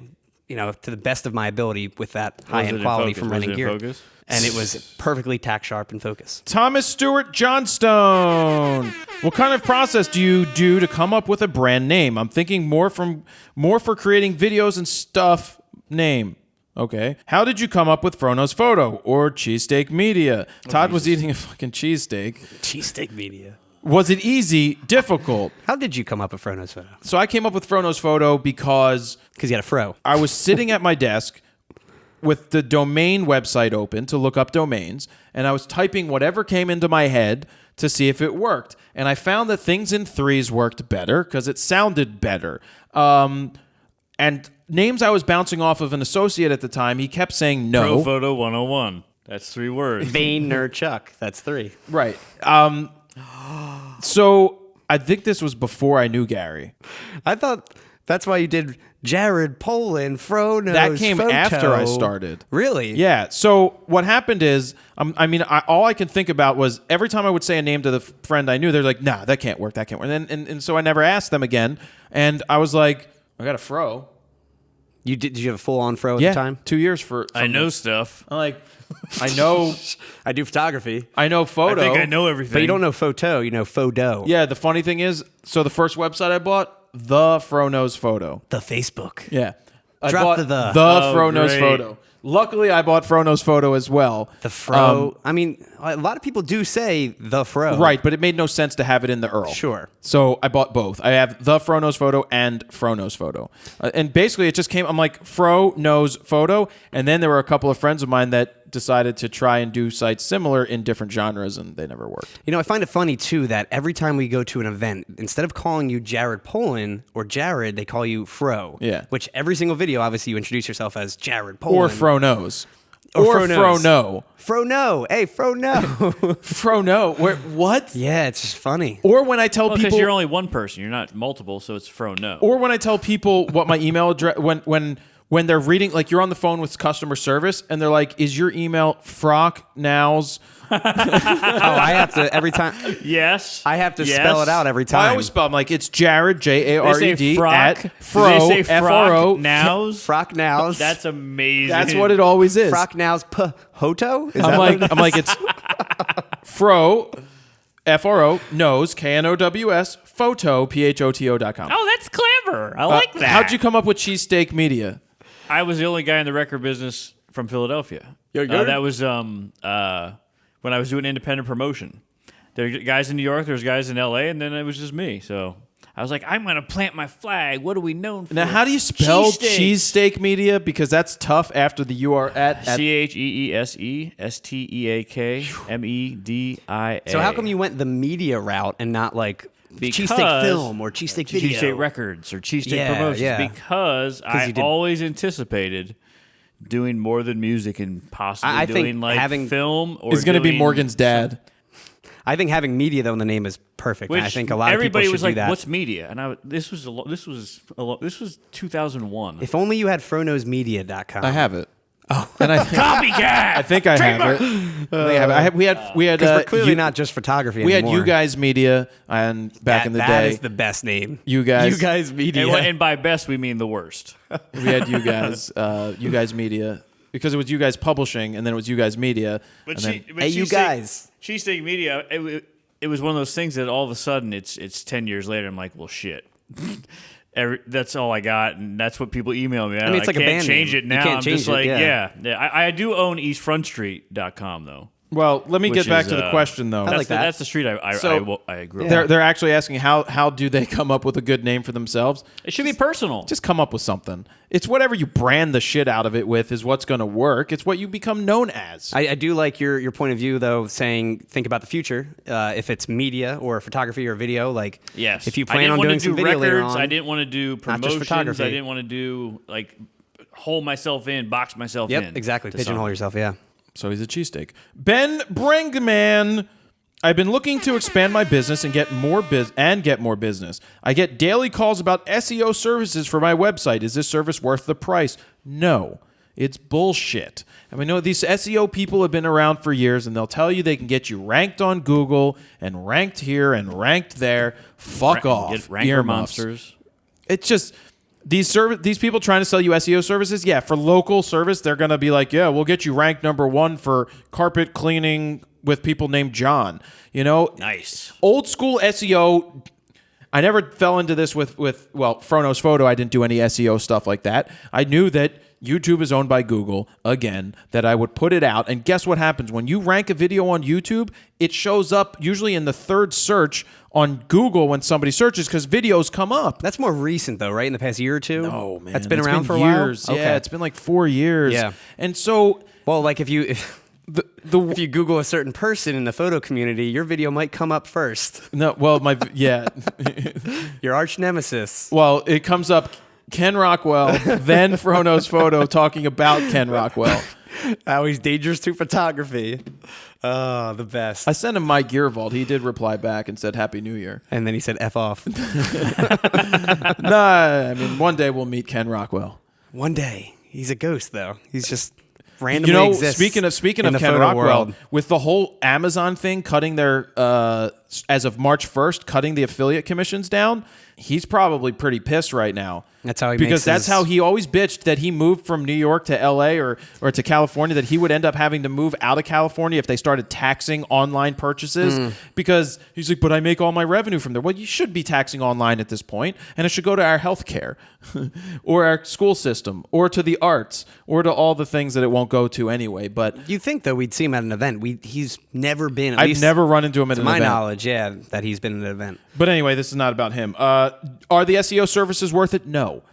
S2: to the best of my ability with that high-end quality from renting gear.
S3: Focus?
S2: And it was perfectly tack sharp and focused.
S1: Thomas Stewart Johnstone. What kind of process do you do to come up with a brand name? I'm thinking more for creating videos and stuff. Name. Okay. How did you come up with FroKnowsPhoto or Cheesesteak Media? Todd was eating a fucking cheesesteak.
S2: Cheesesteak Media.
S1: Was it easy? Difficult?
S2: How did you come up with FroKnowsPhoto?
S1: So I came up with FroKnowsPhoto because
S2: you had a Fro.
S1: I was sitting at my desk with the domain website open to look up domains, and I was typing whatever came into my head to see if it worked. And I found that things in threes worked better because it sounded better. And names I was bouncing off of an associate at the time, he kept saying no.
S3: Pro Photo 101. That's 3 words.
S2: Vane, nerd, Chuck. That's 3.
S1: Right. So I think this was before I knew Gary.
S2: I thought that's why you did Jared, Polin, Fro knows
S1: That came
S2: photo.
S1: after I started.
S2: Really?
S1: Yeah. So what happened is, all I could think about was every time I would say a name to the friend I knew, they're like, "Nah, that can't work. That can't work." And so I never asked them again. And I was like, "I got a Fro."
S2: Did you have a full on Fro at the time?
S1: 2 years for.
S3: I know stuff.
S1: I'm like, I know.
S2: I do photography.
S1: I know photo.
S3: I think I know everything.
S2: But you don't know photo. You know photo.
S1: Yeah. The funny thing is, so the first website I bought, the FroKnowsPhoto.
S2: The Facebook.
S1: Yeah.
S2: Drop
S1: I
S2: the.
S1: bought
S3: Oh,
S1: FroKnowsPhoto. Luckily, I bought FroKnowsPhoto as well.
S2: The Fro. A lot of people do say the Fro.
S1: Right, but it made no sense to have it in the URL.
S2: Sure.
S1: So I bought both. I have the FroKnowsPhoto and FroKnowsPhoto. And basically, it just came, I'm like, FroKnowsPhoto. And then there were a couple of friends of mine that decided to try and do sites similar in different genres, and they never worked.
S2: I find it funny, too, that every time we go to an event, instead of calling you Jared Polin or Jared, they call you Fro.
S1: Yeah.
S2: Which every single video, obviously, you introduce yourself as Jared Polin.
S1: Or FroKnows.
S2: Or
S1: FroKnow.
S2: FroKnow. Hey, FroKnow.
S1: FroKnow. What?
S2: Yeah, it's just funny.
S1: Or when I tell
S3: Because
S1: people...
S3: you're only one person. You're not multiple, so it's Fro no.
S1: Or when I tell people what my email address... When they're reading, like you're on the phone with customer service and they're like, is your email FroKnows?
S2: I have to every time.
S3: Yes.
S2: I have to spell it out every time.
S1: I always spell them like it's Jared, Jared,
S3: They say Frock.
S1: at Fro,
S3: Do they say
S1: F-R-O.
S3: Nows?
S2: FroKnows.
S3: That's amazing.
S1: That's what it always is.
S2: FroKnows Hoto? Is
S1: I'm like it's Fro, F-R-O, knows, K-N-O-W-S, photo, P-H-O-T-O.com.
S3: Oh, that's clever. I like that.
S1: How'd you come up with Cheesesteak Media?
S3: I was the only guy in the record business from Philadelphia. That was when I was doing independent promotion. There were guys in New York, there was guys in L.A., and then it was just me. So I was like, I'm going to plant my flag. What are we known for?
S1: Now, how do you spell Cheesesteak Media? Because that's tough after the you are at
S3: CHEESESTEAKmedia.
S2: So how come you went the media route and not like Cheesesteak Film or Cheesesteak Video?
S3: Cheesesteak Records or Cheesesteak Promotions.
S2: Yeah.
S3: Because I always anticipated doing more than music and possibly doing like film or
S1: is going to be Morgan's dad.
S2: I think having media though in the name is perfect. And I think a lot of people
S3: everybody
S2: should
S3: was
S2: do
S3: like,
S2: that.
S3: "What's media?" And this was 2001.
S2: If only you had FroKnowsMedia.com.
S1: I have it. Oh, and
S3: copycat!
S1: I think I have it. We had
S2: we're clearly not just photography
S1: we
S2: anymore.
S1: had You Guys Media and back in the day.
S2: That is the best name.
S1: You Guys
S2: Media.
S3: And by best we mean the worst.
S1: We had You Guys Media because it was You Guys Publishing and then it was You Guys Media.
S2: You Guys.
S3: Cheesesteak Media. It was one of those things that all of a sudden it's 10 years later. I'm like, well, shit. That's all I got, and that's what people email me.
S2: I mean, it's like a band
S3: change
S2: name.
S3: it now.
S2: You can't
S3: I'm
S2: change
S3: just
S2: it,
S3: like,
S2: yeah.
S3: I do own EastFrontStreet.com though.
S1: Well, let me get back to the question though.
S3: That's the street I grew up.
S1: They're actually asking how do they come up with a good name for themselves?
S3: It should be personal.
S1: Just come up with something. It's whatever you brand the shit out of it with is what's going to work. It's what you become known as.
S2: I do like your point of view though, saying think about the future. If it's media or photography or video, like
S3: yes,
S2: if you plan on doing some video
S3: records,
S2: later on,
S3: I didn't want to do promotions.
S2: Photography.
S3: I didn't want to do like hole myself in, box myself in.
S2: Yep, exactly. Pigeonhole yourself. Yeah.
S1: So he's a cheesesteak. Ben Brengman. I've been looking to expand my business and get more business. I get daily calls about SEO services for my website. Is this service worth the price? No, it's bullshit. I mean, no, these SEO people have been around for years, and they'll tell you they can get you ranked on Google and ranked here and ranked there. Fuck off,
S3: Get ranker
S1: earmuffs.
S3: monsters.
S1: It's just these people trying to sell you SEO services. Yeah, for local service, they're gonna be like, yeah, we'll get you ranked #1 for carpet cleaning with people named John. You know,
S3: Nice.
S1: old school SEO. I never fell into this with FroKnowsPhoto. I didn't do any SEO stuff like that. I knew that YouTube is owned by Google, again, that I would put it out. And guess what happens? When you rank a video on YouTube, it shows up usually in the third search on Google when somebody searches because videos come up.
S2: That's more recent, though, right? In the past year or two?
S1: Oh, man.
S2: That's been
S1: It's
S2: around for a
S1: years.
S2: while?
S1: Yeah, it's been like 4 years.
S2: Yeah.
S1: And so...
S2: Well, like if you Google a certain person in the photo community, your video might come up first.
S1: No, well,
S2: Your arch nemesis.
S1: Well, it comes up Ken Rockwell, then FroKnowsPhoto talking about Ken Rockwell.
S2: How he's dangerous to photography. Oh, the best.
S1: I sent him MyGearVault. He did reply back and said Happy New Year.
S2: And then he said F off.
S1: Nah, I mean, one day we'll meet Ken Rockwell.
S2: One day. He's a ghost, though. He's just randomly exists.
S1: Speaking
S2: in
S1: of
S2: the
S1: Ken
S2: photo
S1: Rockwell,
S2: world.
S1: with the whole Amazon thing cutting their as of March 1st, cutting the affiliate commissions down, he's probably pretty pissed right now.
S2: That's how he
S1: because
S2: makes
S1: that's
S2: his-
S1: how he always bitched that he moved from New York to LA or to California, that he would end up having to move out of California if they started taxing online purchases because he's like, but I make all my revenue from there. Well, you should be taxing online at this point, and it should go to our healthcare or our school system or to the arts or to all the things that it won't go to anyway. But
S2: You'd think, though, we'd see him at an event. He's never been, at
S1: I've
S2: least
S1: never run into him at
S2: to
S1: an
S2: my
S1: event.
S2: knowledge, yeah, that he's been at an event.
S1: But anyway, this is not about him. Are the SEO services worth it? No.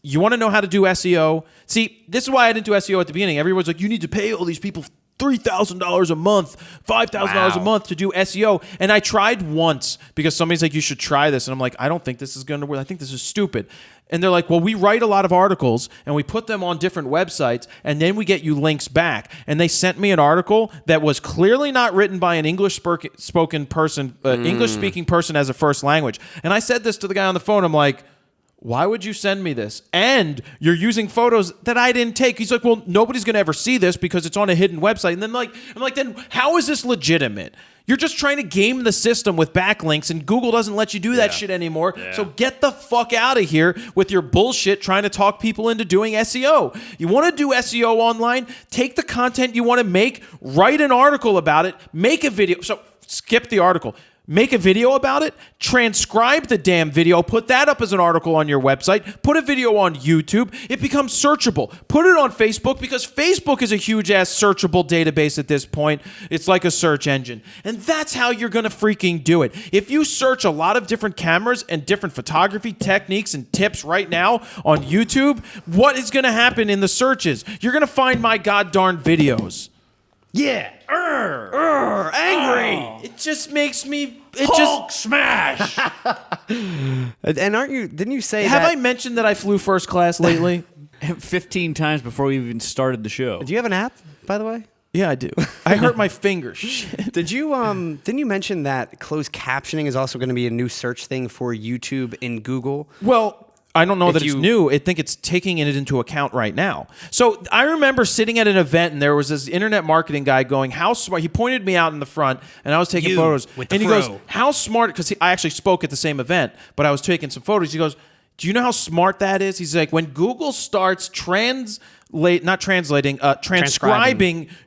S1: You want to know how to do SEO? See, this is why I didn't do SEO at the beginning. Everyone's like, you need to pay all these people $3,000 a month, $5,000 a month to do SEO. And I tried once because somebody's like, you should try this. And I'm like, I don't think this is going to work. I think this is stupid. And they're like, well, we write a lot of articles and we put them on different websites and then we get you links back. And they sent me an article that was clearly not written by an English-speaking person as a first language. And I said this to the guy on the phone. I'm like, why would you send me this? And you're using photos that I didn't take. He's like, well, nobody's going to ever see this because it's on a hidden website. And then I'm like, then how is this legitimate? You're just trying to game the system with backlinks, and Google doesn't let you do that shit anymore. Yeah. So get the fuck out of here with your bullshit trying to talk people into doing SEO. You want to do SEO online? Take the content you want to make, write an article about it, make a video. So skip the article. Make a video about it, transcribe the damn video, put that up as an article on your website, put a video on YouTube. It becomes searchable. Put it on Facebook because Facebook is a huge-ass searchable database at this point. It's like a search engine. And that's how you're going to freaking do it. If you search a lot of different cameras and different photography techniques and tips right now on YouTube, what is going to happen in the searches? You're going to find my goddarn videos.
S5: Yeah.
S1: Angry. It just makes me...
S5: Hulk smash.
S2: And didn't you say
S1: Have
S2: that...
S1: I mentioned that I flew first class lately?
S3: 15 times before we even started the show.
S2: Do you have an app, by the way?
S1: Yeah, I do. I hurt my finger. Shit.
S2: Didn't you mention that closed captioning is also going to be a new search thing for YouTube in Google?
S1: Well, I don't know
S2: If
S1: that it's new. I think it's taking it into account right now. So I remember sitting at an event and there was this internet marketing guy going, how smart. He pointed me out in the front and I was taking photos.
S2: with the
S1: and he
S2: fro.
S1: goes, how smart, because I actually spoke at the same event, but I was taking some photos. He goes, do you know how smart that is? He's like, when Google starts transcribing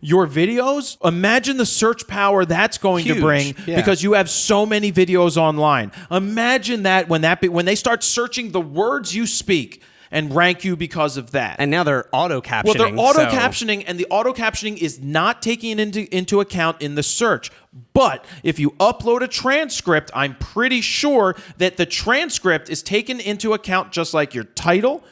S1: your videos, imagine the search power that's going to bring because you have so many videos online. Imagine that when they start searching the words you speak and rank you because of that.
S2: And now they're auto-captioning.
S1: Well, they're auto-captioning, and the auto-captioning is not taking it into account in the search. But if you upload a transcript, I'm pretty sure that the transcript is taken into account just like your title,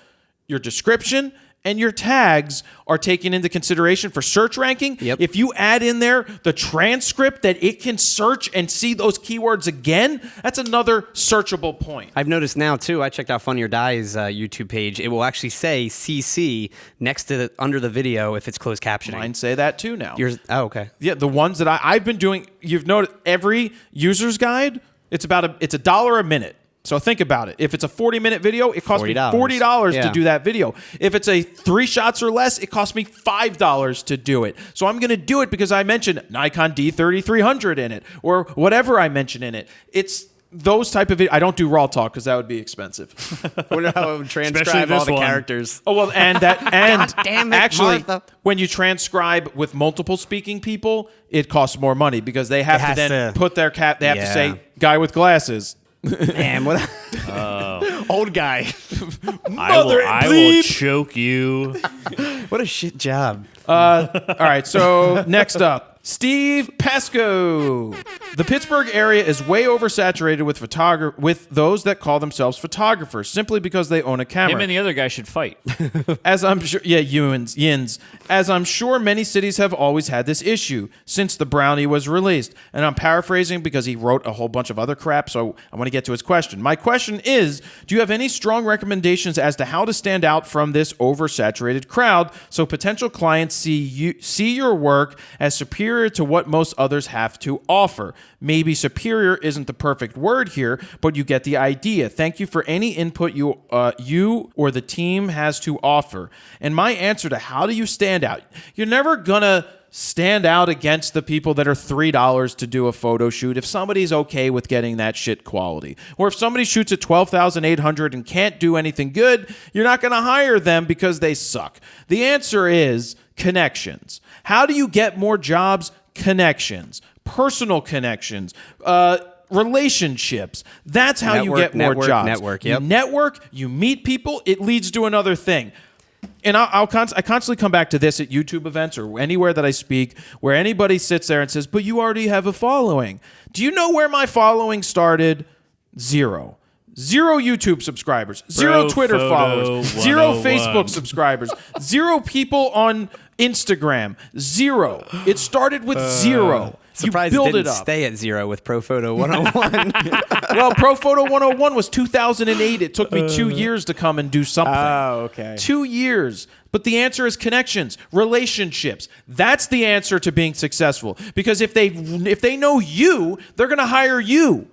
S1: your description, and your tags are taken into consideration for search ranking, if you add in there the transcript that it can search and see those keywords again, that's another searchable point.
S2: I've noticed now, too, I checked out Funny or Die's YouTube page. It will actually say CC next to under the video if it's closed captioning.
S1: Mine say that, too, now.
S2: Oh, okay.
S1: Yeah, the ones that I've been doing, you've noticed every user's guide, it's $1 a minute. So think about it. If it's a 40-minute video, it costs me $40 to do that video. If it's a 3 shots or less, it costs me $5 to do it. So I'm going to do it because I mentioned Nikon D3300 in it or whatever I mention in it. It's those type of videos. I don't do RAWtalk because that would be expensive.
S2: Wonder how it would transcribe all the characters.
S1: Oh well, and God damn it, actually,
S2: Martha.
S1: When you transcribe with multiple speaking people, it costs more money because they have to then put their cap. They have to say "guy with glasses."
S2: Man, what? Old guy.
S3: I will choke you.
S2: What a shit job.
S1: All right, so next up. Steve Pesco. The Pittsburgh area is way oversaturated with those that call themselves photographers simply because they own a camera.
S3: Him and the other guy should fight.
S1: As I'm sure, Yins. As I'm sure many cities have always had this issue since the Brownie was released. And I'm paraphrasing because he wrote a whole bunch of other crap, so I want to get to his question. My question is, do you have any strong recommendations as to how to stand out from this oversaturated crowd so potential clients see your work as superior to what most others have to offer? Maybe superior isn't the perfect word here, but you get the idea. Thank you for any input you or the team has to offer. And my answer to how do you stand out? You're never gonna stand out against the people that are $3 to do a photo shoot if somebody's okay with getting that shit quality. Or if somebody shoots at $12,800 and can't do anything good, you're not gonna hire them because they suck. The answer is connections. How do you get more jobs? Connections. Personal connections. Relationships. That's how you get more jobs. You network, you meet people, it leads to another thing. And I constantly come back to this at YouTube events or anywhere that I speak where anybody sits there and says, but you already have a following. Do you know where my following started? Zero YouTube subscribers, zero Twitter followers, zero Facebook subscribers, zero people on Instagram, zero. It started with zero.
S2: Surprised
S1: you
S2: it didn't
S1: up.
S2: Stay at zero with ProPhoto 101.
S1: Well, ProPhoto 101 was 2008. It took me 2 years to come and do something.
S2: Oh, okay.
S1: 2 years. But the answer is connections, relationships. That's the answer to being successful. Because if they know you, they're going to hire you.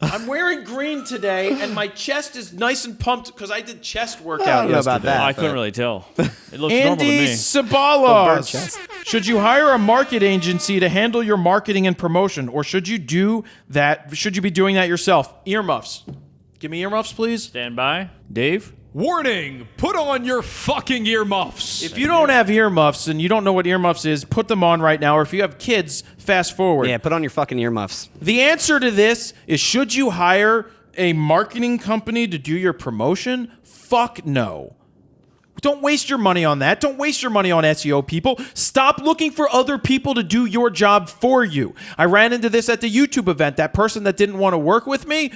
S1: I'm wearing green today, and my chest is nice and pumped because I did chest workout yesterday.
S2: I don't know about that.
S3: I couldn't really tell. It looks normal to
S1: Andy
S3: me.
S1: Sabalos. Should you hire a market agency to handle your marketing and promotion, or should you do that? Should you be doing that yourself? Earmuffs. Give me earmuffs, please.
S3: Stand by. Dave?
S4: Warning! Put on your fucking earmuffs.
S1: If you don't have earmuffs and you don't know what earmuffs is, put them on right now. Or if you have kids, fast forward.
S2: Yeah, put on your fucking earmuffs.
S1: The answer to this is, should you hire a marketing company to do your promotion? Fuck no. Don't waste your money on that. Don't waste your money on SEO people. Stop looking for other people to do your job for you. I ran into this at the YouTube event. That person that didn't want to work with me,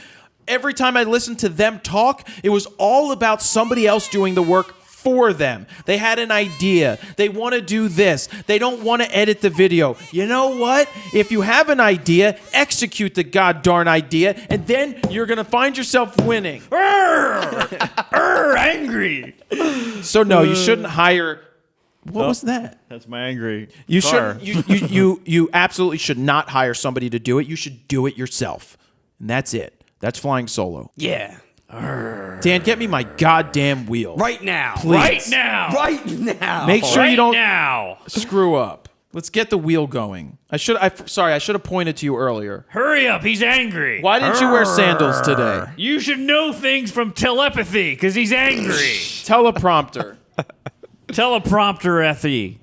S1: every time I listened to them talk, it was all about somebody else doing the work for them. They had an idea. They want to do this. They don't want to edit the video. You know what? If you have an idea, execute the goddarn idea, and then you're going to find yourself winning.
S3: Angry.
S1: So no, you shouldn't hire... What was that?
S3: That's my angry
S1: You
S3: car.
S1: shouldn't. You absolutely should not hire somebody to do it. You should do it yourself. And that's it. That's flying solo.
S2: Yeah.
S1: Dan, get me my goddamn wheel.
S2: Right now.
S1: Please.
S3: Right now.
S2: Right now.
S1: Make sure
S3: Right
S1: you don't
S3: now.
S1: screw up. Let's get the wheel going. I should have pointed to you earlier.
S3: Hurry up. He's angry.
S1: Why didn't you wear sandals today?
S3: You should know things from telepathy because he's angry.
S1: Teleprompter.
S3: Teleprompter-ethy.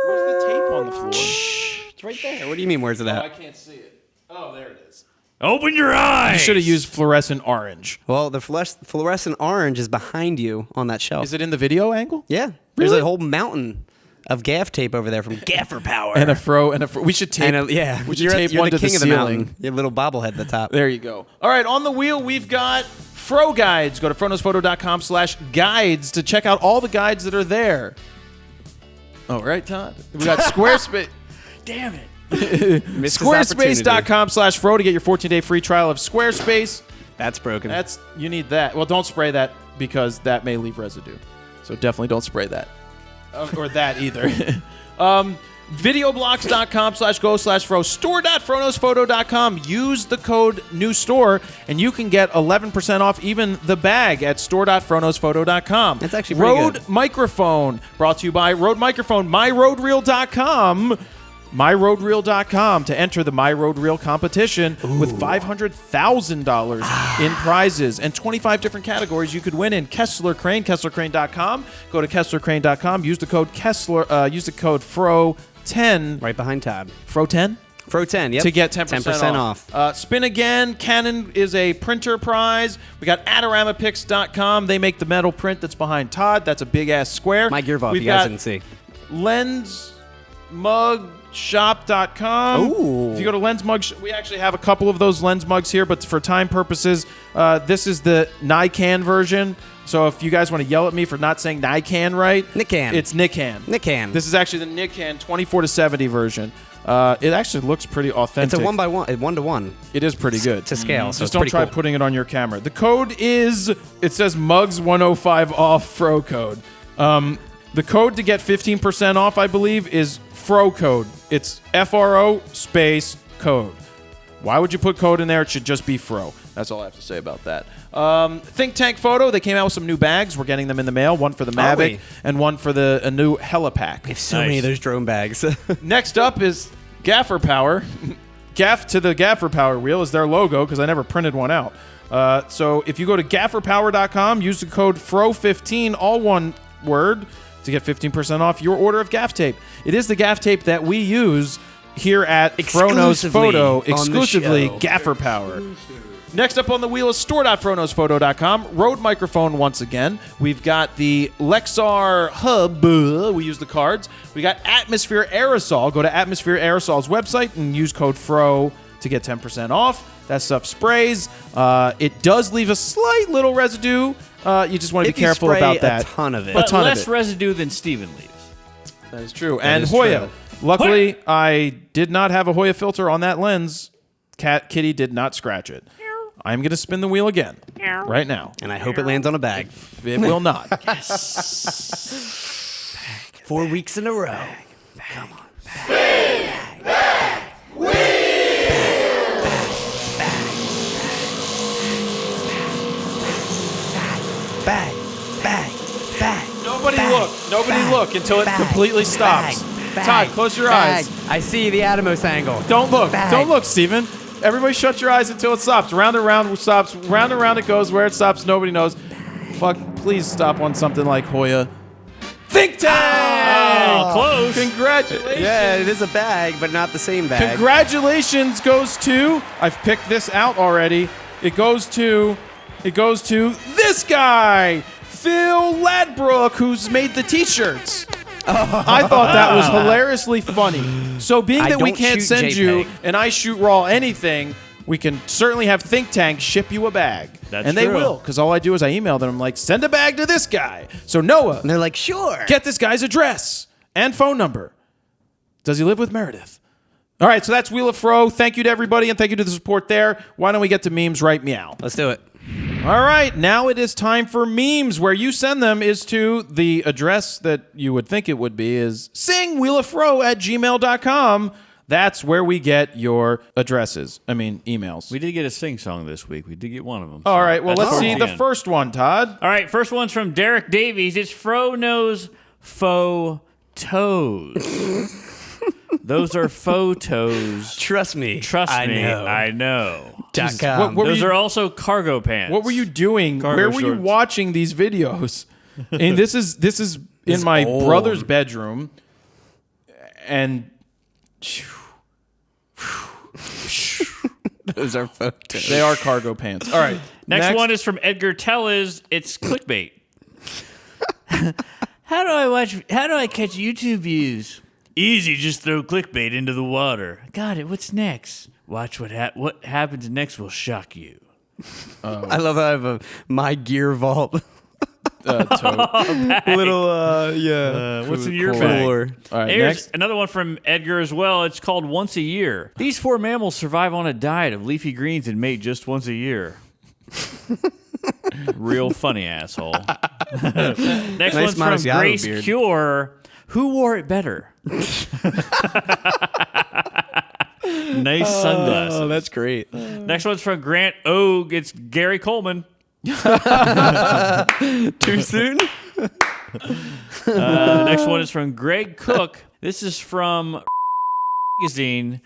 S1: Where's the tape on the floor?
S2: It's right there. What do you mean, where's it
S1: I
S2: at?
S1: can't see it. Oh, there it is.
S3: Open your eyes.
S1: You should have used fluorescent orange.
S2: Well, the fluorescent orange is behind you on that shelf.
S1: Is it in the video angle?
S2: Yeah. There's
S1: Really?
S2: a whole mountain. of gaff tape over there from Gaffer Power.
S1: And a fro. We should tape. We should tape
S2: you're
S1: one
S2: the
S1: to
S2: king
S1: the
S2: of the
S1: ceiling.
S2: mountain. Your little bobblehead at the top.
S1: There you go. All right, on the wheel, we've got Fro Guides. Go to FroKnowsPhoto.com/guides to check out all the guides that are there. All right, Todd. We got Squarespace.
S5: Damn it.
S1: Squarespace.com/Fro to get your 14-day free trial of Squarespace.
S2: That's broken.
S1: You need that. Well, don't spray that because that may leave residue. So definitely don't spray that. Or that either. Videoblocks.com/go/Fro. Store.FroKnowsPhoto.com. Use the code NEWSTORE and you can get 11% off even the bag at store.FroKnowsPhoto.com.
S2: That's actually pretty
S1: Rode
S2: good.
S1: Microphone. Brought to you by Rode Microphone. MyRodeReel.com. MyRodeReel.com to enter the MyRodeReel competition with $500,000 in prizes and 25 different categories you could win in. Kessler Crane, KesslerCrane.com. Go to KesslerCrane.com. Use the code Kessler. Use the code FRO10.
S2: Right behind Todd.
S1: FRO10.
S2: FRO10, yep.
S1: To get 10% off. Spin Again. Canon is a printer prize. We got AdoramaPix.com. They make the metal print that's behind Todd. That's a big-ass square.
S2: MyGearVault,
S1: We've
S2: you guys
S1: got
S2: didn't see.
S1: LensMugShop.com.
S2: Ooh.
S1: If you go to LensMug, we actually have a couple of those lens mugs here, but for time purposes, this is the Nikon version. So if you guys want to yell at me for not saying Nikon right,
S2: Nikon.
S1: It's Nikon.
S2: Nikon.
S1: This is actually the Nikon 24-70 version. It actually looks pretty authentic.
S2: It's a 1:1.
S1: It is pretty good.
S2: To scale, so
S1: Just
S2: it's
S1: don't
S2: pretty
S1: try
S2: cool.
S1: putting it on your camera. The code is, it says Mugs105 off Fro code. The code to get 15% off, I believe, is Fro code. It's FRO space code. Why would you put code in there? It should just be Fro. That's all I have to say about that. Think Tank Photo, they came out with some new bags. We're getting them in the mail. One for the Mavic and one for a new Helipack.
S2: We have so many of those drone bags.
S1: Next up is Gaffer Power. Gaff to the Gaffer Power wheel is their logo because I never printed one out. So if you go to gafferpower.com, use the code FRO15, all one word, to get 15% off your order of gaff tape. It is the gaff tape that we use here at FroKnowsPhoto, exclusively Gaffer Power. Next up on the wheel is store.FroKnowsPhoto.com. Rode Microphone once again. We've got the Lexar Hub. We use the cards. We got Atmosphere Aerosol. Go to Atmosphere Aerosol's website and use code FRO to get 10% off. That stuff sprays. It does leave a slight little residue. You just want to be careful about that.
S2: A ton of it.
S3: But less residue than Steven leaves.
S1: That is true. And Hoya. Luckily, I did not have a Hoya filter on that lens. Kitty did not scratch it. I'm going to spin the wheel again right now.
S2: And I hope it lands on a bag.
S1: It will not.
S2: 4 weeks in a row. Come on. Bag.
S1: Nobody look until it completely stops. Todd, close your eyes.
S2: I see the Atomos angle.
S1: Don't look.
S2: Bag.
S1: Don't look, Steven. Everybody shut your eyes until it stops. Round and round it stops. Round and round it goes. Where it stops, nobody knows. Fuck, please stop on something like Hoya. Think Tank!
S3: Oh, close.
S1: Congratulations.
S2: Yeah, it is a bag, but not the same bag.
S1: Congratulations goes to, I've picked this out already. It goes to this guy, Phil Ladbrook, who's made the t-shirts. I thought that was hilariously funny. So being that we can't send you and I shoot raw anything, we can certainly have Think Tank ship you a bag.
S3: That's
S1: and they
S3: true.
S1: will, because all I do is I email them. I'm like, send a bag to this guy. So Noah,
S2: And they're like, sure.
S1: get this guy's address and phone number. Does he live with Meredith? All right, so that's Wheel of Fro. Thank you to everybody, and thank you to the support there. Why don't we get to memes right meow?
S2: Let's do it.
S1: All right, now it is time for memes. Where you send them is to the address that you would think it would be is singwheeloffro@gmail.com. That's where we get your addresses. I mean, emails.
S3: We did get a sing song this week. We did get one of them.
S1: All right, well, let's see the
S3: again.
S1: first one, Todd.
S3: All right, first one's from Derek Davies. It's Fro knows faux toes. Those are photos.
S2: Trust me.
S3: Trust me.
S2: know.
S3: I know.
S2: .com.
S1: What were
S3: Those
S1: you-
S3: are also cargo pants.
S1: What were you doing?
S3: Cargo
S1: Where were you
S3: shorts.
S1: watching these videos? And this is in my brother's bedroom, and
S2: Those are photos.
S1: they are cargo pants. All right,
S3: Next one is from Edgar Tellez. It's clickbait.
S5: How do I catch YouTube views? Easy, just throw clickbait into the water. Got it. What's next? Watch what happens next will shock you.
S2: I love how I have a MyGearVault
S3: What's in your
S2: cooler.
S3: bag?
S1: All right,
S3: Here's
S1: next.
S3: another one from Edgar as well. It's called Once a Year. These 4 mammals survive on a diet of leafy greens and mate just once a year. Real funny asshole. Next one's from
S2: Masiato
S3: Grace
S2: beard.
S3: Cure. Who wore it better? Nice sunglasses.
S2: Oh, that's great.
S3: Next one's from Grant Ogue. It's Gary Coleman.
S2: Too soon?
S3: The next one is from Greg Cook. This is from magazine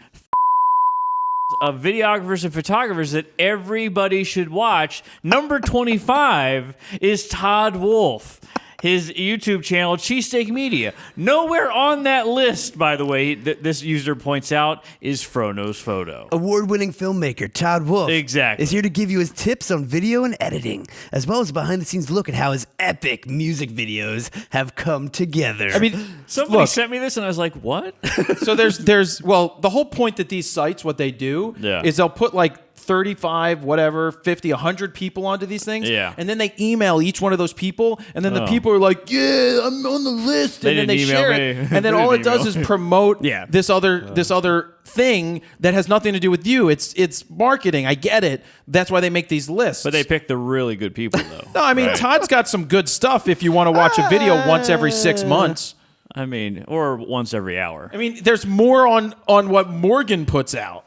S3: of videographers and photographers that everybody should watch. Number 25 is Todd Wolf. His YouTube channel, Cheesesteak Media. Nowhere on that list, by the way, this user points out, is FroKnowsPhoto.
S2: Award-winning filmmaker Todd Wolf
S3: Exactly.
S2: is here to give you his tips on video and editing, as well as a behind-the-scenes look at how his epic music videos have come together.
S1: I mean,
S3: Somebody
S1: look,
S3: sent me this, and I was like, what?
S1: so there's the whole point that these sites, what they do is they'll put like 35, whatever, 50, 100 people onto these things.
S3: Yeah.
S1: And then they email each one of those people. And then the people are like, yeah, I'm on the list. And then they share it. And then all it does is promote this other thing that has nothing to do with you. It's marketing. I get it. That's why they make these lists.
S3: But they pick the really good people, though.
S1: No, I mean, Todd's got some good stuff if you want to watch a video once every 6 months.
S3: I mean, or once every hour.
S1: I mean, there's more on what Morgan puts out.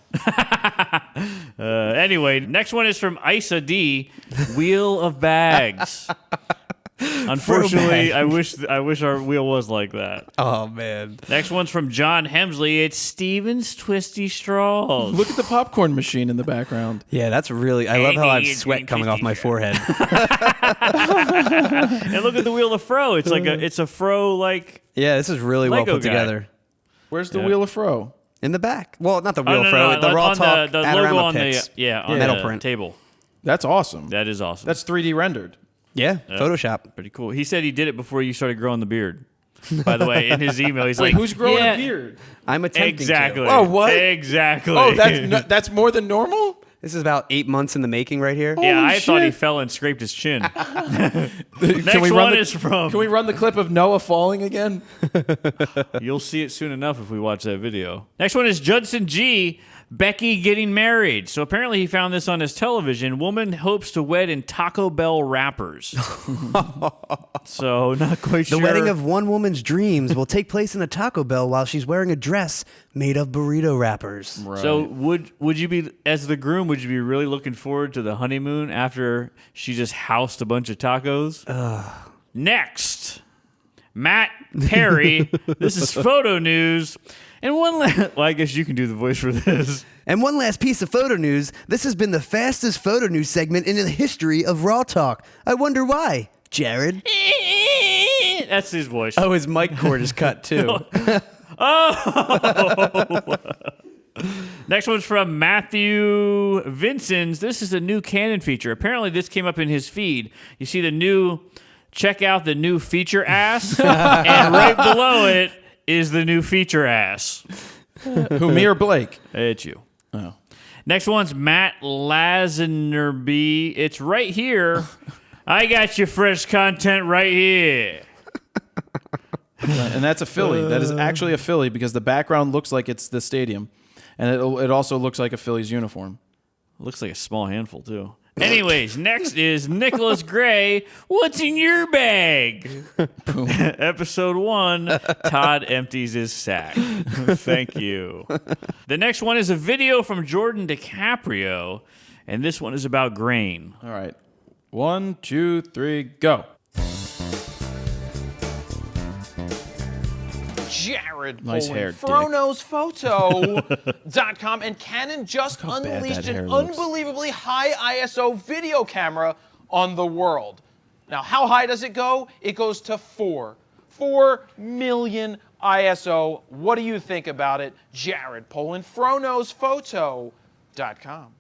S3: Anyway, next one is from Isa D. Wheel of Bags. Unfortunately, I wish our wheel was like that.
S2: Oh, man.
S3: Next one's from John Hemsley. It's Steven's Twisty Straws.
S1: Look at the popcorn machine in the background.
S2: Yeah, that's really... I love how I have sweat coming off my forehead.
S3: And look at the wheel of Fro. It's like a Fro like.
S2: Yeah, this is really well
S3: Lego
S2: put
S3: guy.
S2: together.
S1: Where's the wheel of Fro?
S2: In the back. Well, not the
S3: Oh,
S2: wheel
S3: no,
S2: Fro,
S3: no,
S2: the
S3: on
S2: RAWtalk
S3: the logo
S2: Adorama
S3: on
S2: pics.
S3: on
S2: metal
S3: the
S2: print.
S3: table.
S1: That's awesome.
S3: That is awesome.
S1: That's 3D rendered.
S2: Yeah, Photoshop.
S3: pretty cool. He said he did it before you started growing the beard. By the way, in his email, he's
S1: Wait,
S3: like,
S1: who's growing
S3: yeah,
S1: a beard?
S2: I'm attempting
S3: Exactly.
S2: to.
S1: Oh, what?
S3: Exactly.
S1: Oh, that's more than normal?
S2: This is about 8 months in the making right here.
S3: Yeah,
S1: Holy
S3: I thought he
S1: shit.
S3: fell and scraped his chin.
S1: Can
S3: Next
S1: we
S3: one
S1: run
S3: is from.
S1: Can we run the clip of Noah falling again?
S3: You'll see it soon enough if we watch that video. Next one is Judson G. Becky getting married. So apparently he found this on his television. Woman hopes to wed in Taco Bell wrappers. So not quite
S2: The
S3: sure.
S2: wedding of one woman's dreams will take place in a Taco Bell while she's wearing a dress made of burrito wrappers.
S1: Right.
S3: So would you be, as the groom, would you be really looking forward to the honeymoon after she just housed a bunch of tacos? Next, Matt Perry. This is photo news. And well, I guess you can do the voice for this.
S2: And one last piece of photo news. This has been the fastest photo news segment in the history of RAWtalk. I wonder why. Jared?
S3: That's his voice.
S2: Oh, his mic cord is cut too.
S3: Oh! Next one's from Matthew Vincents. This is a new Canon feature. Apparently, this came up in his feed. You see the new, check out the new feature ass, and right below it is the new feature ass.
S1: Who, me or Blake?
S3: It's you.
S1: Oh.
S3: Next one's Matt Lazenderby. It's right here. I got your fresh content right here.
S1: And that's a Philly. That is actually a Philly because the background looks like it's the stadium. And it also looks like a Phillies uniform.
S3: Looks like a small handful, too. Anyways, next is Nicholas Gray. What's in your bag? Episode 1, Todd empties his sack. Thank you. The next one is a video from Jordan DiCaprio, and this one is about grain.
S1: All right. 1, 2, 3, go.
S10: Jared
S1: Nice
S10: Polin,
S1: hair, Dick.
S10: FroKnowsPhoto.com, and Canon just
S1: Look how bad
S10: unleashed
S1: that hair
S10: an
S1: looks.
S10: unbelievably high ISO video camera on the world. Now, how high does it go? It goes to 4 million ISO. What do you think about it? Jared Polin, FroKnowsPhoto.com.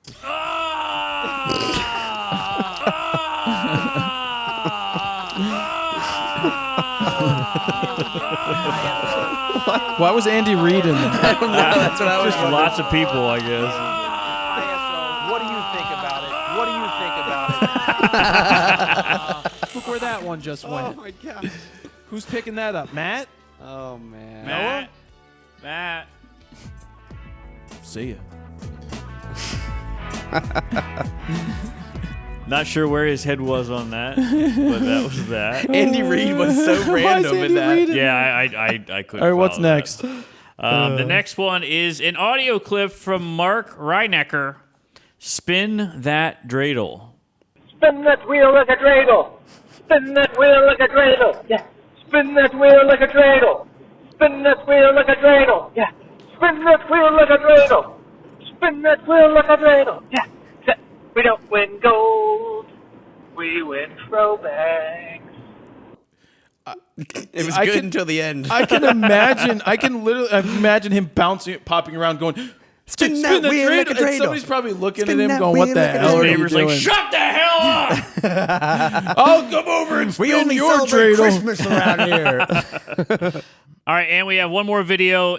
S1: Why was Andy Reid in there?
S2: That's what I was.
S3: Just lots of people, I guess.
S10: ISO, what do you think about it? What do you think about it?
S1: Look where that one just went.
S2: Oh my god.
S1: Who's picking that up? Matt?
S2: Oh man.
S3: Matt.
S1: See ya.
S3: Not sure where his head was on that, but that was that.
S2: Andy Reid was so random in that.
S3: Yeah, I couldn't.
S1: All right, what's
S3: follow
S1: next?
S3: that. The next one is an audio clip from Mark Reinecker. Spin that dreidel.
S11: Spin that wheel like a dreidel. Spin that wheel like a dreidel. Yeah. Spin that wheel like a dreidel. Spin that wheel like a dreidel. Yeah. Spin that wheel like a dreidel. Spin that wheel like a dreidel. Yeah. We don't win gold. We win throwbacks.
S2: It was good until the end.
S1: I can imagine. I can literally imagine him bouncing, popping around, going, "Spin that wheel like a dreidel." And somebody's probably looking at him, going, "What the hell are you
S3: Neighbor's
S1: doing?"
S3: like, "Shut the hell up!"
S1: I'll come over and spin
S2: We only
S1: your
S2: celebrate
S1: dreidel.
S2: Christmas around here.
S3: All right, and we have one more video,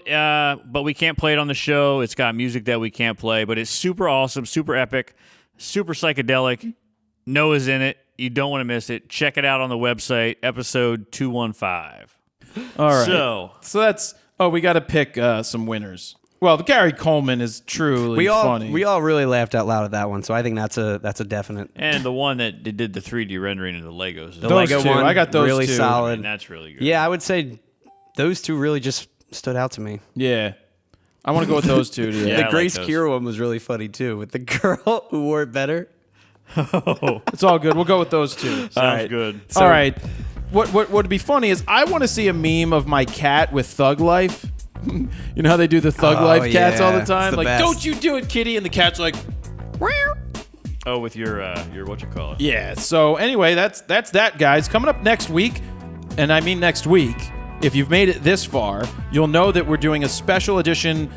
S3: but we can't play it on the show. It's got music that we can't play, but it's super awesome, super epic, super psychedelic. Noah's in it. You don't want to miss it. Check it out on the website, episode 215.
S1: All right.
S3: So
S1: that's. Oh, we got to pick some winners. Well, Gary Coleman is truly funny.
S2: We all really laughed out loud at that one, so I think that's a definite.
S3: And the one that did the 3D rendering of the Legos.
S2: The Lego
S1: two.
S2: one,
S1: I got those
S2: really
S1: two.
S2: solid.
S3: And that's really good.
S2: Yeah, I would say those two really just stood out to me.
S1: Yeah. I want to go with those two today.
S3: Yeah,
S2: The
S3: I
S2: Grace
S3: like those.
S2: Cure one was really funny too, with the girl who wore it better.
S1: It's all good. We'll go with those two.
S3: Sounds good.
S1: All right. What would be funny is I want to see a meme of my cat with Thug Life. You know how they do the Thug Life cats all the
S2: yeah.
S1: time?
S2: It's the
S1: Like,
S2: best.
S1: don't you do it, kitty. And the cat's like,
S3: Oh, with your what you call it?
S1: yeah. So anyway, that's that, guys. Coming up next week, and I mean next week, if you've made it this far, you'll know that we're doing a special edition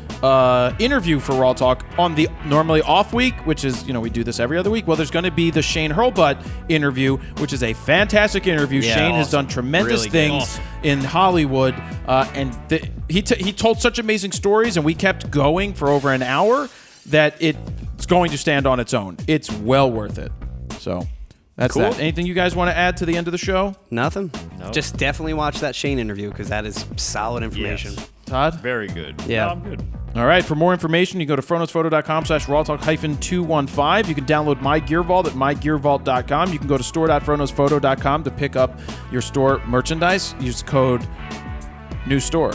S1: interview for RAWtalk on the normally off week, which is, we do this every other week. Well, there's going to be the Shane Hurlbut interview, which is a fantastic interview.
S3: Yeah,
S1: Shane has
S3: awesome.
S1: done tremendous
S3: Really good.
S1: things
S3: Awesome.
S1: in Hollywood, and he told such amazing stories, and we kept going for over an hour that it's going to stand on its own. It's well worth it. So that's
S2: Cool.
S1: that. Anything you guys want to add to the end of the show?
S2: Nothing. Just definitely watch that Shane interview because that is solid information.
S3: Yes.
S1: Todd?
S3: Very good.
S2: Yeah.
S3: No, I'm good.
S1: All right. For more information, you go to FroKnowsPhoto.com/RAWtalk-215. You can download MyGearVault at MyGearVault.com. You can go to store.FroKnowsPhoto.com to pick up your store merchandise. Use the code NEWSTORE.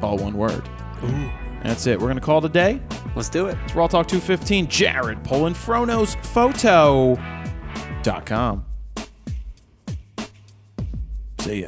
S1: All one word. Ooh. That's it. We're going to call it a day.
S2: Let's do it.
S1: It's RAWtalk 215. Jared, Polin, FroKnowsPhoto.com. See ya.